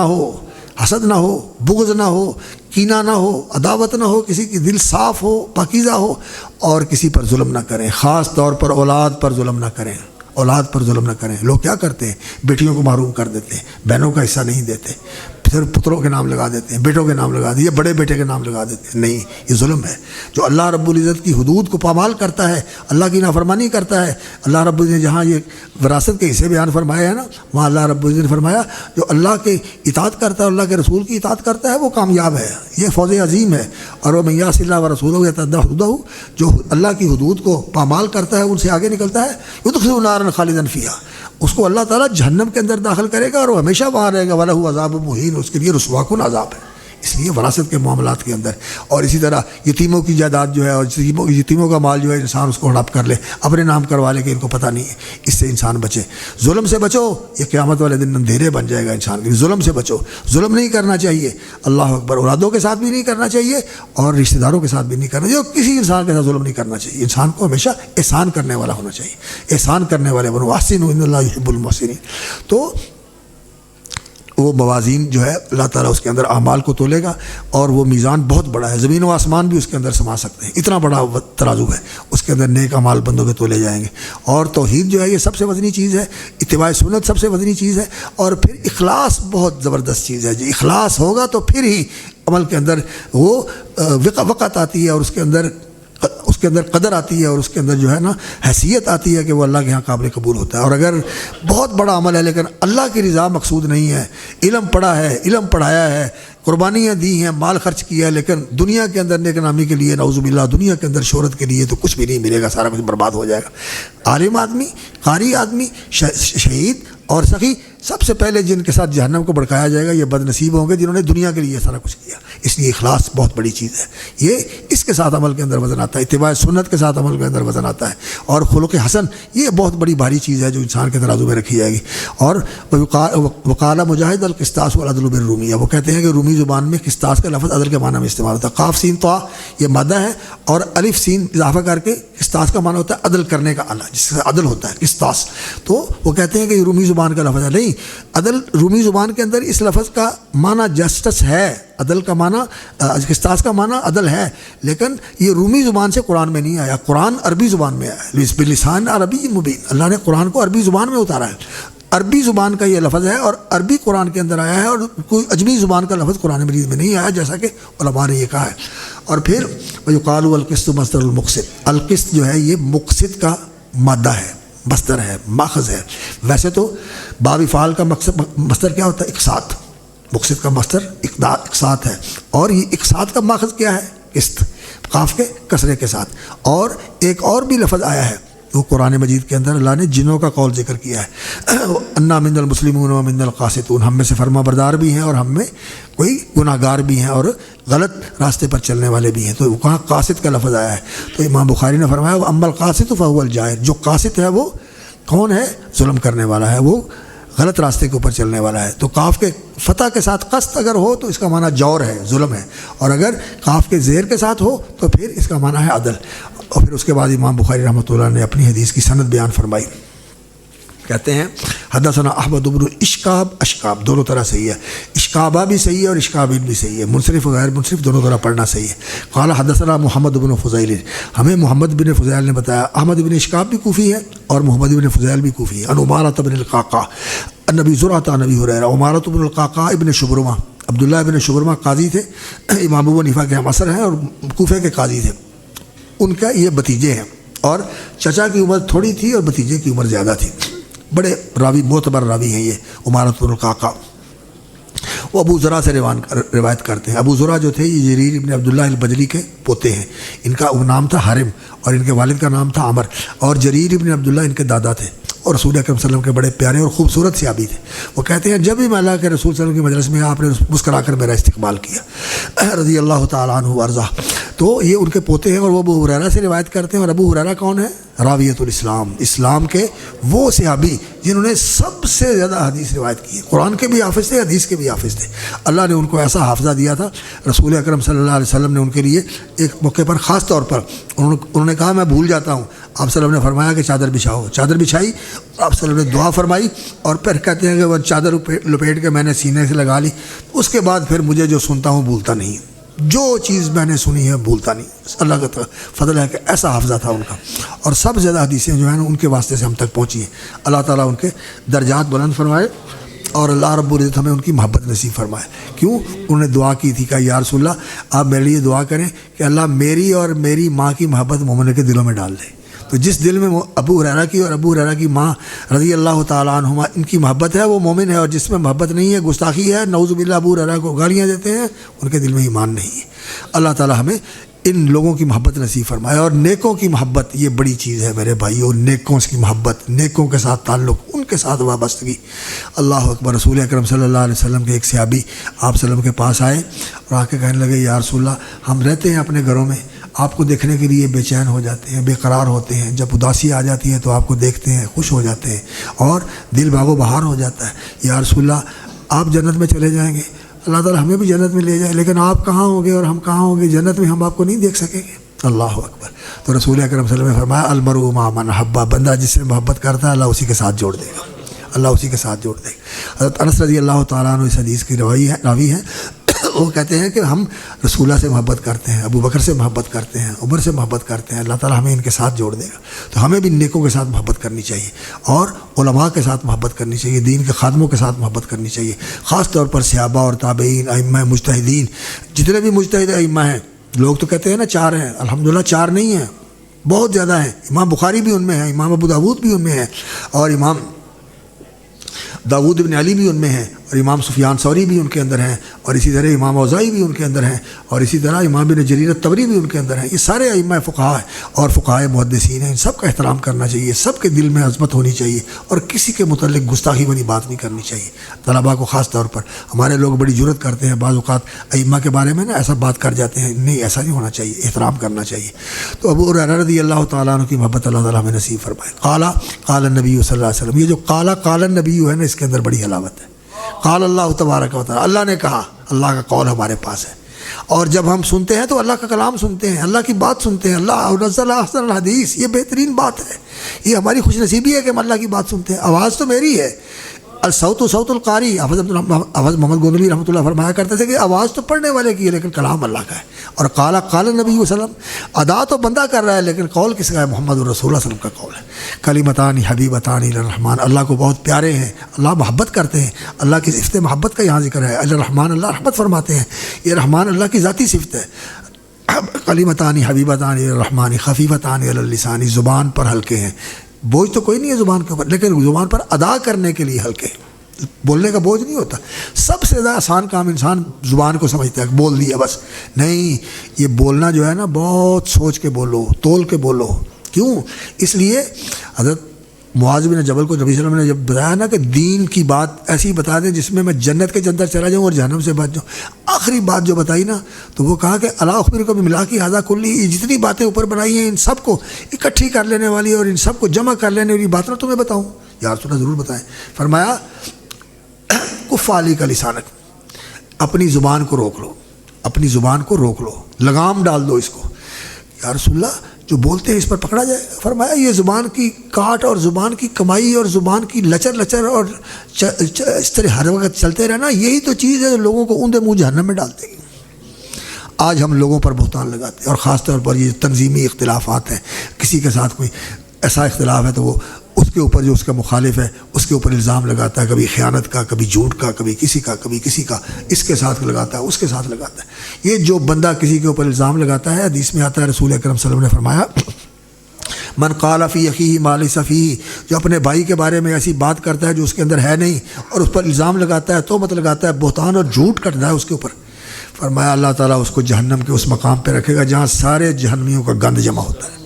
نہ ہو، بغض نہ ہو، کینہ نہ ہو، عداوت نہ ہو، کسی کی دل صاف ہو، پاکیزہ ہو، اور کسی پر ظلم نہ کریں، خاص طور پر اولاد پر ظلم نہ کریں، اولاد پر ظلم نہ کریں۔ لوگ کیا کرتے ہیں؟ بیٹیوں کو محروم کر دیتے ہیں، بہنوں کا حصہ نہیں دیتے، پھر پتروں کے نام لگا دیتے ہیں، بیٹوں کے نام لگا دیتے ہیں، بڑے بیٹے کے نام لگا دیتے ہیں. نہیں، یہ ظلم ہے. جو اللہ رب العزت کی حدود کو پامال کرتا ہے، اللہ کی نافرمانی کرتا ہے. اللہ رب العزت نے جہاں یہ وراثت کے حصے بیان فرمایا ہے نا، وہاں اللہ رب العزت نے فرمایا جو اللہ کے اطاعت کرتا ہے، اللہ کے رسول کی اطاعت کرتا ہے، وہ کامیاب ہے. یہ فوز عظیم ہے. اور وہ من یعص اللہ ورسولہ یتعدی حدودہ، جو اللہ کی حدود کو پامال کرتا ہے، ان سے آگے نکلتا ہے، یدخلہ نارا خالدا فیہا، اس کو اللہ تعالیٰ جہنم کے اندر داخل کرے گا اور وہ ہمیشہ وہاں رہے گا. وَلَهُ عذاب مہین، اس کے لیے رسوا کن عذاب ہے. اس لیے وراثت کے معاملات کے اندر، اور اسی طرح یتیموں کی جائیداد جو ہے اور یتیموں کا مال جو ہے انسان اس کو ہڑپ کر لے، اپنے نام کروا لے کہ ان کو پتہ نہیں ہے. اس سے انسان بچے. ظلم سے بچو، یہ قیامت والے دن اندھیرے بن جائے گا انسان کے لیے. ظلم سے بچو، ظلم نہیں کرنا چاہیے. اللہ اکبر. اولادوں کے ساتھ بھی نہیں کرنا چاہیے اور رشتہ داروں کے ساتھ بھی نہیں کرنا چاہیے. کسی انسان کے ساتھ ظلم نہیں کرنا چاہیے. انسان کو ہمیشہ احسان کرنے والا ہونا چاہیے. احسان کرنے والے بنو، واحسنوا ان اللہ یحب المحسنین. تو وہ موازین جو ہے اللہ تعالیٰ اس کے اندر اعمال کو تولے گا، اور وہ میزان بہت بڑا ہے. زمین و آسمان بھی اس کے اندر سما سکتے ہیں، اتنا بڑا ترازو ہے. اس کے اندر نیک اعمال بندوں کے تولے جائیں گے. اور توحید جو ہے یہ سب سے وزنی چیز ہے. اتباع سنت سب سے وزنی چیز ہے. اور پھر اخلاص بہت زبردست چیز ہے. جی اخلاص ہوگا تو پھر ہی عمل کے اندر وہ وقت آتی ہے، اور اس کے اندر قدر آتی ہے، اور اس کے اندر جو ہے نا حیثیت آتی ہے کہ وہ اللہ کے ہاں قابل قبول ہوتا ہے. اور اگر بہت بڑا عمل ہے لیکن اللہ کی رضا مقصود نہیں ہے، علم پڑھا ہے، علم پڑھایا ہے، قربانیاں دی ہیں، مال خرچ کیا ہے، لیکن دنیا کے اندر نیک نامی کے لیے، نعوذ باللہ دنیا کے اندر شہرت کے لیے، تو کچھ بھی نہیں ملے گا، سارا کچھ برباد ہو جائے گا. عالم آدمی، قاری آدمی، شہید اور سخی، سب سے پہلے جن کے ساتھ جہنم کو بھڑکایا جائے گا یہ بد نصیب ہوں گے جنہوں نے دنیا کے لیے سارا کچھ کیا. اس لیے اخلاص بہت بڑی چیز ہے. یہ اس کے ساتھ عمل کے اندر وزن آتا ہے. اتباع سنت کے ساتھ عمل کے اندر وزن آتا ہے. اور خلق حسن یہ بہت بڑی بھاری چیز ہے جو انسان کے ترازو میں رکھی جائے گی. اور وقال مجاہد القسطاس والعدل بالرومیہ، وہ کہتے ہیں کہ رومی زبان میں قسطاس کا لفظ عدل کے معنی میں استعمال ہوتا ہے. قاف سین طا یہ مادہ ہے، اور الف سین اضافہ کر کے قسطاس کا معنی ہوتا ہے عدل کرنے کا آلہ، جس سے عدل ہوتا ہے قسطاس. تو وہ کہتے ہیں کہ یہ رومی زبان کا لفظ ہے. نہیں، عدل رومی زبان کے اندر اس لفظ کا معنی جسٹس ہے. عدل کا معنی، قسطاس کا معنی عدل ہے، لیکن یہ رومی زبان سے قرآن میں نہیں آیا. قرآن عربی زبان میں آیا، بلسان عربی مبین. اللہ نے قرآن کو عربی زبان میں اتارا ہے. عربی زبان کا یہ لفظ ہے اور عربی قرآن کے اندر آیا ہے، اور کوئی اجمی زبان کا لفظ قرآن مجید میں نہیں آیا، جیسا کہ علماء نے یہ کہا ہے. اور پھر وَيُقَالُ الْقِسْطُ مصدر المقسط، القسط جو ہے یہ مقسط کا مادہ ہے، مصدر ہے، ماخذ ہے. ویسے تو باب فعال کا مصدر کیا ہوتا ہے؟ اقساط. مقسط کا مصدر اقساط ہے، اور یہ اقساط کا ماخذ کیا ہے؟ قسط، قاف کے کسرے کے ساتھ. اور ایک اور بھی لفظ آیا ہے وہ قرآن مجید کے اندر اللہ نے جنوں کا قول ذکر کیا ہے. انا من المسلمون و من القاسطون، ہم میں سے فرما بردار بھی ہیں اور ہم میں کوئی گناہ گار بھی ہیں اور غلط راستے پر چلنے والے بھی ہیں. تو وہاں قاسط کا لفظ آیا ہے. تو امام بخاری نے فرمایا وہ اما القاسط فهو الجائر، جو قاسط ہے وہ کون ہے؟ ظلم کرنے والا ہے، وہ غلط راستے کے اوپر چلنے والا ہے. تو کاف کے فتح کے ساتھ قسط اگر ہو تو اس کا معنی جور ہے، ظلم ہے، اور اگر کاف کے زیر کے ساتھ ہو تو پھر اس کا معنی ہے عدل. اور پھر اس کے بعد امام بخاری رحمۃ اللہ نے اپنی حدیث کی سند بیان فرمائی. کہتے ہیں حدثنا احمد بن اشکاب، اشکاب دونوں طرح صحیح ہے، اشکابہ بھی صحیح ہے اور اشکابین بھی صحیح ہے، منصرف و غیر منصرف دونوں طرح پڑھنا صحیح ہے. قال حدثنا محمد بن فضیل، ہمیں محمد بن فضیل نے بتایا. احمد بن اشکاب بھی کوفی ہے اور محمد بن فضیل بھی کوفی ہے. عن عمارۃ بن القعقاع نبی زرعۃ نبی ہریرہ. عمارۃ بن القعقاع ابن شبرمہ، عبداللہ ابن شبرمہ قاضی تھے، امام ابو حنیفہ کے ہم عصر ہیں اور کوفے کے قاضی تھے. ان کا یہ بھتیجے ہیں، اور چچا کی عمر تھوڑی تھی اور بھتیجے کی عمر زیادہ تھی. بڑے راوی، معتبر راوی ہیں یہ عمارۃ بن القعقاع. وہ ابو زرع سے روایت کرتے ہیں. ابو زرع جو تھے یہ جریر ابن عبداللہ البجلی کے پوتے ہیں. ان کا نام تھا حارم اور ان کے والد کا نام تھا عمر، اور جریر ابن عبداللہ ان کے دادا تھے، اور رسول اکرم صلی اللہ علیہ وسلم کے بڑے پیارے اور خوبصورت صحابی تھے. وہ کہتے ہیں جب بھی میں اللہ کے رسول صلی اللہ علیہ وسلم کی مجلس میں آپ نے مسکرا کر میرا استقبال کیا رضی اللہ تعالیٰ عنہ وارضاہ. تو یہ ان کے پوتے ہیں اور وہ ابو ہریرہ سے روایت کرتے ہیں. اور ابو ہریرہ کون ہے؟ راویۃ الاسلام، اسلام کے وہ صحابی جنہوں نے سب سے زیادہ حدیث روایت کی ہے. قرآن کے بھی حافظ تھے، حدیث کے بھی حافظ تھے. اللہ نے ان کو ایسا حافظہ دیا تھا. رسول اکرم صلی اللہ علیہ وسلم نے ان کے لیے ایک موقع پر خاص طور پر انہوں نے کہا میں بھول جاتا ہوں. آپ صلی اللہ علیہ وسلم نے فرمایا کہ چادر بچھاؤ، چادر بچھائی، آپ صلی اللہ علیہ وسلم نے دعا فرمائی، اور پھر کہتے ہیں کہ وہ چادر لپیٹ کے میں نے سینے سے لگا لی. اس کے بعد پھر مجھے جو سنتا ہوں بھولتا نہیں، جو چیز میں نے سنی ہے بھولتا نہیں. اللہ کا فضل ہے کہ ایسا حافظہ تھا ان کا. اور سب سے زیادہ حدیثیں جو ہیں ان کے واسطے سے ہم تک پہنچی ہیں. اللہ تعالیٰ ان کے درجات بلند فرمائے. اور اللہ رب العزت ہمیں ان کی محبت نصیب فرمائے۔ کیوں؟ انہوں نے دعا کی تھی کہ یا رسول اللہ آپ میرے لیے دعا کریں کہ اللہ میری اور میری ماں کی محبت مومنوں کے دلوں میں ڈال دے۔ تو جس دل میں ابو ہریرہ کی اور ابو ہریرہ کی ماں رضی اللہ تعالیٰ عنہما ان کی محبت ہے وہ مومن ہے، اور جس میں محبت نہیں ہے، گستاخی ہے، نعوذ باللہ ابو ہریرہ کو گالیاں دیتے ہیں، ان کے دل میں ایمان نہیں ہے۔ اللہ تعالیٰ ہمیں ان لوگوں کی محبت نصیب فرمائے۔ اور نیکوں کی محبت یہ بڑی چیز ہے میرے بھائیو، نیکوں کی محبت، نیکوں کے ساتھ تعلق، ان کے ساتھ وابستگی۔ اللہ اکبر۔ رسول اکرم صلی اللہ علیہ وسلم کے ایک صحابی آپ صلی اللہ علیہ وسلم کے پاس آئے اور آ کے کہنے لگے یا رسول اللہ ہم رہتے ہیں اپنے گھروں میں، آپ کو دیکھنے کے لیے بے چین ہو جاتے ہیں، بے قرار ہوتے ہیں، جب اداسی آ جاتی ہے تو آپ کو دیکھتے ہیں خوش ہو جاتے ہیں اور دل باغ و بہار ہو جاتا ہے۔ یا رسول اللہ آپ جنت میں چلے جائیں گے، اللہ تعالیٰ ہمیں بھی جنت میں لے جائے، لیکن آپ کہاں ہوں گے اور ہم کہاں ہوں گے؟ جنت میں ہم آپ کو نہیں دیکھ سکیں گے۔ اللہ اکبر۔ تو رسول اکرم صلی اللہ علیہ وسلم نے فرمایا المرء مع من احب، بندہ جس سے محبت کرتا ہے اللہ اسی کے ساتھ جوڑ دے گا، اللہ اسی کے ساتھ جوڑ دے گا۔ حضرت انس رضی اللہ تعالیٰ عنہ اس حدیث کی راوی ہیں، وہ کہتے ہیں کہ ہم رسول اللہ سے محبت کرتے ہیں، ابو بکر سے محبت کرتے ہیں، عمر سے محبت کرتے ہیں، اللہ تعالیٰ ہمیں ان کے ساتھ جوڑ دے گا۔ تو ہمیں بھی نیکوں کے ساتھ محبت کرنی چاہیے اور علماء کے ساتھ محبت کرنی چاہیے، دین کے خادموں کے ساتھ محبت کرنی چاہیے، خاص طور پر صحابہ اور تابعین، ائمہ مجتہدین، جتنے بھی مجتہد ائمہ ہیں۔ لوگ تو کہتے ہیں نا 4 ہیں، الحمدللہ 4 نہیں ہیں، بہت زیادہ ہیں۔ امام بخاری بھی ان میں ہیں، امام ابو داود بھی ان میں ہیں، اور امام داود بن علی بھی ان میں ہیں، اور امام سفیان ثوری بھی ان کے اندر ہیں، اور اسی طرح امام اوزاعی بھی ان کے اندر ہیں، اور اسی طرح امام بن جریر الطبری بھی ان کے اندر ہیں۔ یہ سارے ائمہ فقہاء اور فقہاء محدثین ہیں، ان سب کا احترام کرنا چاہیے، سب کے دل میں عظمت ہونی چاہیے، اور کسی کے متعلق گستاخی والی بات نہیں کرنی چاہیے۔ طلباء کو خاص طور پر، ہمارے لوگ بڑی جرت کرتے ہیں بعض اوقات ائمہ کے بارے میں نا ایسا بات کر جاتے ہیں، نہیں ایسا نہیں ہونا چاہیے، احترام کرنا چاہیے۔ تو ابو ہریرہ رضی اللہ تعالیٰ عنہ کی محبت اللہ تعالیٰ ہمیں نصیب فرمائے۔ قال النبی صلی اللہ علیہ وسلم، یہ جو قال النبی ہے نا، اس کے اندر بڑی حلاوت ہے۔ قال اللہ تبارک و تعالیٰ، اللہ نے کہا، اللہ کا قول ہمارے پاس ہے، اور جب ہم سنتے ہیں تو اللہ کا کلام سنتے ہیں، اللہ کی بات سنتے ہیں۔ اللہ نزل احسن الحدیث، یہ بہترین بات ہے، یہ ہماری خوش نصیبی ہے کہ ہم اللہ کی بات سنتے ہیں۔ آواز تو میری ہے، الصوت صوت القاری، حافظ محمد گوندلی رحمۃ اللہ فرمایا کرتے تھے کہ آواز تو پڑھنے والے کی ہے لیکن کلام اللہ کا ہے۔ اور قال نبی صلی اللہ علیہ وسلم، ادا تو بندہ کر رہا ہے لیکن قول کس کا ہے؟ محمد الرسول صلی اللہ علیہ وسلم کا قول ہے۔ کلمتان حبیبتان الی الرحمن، اللہ کو بہت پیارے ہیں، اللہ محبت کرتے ہیں، اللہ کی صفت محبت کا یہاں ذکر ہے۔ الرحمن، اللہ رحمت فرماتے ہیں، یہ رحمان اللہ کی ذاتی صفت ہے۔ کلمتان حبیبتان الی الرحمن خفیفتان علی اللسان، زبان پر ہلکے ہیں، بوجھ تو کوئی نہیں ہے زبان کے اوپر، لیکن زبان پر ادا کرنے کے لیے ہلکے، بولنے کا بوجھ نہیں ہوتا۔ سب سے زیادہ آسان کام انسان زبان کو سمجھتا ہے، بول دیا بس، نہیں، یہ بولنا جو ہے نا بہت سوچ کے بولو، تول کے بولو۔ کیوں؟ اس لیے حضرت معاذ بن جبل کو نبی صلی اللہ علیہ وسلم نے جب بتایا نا کہ دین کی بات ایسی بتا دیں جس میں جنت کے اندر چلا جاؤں اور جہنم سے بچ جاؤں، آخری بات جو بتائی نا تو وہ کہا کہ الا اخبرکم بملاک ھذا کلی، یہ جتنی باتیں اوپر بنائی ہیں ان سب کو اکٹھی کر لینے والی اور ان سب کو جمع کر لینے والی بات نہ تمہیں بتاؤں؟ یا رسول اللہ ضرور بتائیں۔ فرمایا کف علیک لسانک، اپنی زبان کو روک لو، اپنی زبان کو روک لو، لگام ڈال دو اس کو۔ یا رسول اللہ جو بولتے ہیں اس پر پکڑا جائے؟ فرمایا یہ زبان کی کاٹ اور زبان کی کمائی اور زبان کی لچر لچر اور اس طرح ہر وقت چلتے رہنا، یہی تو چیز ہے جو لوگوں کو اوندے منہ جہنم میں ڈالتے گی۔ آج ہم لوگوں پر بہتان لگاتے ہیں، اور خاص طور پر یہ تنظیمی اختلافات ہیں، کسی کے ساتھ کوئی ایسا اختلاف ہے تو وہ اس کے اوپر جو اس کا مخالف ہے اس کے اوپر الزام لگاتا ہے، کبھی خیانت کا، کبھی جھوٹ کا، کبھی کسی کا، کبھی کسی کا، اس کے ساتھ لگاتا ہے، اس کے ساتھ لگاتا ہے۔ یہ جو بندہ کسی کے اوپر الزام لگاتا ہے، حدیث میں آتا ہے رسول اکرم صلی اللہ علیہ وسلم نے فرمایا من قال فی اخیہ ما لیس فیہ، جو اپنے بھائی کے بارے میں ایسی بات کرتا ہے جو اس کے اندر ہے نہیں اور اس پر الزام لگاتا ہے، تہمت لگاتا ہے، بہتان اور جھوٹ کرتا ہے اس کے اوپر، فرمایا اللہ تعالیٰ اس کو جہنم کے اس مقام پہ رکھے گا جہاں سارے جہنمیوں کا گند جمع ہوتا ہے،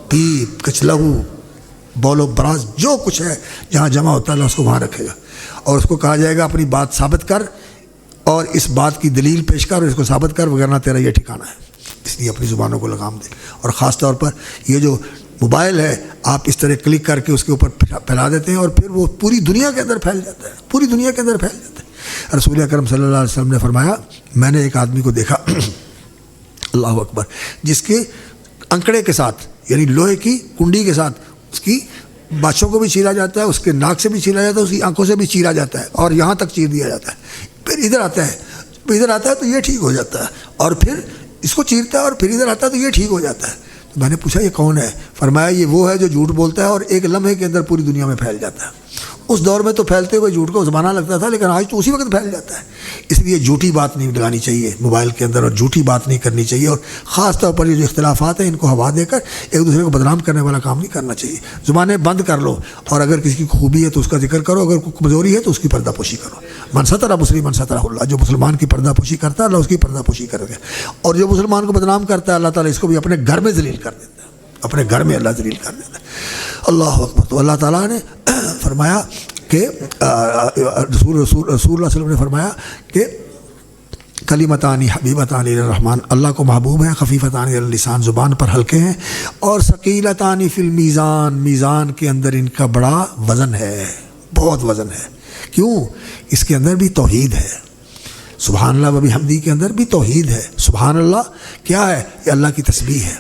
پیپ کچلہو بول و براز جو کچھ ہے جہاں جمع ہوتا ہے اللہ اس کو وہاں رکھے گا، اور اس کو کہا جائے گا اپنی بات ثابت کر اور اس بات کی دلیل پیش کر اور اس کو ثابت کر، وگرنہ تیرا یہ ٹھکانہ ہے۔ اس لیے اپنی زبانوں کو لگام دے، اور خاص طور پر یہ جو موبائل ہے آپ اس طرح کلک کر کے اس کے اوپر پھیلا دیتے ہیں اور پھر وہ پوری دنیا کے اندر پھیل جاتا ہے، پوری دنیا کے اندر پھیل جاتا ہے۔ رسول اکرم صلی اللہ علیہ وسلم نے فرمایا میں نے ایک آدمی کو دیکھا اللہ اکبر، جس کے انکڑے کے ساتھ یعنی لوہے کی کنڈی کے ساتھ اس کی بچوں کو بھی چیرا جاتا ہے، اس کے ناک سے بھی چیرا جاتا ہے، اس کی آنکھوں سے بھی چیرا جاتا ہے اور یہاں تک چیر دیا جاتا ہے، پھر ادھر آتا ہے تو یہ ٹھیک ہو جاتا ہے، اور پھر اس کو چیرتا ہے اور پھر ادھر آتا ہے تو یہ ٹھیک ہو جاتا ہے۔ تو میں نے پوچھا یہ کون ہے؟ فرمایا یہ وہ ہے جو جھوٹ بولتا ہے اور ایک لمحے کے اندر پوری دنیا میں پھیل جاتا ہے۔ اس دور میں تو پھیلتے ہوئے جھوٹ کو زمانہ لگتا تھا، لیکن آج تو اسی وقت پھیل جاتا ہے۔ اس لیے جھوٹی بات نہیں لگانی چاہیے موبائل کے اندر، اور جھوٹی بات نہیں کرنی چاہیے، اور خاص طور پر یہ جو اختلافات ہیں ان کو ہوا دے کر ایک دوسرے کو بدنام کرنے والا کام نہیں کرنا چاہیے۔ زبانیں بند کر لو، اور اگر کسی کی خوبی ہے تو اس کا ذکر کرو، اگر کوئی کمزوری ہے تو اس کی پردہ پوشی کرو۔ من ستر مسلم من سترہ اللہ، جو مسلمان کی پردہ پوشی کرتا ہے اللہ اس کی پردہ پوشی کرے گا، اور جو مسلمان کو بدنام کرتا ہے اللہ تعالیٰ اس کو بھی اپنے گھر میں ذلیل کر دیتا ہے، اپنے گھر میں اللہ ذلیل کر دیتا ہے۔ اللہ اکبر۔ تو اللہ تعالیٰ نے فرمایا کہ رسول اللہ صلی اللہ علیہ وسلم نے فرمایا کہ کلیمتانی حبیبتانی الرحمن، اللہ کو محبوب ہیں، خفیفتانی اللسان، زبان پر ہلکے ہیں، اور ثقیلتانی فی المیزان، میزان کے اندر ان کا بڑا وزن ہے، بہت وزن ہے۔ کیوں؟ اس کے اندر بھی توحید ہے۔ سبحان اللہ و بحمدہ کے اندر بھی توحید ہے۔ سبحان اللہ کیا ہے؟ یہ اللہ کی تسبیح ہے۔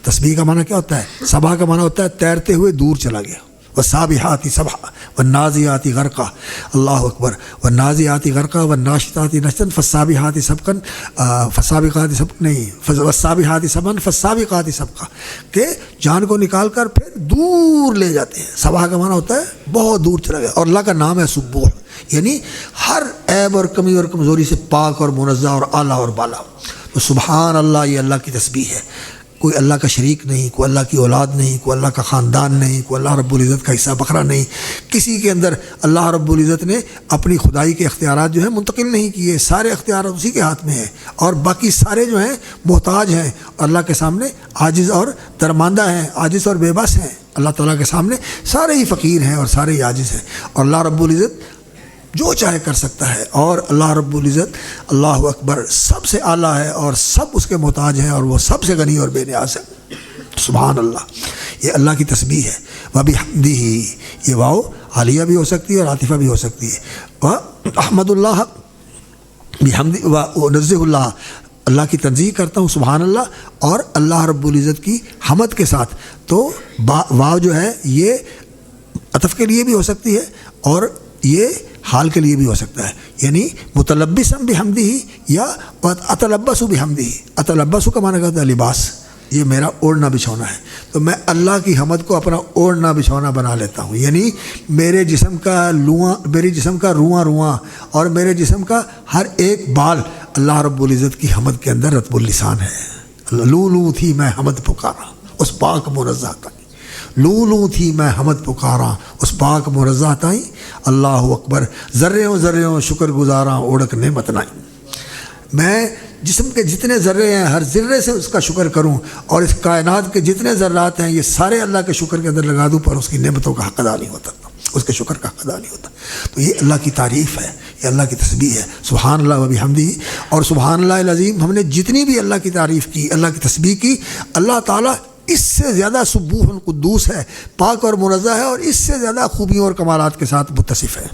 تسبیح کا معنی کیا ہوتا ہے؟ صبا کا معنی ہوتا ہے تیرتے ہوئے دور چلا گیا۔ والسابحات سبحا والنازعات غرقا، اللہ اکبر، والنازعات غرقا والناشطات نشطا فالسابحات سبقا، فالسابقات سبقا نہیں، والسابحات سبقا فالسابقات سبقا، کہ جان کو نکال کر پھر دور لے جاتے ہیں۔ صبح کا معنی ہوتا ہے بہت دور چلا گیا، اور اللہ کا نام ہے سبوح، یعنی ہر عیب اور کمی اور کمزوری سے پاک اور منزہ اور اعلیٰ اور بالا۔ تو سبحان اللہ یہ اللہ کی تسبیح ہے۔ کوئی اللہ کا شریک نہیں، کوئی اللہ کی اولاد نہیں، کوئی اللہ کا خاندان نہیں، کوئی اللہ رب العزت کا حصہ بکرا نہیں، کسی کے اندر اللہ رب العزت نے اپنی خدائی کے اختیارات جو ہیں منتقل نہیں کیے، سارے اختیارات اسی کے ہاتھ میں ہیں، اور باقی سارے جو ہیں محتاج ہیں، اللہ کے سامنے عاجز اور درماندہ ہیں، عاجز اور بے بس ہیں۔ اللہ تعالیٰ کے سامنے سارے ہی فقیر ہیں اور سارے ہی عاجز ہیں، اور اللہ رب العزت جو چاہے کر سکتا ہے، اور اللہ رب العزت اللہ اکبر سب سے اعلیٰ ہے، اور سب اس کے محتاج ہیں، اور وہ سب سے غنی اور بے نیاز ہے۔ سبحان اللہ یہ اللہ کی تسبیح ہے۔ وبحمدہ، یہ واو حالیہ بھی ہو سکتی ہے اور عاطفہ بھی ہو سکتی ہے۔ احمد اللہ بحمدہ ونزہ اللہ، اللہ کی تنزیہ کرتا ہوں سبحان اللہ، اور اللہ رب العزت کی حمد کے ساتھ۔ تو واو جو ہے یہ عطف کے لیے بھی ہو سکتی ہے، اور یہ حال کے لیے بھی ہو سکتا ہے، یعنی متلبسا بحمدہ یا اتلبس بحمدہ۔ اتلبس کا معنی ہوتا ہے لباس، یہ میرا اوڑھنا بچھونا ہے، تو میں اللہ کی حمد کو اپنا اوڑھنا بچھونا بنا لیتا ہوں، یعنی میرے جسم کا رواں رواں اور میرے جسم کا ہر ایک بال اللہ رب العزت کی حمد کے اندر رطب اللسان ہے۔ لو لو تھی میں حمد پکارا اس پاک منزہ تائیں، لو لو تھی میں حمد پکارا اس پاک منزہ تائیں، اللہ اکبر ذروں شکر گزاراں اوڑک نعمت نائیں۔ میں جسم کے جتنے ذرے ہیں ہر ذرے سے اس کا شکر کروں، اور اس کائنات کے جتنے ذرات ہیں یہ سارے اللہ کے شکر کے اندر لگا دوں، پر اس کی نعمتوں کا حق ادا نہیں ہوتا، اس کے شکر کا حق ادا نہیں ہوتا۔ تو یہ اللہ کی تعریف ہے، یہ اللہ کی تسبیح ہے، سبحان اللہ و بحمدہ۔ اور سبحان اللہ العظیم، ہم نے جتنی بھی اللہ کی تعریف کی، اللہ کی تسبیح کی، اللہ تعالیٰ اس سے زیادہ سبوح قدوس ہے، پاک اور منزہ ہے، اور اس سے زیادہ خوبیوں اور کمالات کے ساتھ متصف ہے۔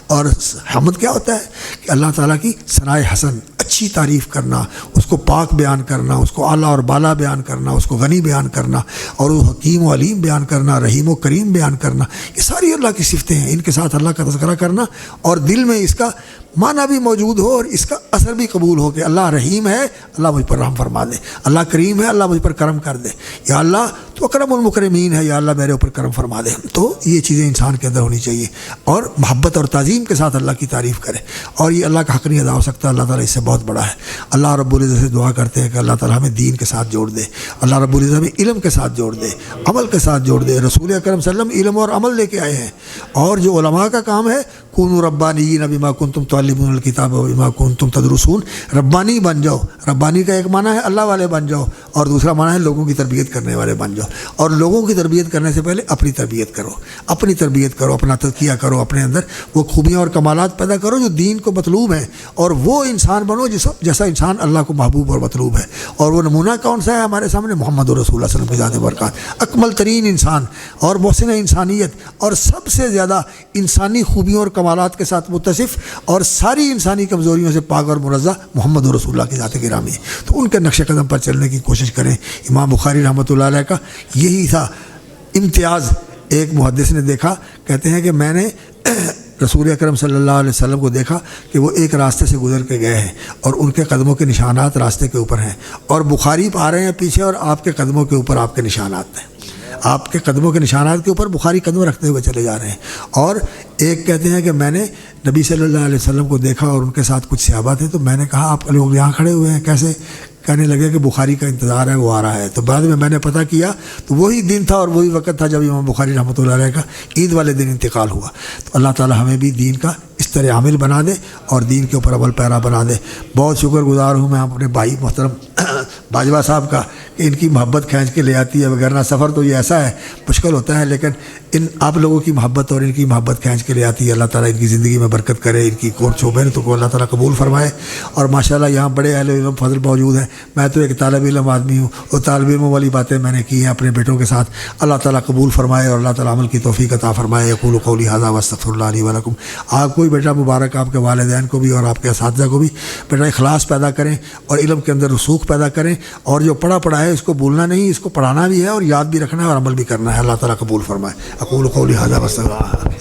اور حمد کیا ہوتا ہے؟ کہ اللہ تعالیٰ کی ثنائے حسن، اچھی تعریف کرنا، اس کو پاک بیان کرنا، اس کو اعلیٰ اور بالا بیان کرنا، اس کو غنی بیان کرنا، اور وہ حکیم و علیم بیان کرنا، رحیم و کریم بیان کرنا، یہ ساری اللہ کی صفتیں ہیں، ان کے ساتھ اللہ کا تذکرہ کرنا، اور دل میں اس کا معنی بھی موجود ہو اور اس کا اثر بھی قبول ہو کہ اللہ رحیم ہے، اللہ مجھ پر رحم فرما دے، اللہ کریم ہے، اللہ مجھ پر کرم کر دے، یا اللہ تو اکرم المکرمین ہے، یا اللہ میرے اوپر کرم فرما دے۔ تو یہ چیزیں انسان کے اندر ہونی چاہیے، اور محبت اور تعظیم کے ساتھ اللہ کی تعریف کرے، اور یہ اللہ کا حق نہیں ادا ہو سکتا، اللہ تعالیٰ اس سے بہت بڑا ہے۔ اللہ رب العزت سے دعا کرتے ہیں کہ اللہ تعالیٰ ہمیں دین کے ساتھ جوڑ دے، اللہ رب العزت ہمیں علم کے ساتھ جوڑ دے، عمل کے ساتھ جوڑ دے۔ رسول اکرم صلی اللہ علیہ وسلم علم اور عمل لے کے آئے ہیں، اور جو علماء کا کام ہے کونوا ربانیین بما کنتم تعلمون الکتاب وبما کنتم تدرسون، ربانی بن جاؤ۔ ربانی کا ایک معنی ہے اللہ والے بن جاؤ، اور دوسرا معنی ہے لوگوں کی تربیت کرنے والے بن جاؤ، اور لوگوں کی تربیت کرنے سے پہلے اپنی تربیت کرو، اپنی تربیت کرو، اپنا تزکیہ کرو، اپنے اندر وہ خوبیاں اور کمالات پیدا کرو جو دین کو مطلوب ہیں، اور وہ انسان بنو جیسا انسان اللہ کو محبوب اور مطلوب ہے۔ اور وہ نمونہ کون سا ہے ہمارے سامنے؟ محمد رسول اللہ صلی اللہ علیہ وسلم کی ذات برکات، اکمل ترین انسان اور محسن انسانیت، اور سب سے زیادہ انسانی خوبیوں اور کمالات کے ساتھ متصف، اور ساری انسانی کمزوریوں سے پاک اور منزہ محمد رسول اللہ کی ذات گرامی۔ تو ان کے نقش قدم پر چلنے کی کوشش کریں۔ امام بخاری رحمۃ اللہ علیہ کا یہی تھا امتیاز۔ ایک محدث نے دیکھا، کہتے ہیں کہ میں نے رسول اکرم صلی اللہ علیہ وسلم کو دیکھا کہ وہ ایک راستے سے گزر کے گئے ہیں، اور ان کے قدموں کے نشانات راستے کے اوپر ہیں، اور بخاری پا رہے ہیں پیچھے، اور آپ کے قدموں کے اوپر آپ کے نشانات ہیں۔ آپ کے قدموں کے نشانات کے اوپر بخاری قدم رکھتے ہوئے چلے جا رہے ہیں. اور ایک کہتے ہیں کہ میں نے نبی صلی اللہ علیہ وسلم کو دیکھا اور ان کے ساتھ کچھ صحابہ تھے, تو میں نے کہا آپ لوگ یہاں کھڑے ہوئے ہیں کیسے؟ کہنے لگے کہ بخاری کا انتظار ہے, وہ آ رہا ہے. تو بعد میں نے پتہ کیا تو وہی دن تھا اور وہی وقت تھا جب امام بخاری رحمۃ اللہ علیہ کا عید والے دن انتقال ہوا. تو اللہ تعالی ہمیں بھی دین کا اس طرح عامل بنا دے اور دین کے اوپر عمل پیرا بنا دے. بہت شکر گزار ہوں میں اپنے بھائی محترم باجوہ صاحب کا کہ ان کی محبت کھینچ کے لے آتی ہے, وغیرہ سفر تو یہ ایسا ہے مشکل ہوتا ہے, لیکن ان آپ لوگوں کی محبت اور ان کی محبت کھینچ کے لے آتی ہے. اللہ تعالیٰ ان کی زندگی میں برکت کرے, ان کی کوٹ شعبے تو کو اللہ تعالیٰ قبول فرمائے. اور ماشاءاللہ یہاں بڑے اہل علم فضل موجود ہیں. میں تو ایک طالب علم آدمی ہوں, اور طالب علموں والی باتیں میں نے کی ہیں اپنے بیٹوں کے ساتھ. اللہ تعالیٰ قبول فرمائے اور اللہ تعالیٰ عمل کی توفیق عطا فرمائے. یقول قولی ھذا واستغفر اللہ لی ولکم. آپ کو بھی بیٹا مبارک, آپ کے والدین کو بھی اور آپ کے اساتذہ کو بھی بیٹا اخلاص پیدا کریں اور علم کے اندر رسوخ پیدا کریں. اور جو پڑھا ہے اس کو بھولنا نہیں, اس کو پڑھانا بھی ہے اور یاد بھی رکھنا ہے اور عمل بھی کرنا ہے. اللہ تعالیٰ قبول فرمائے. اقول قولی ھذا واستغفر اللہ.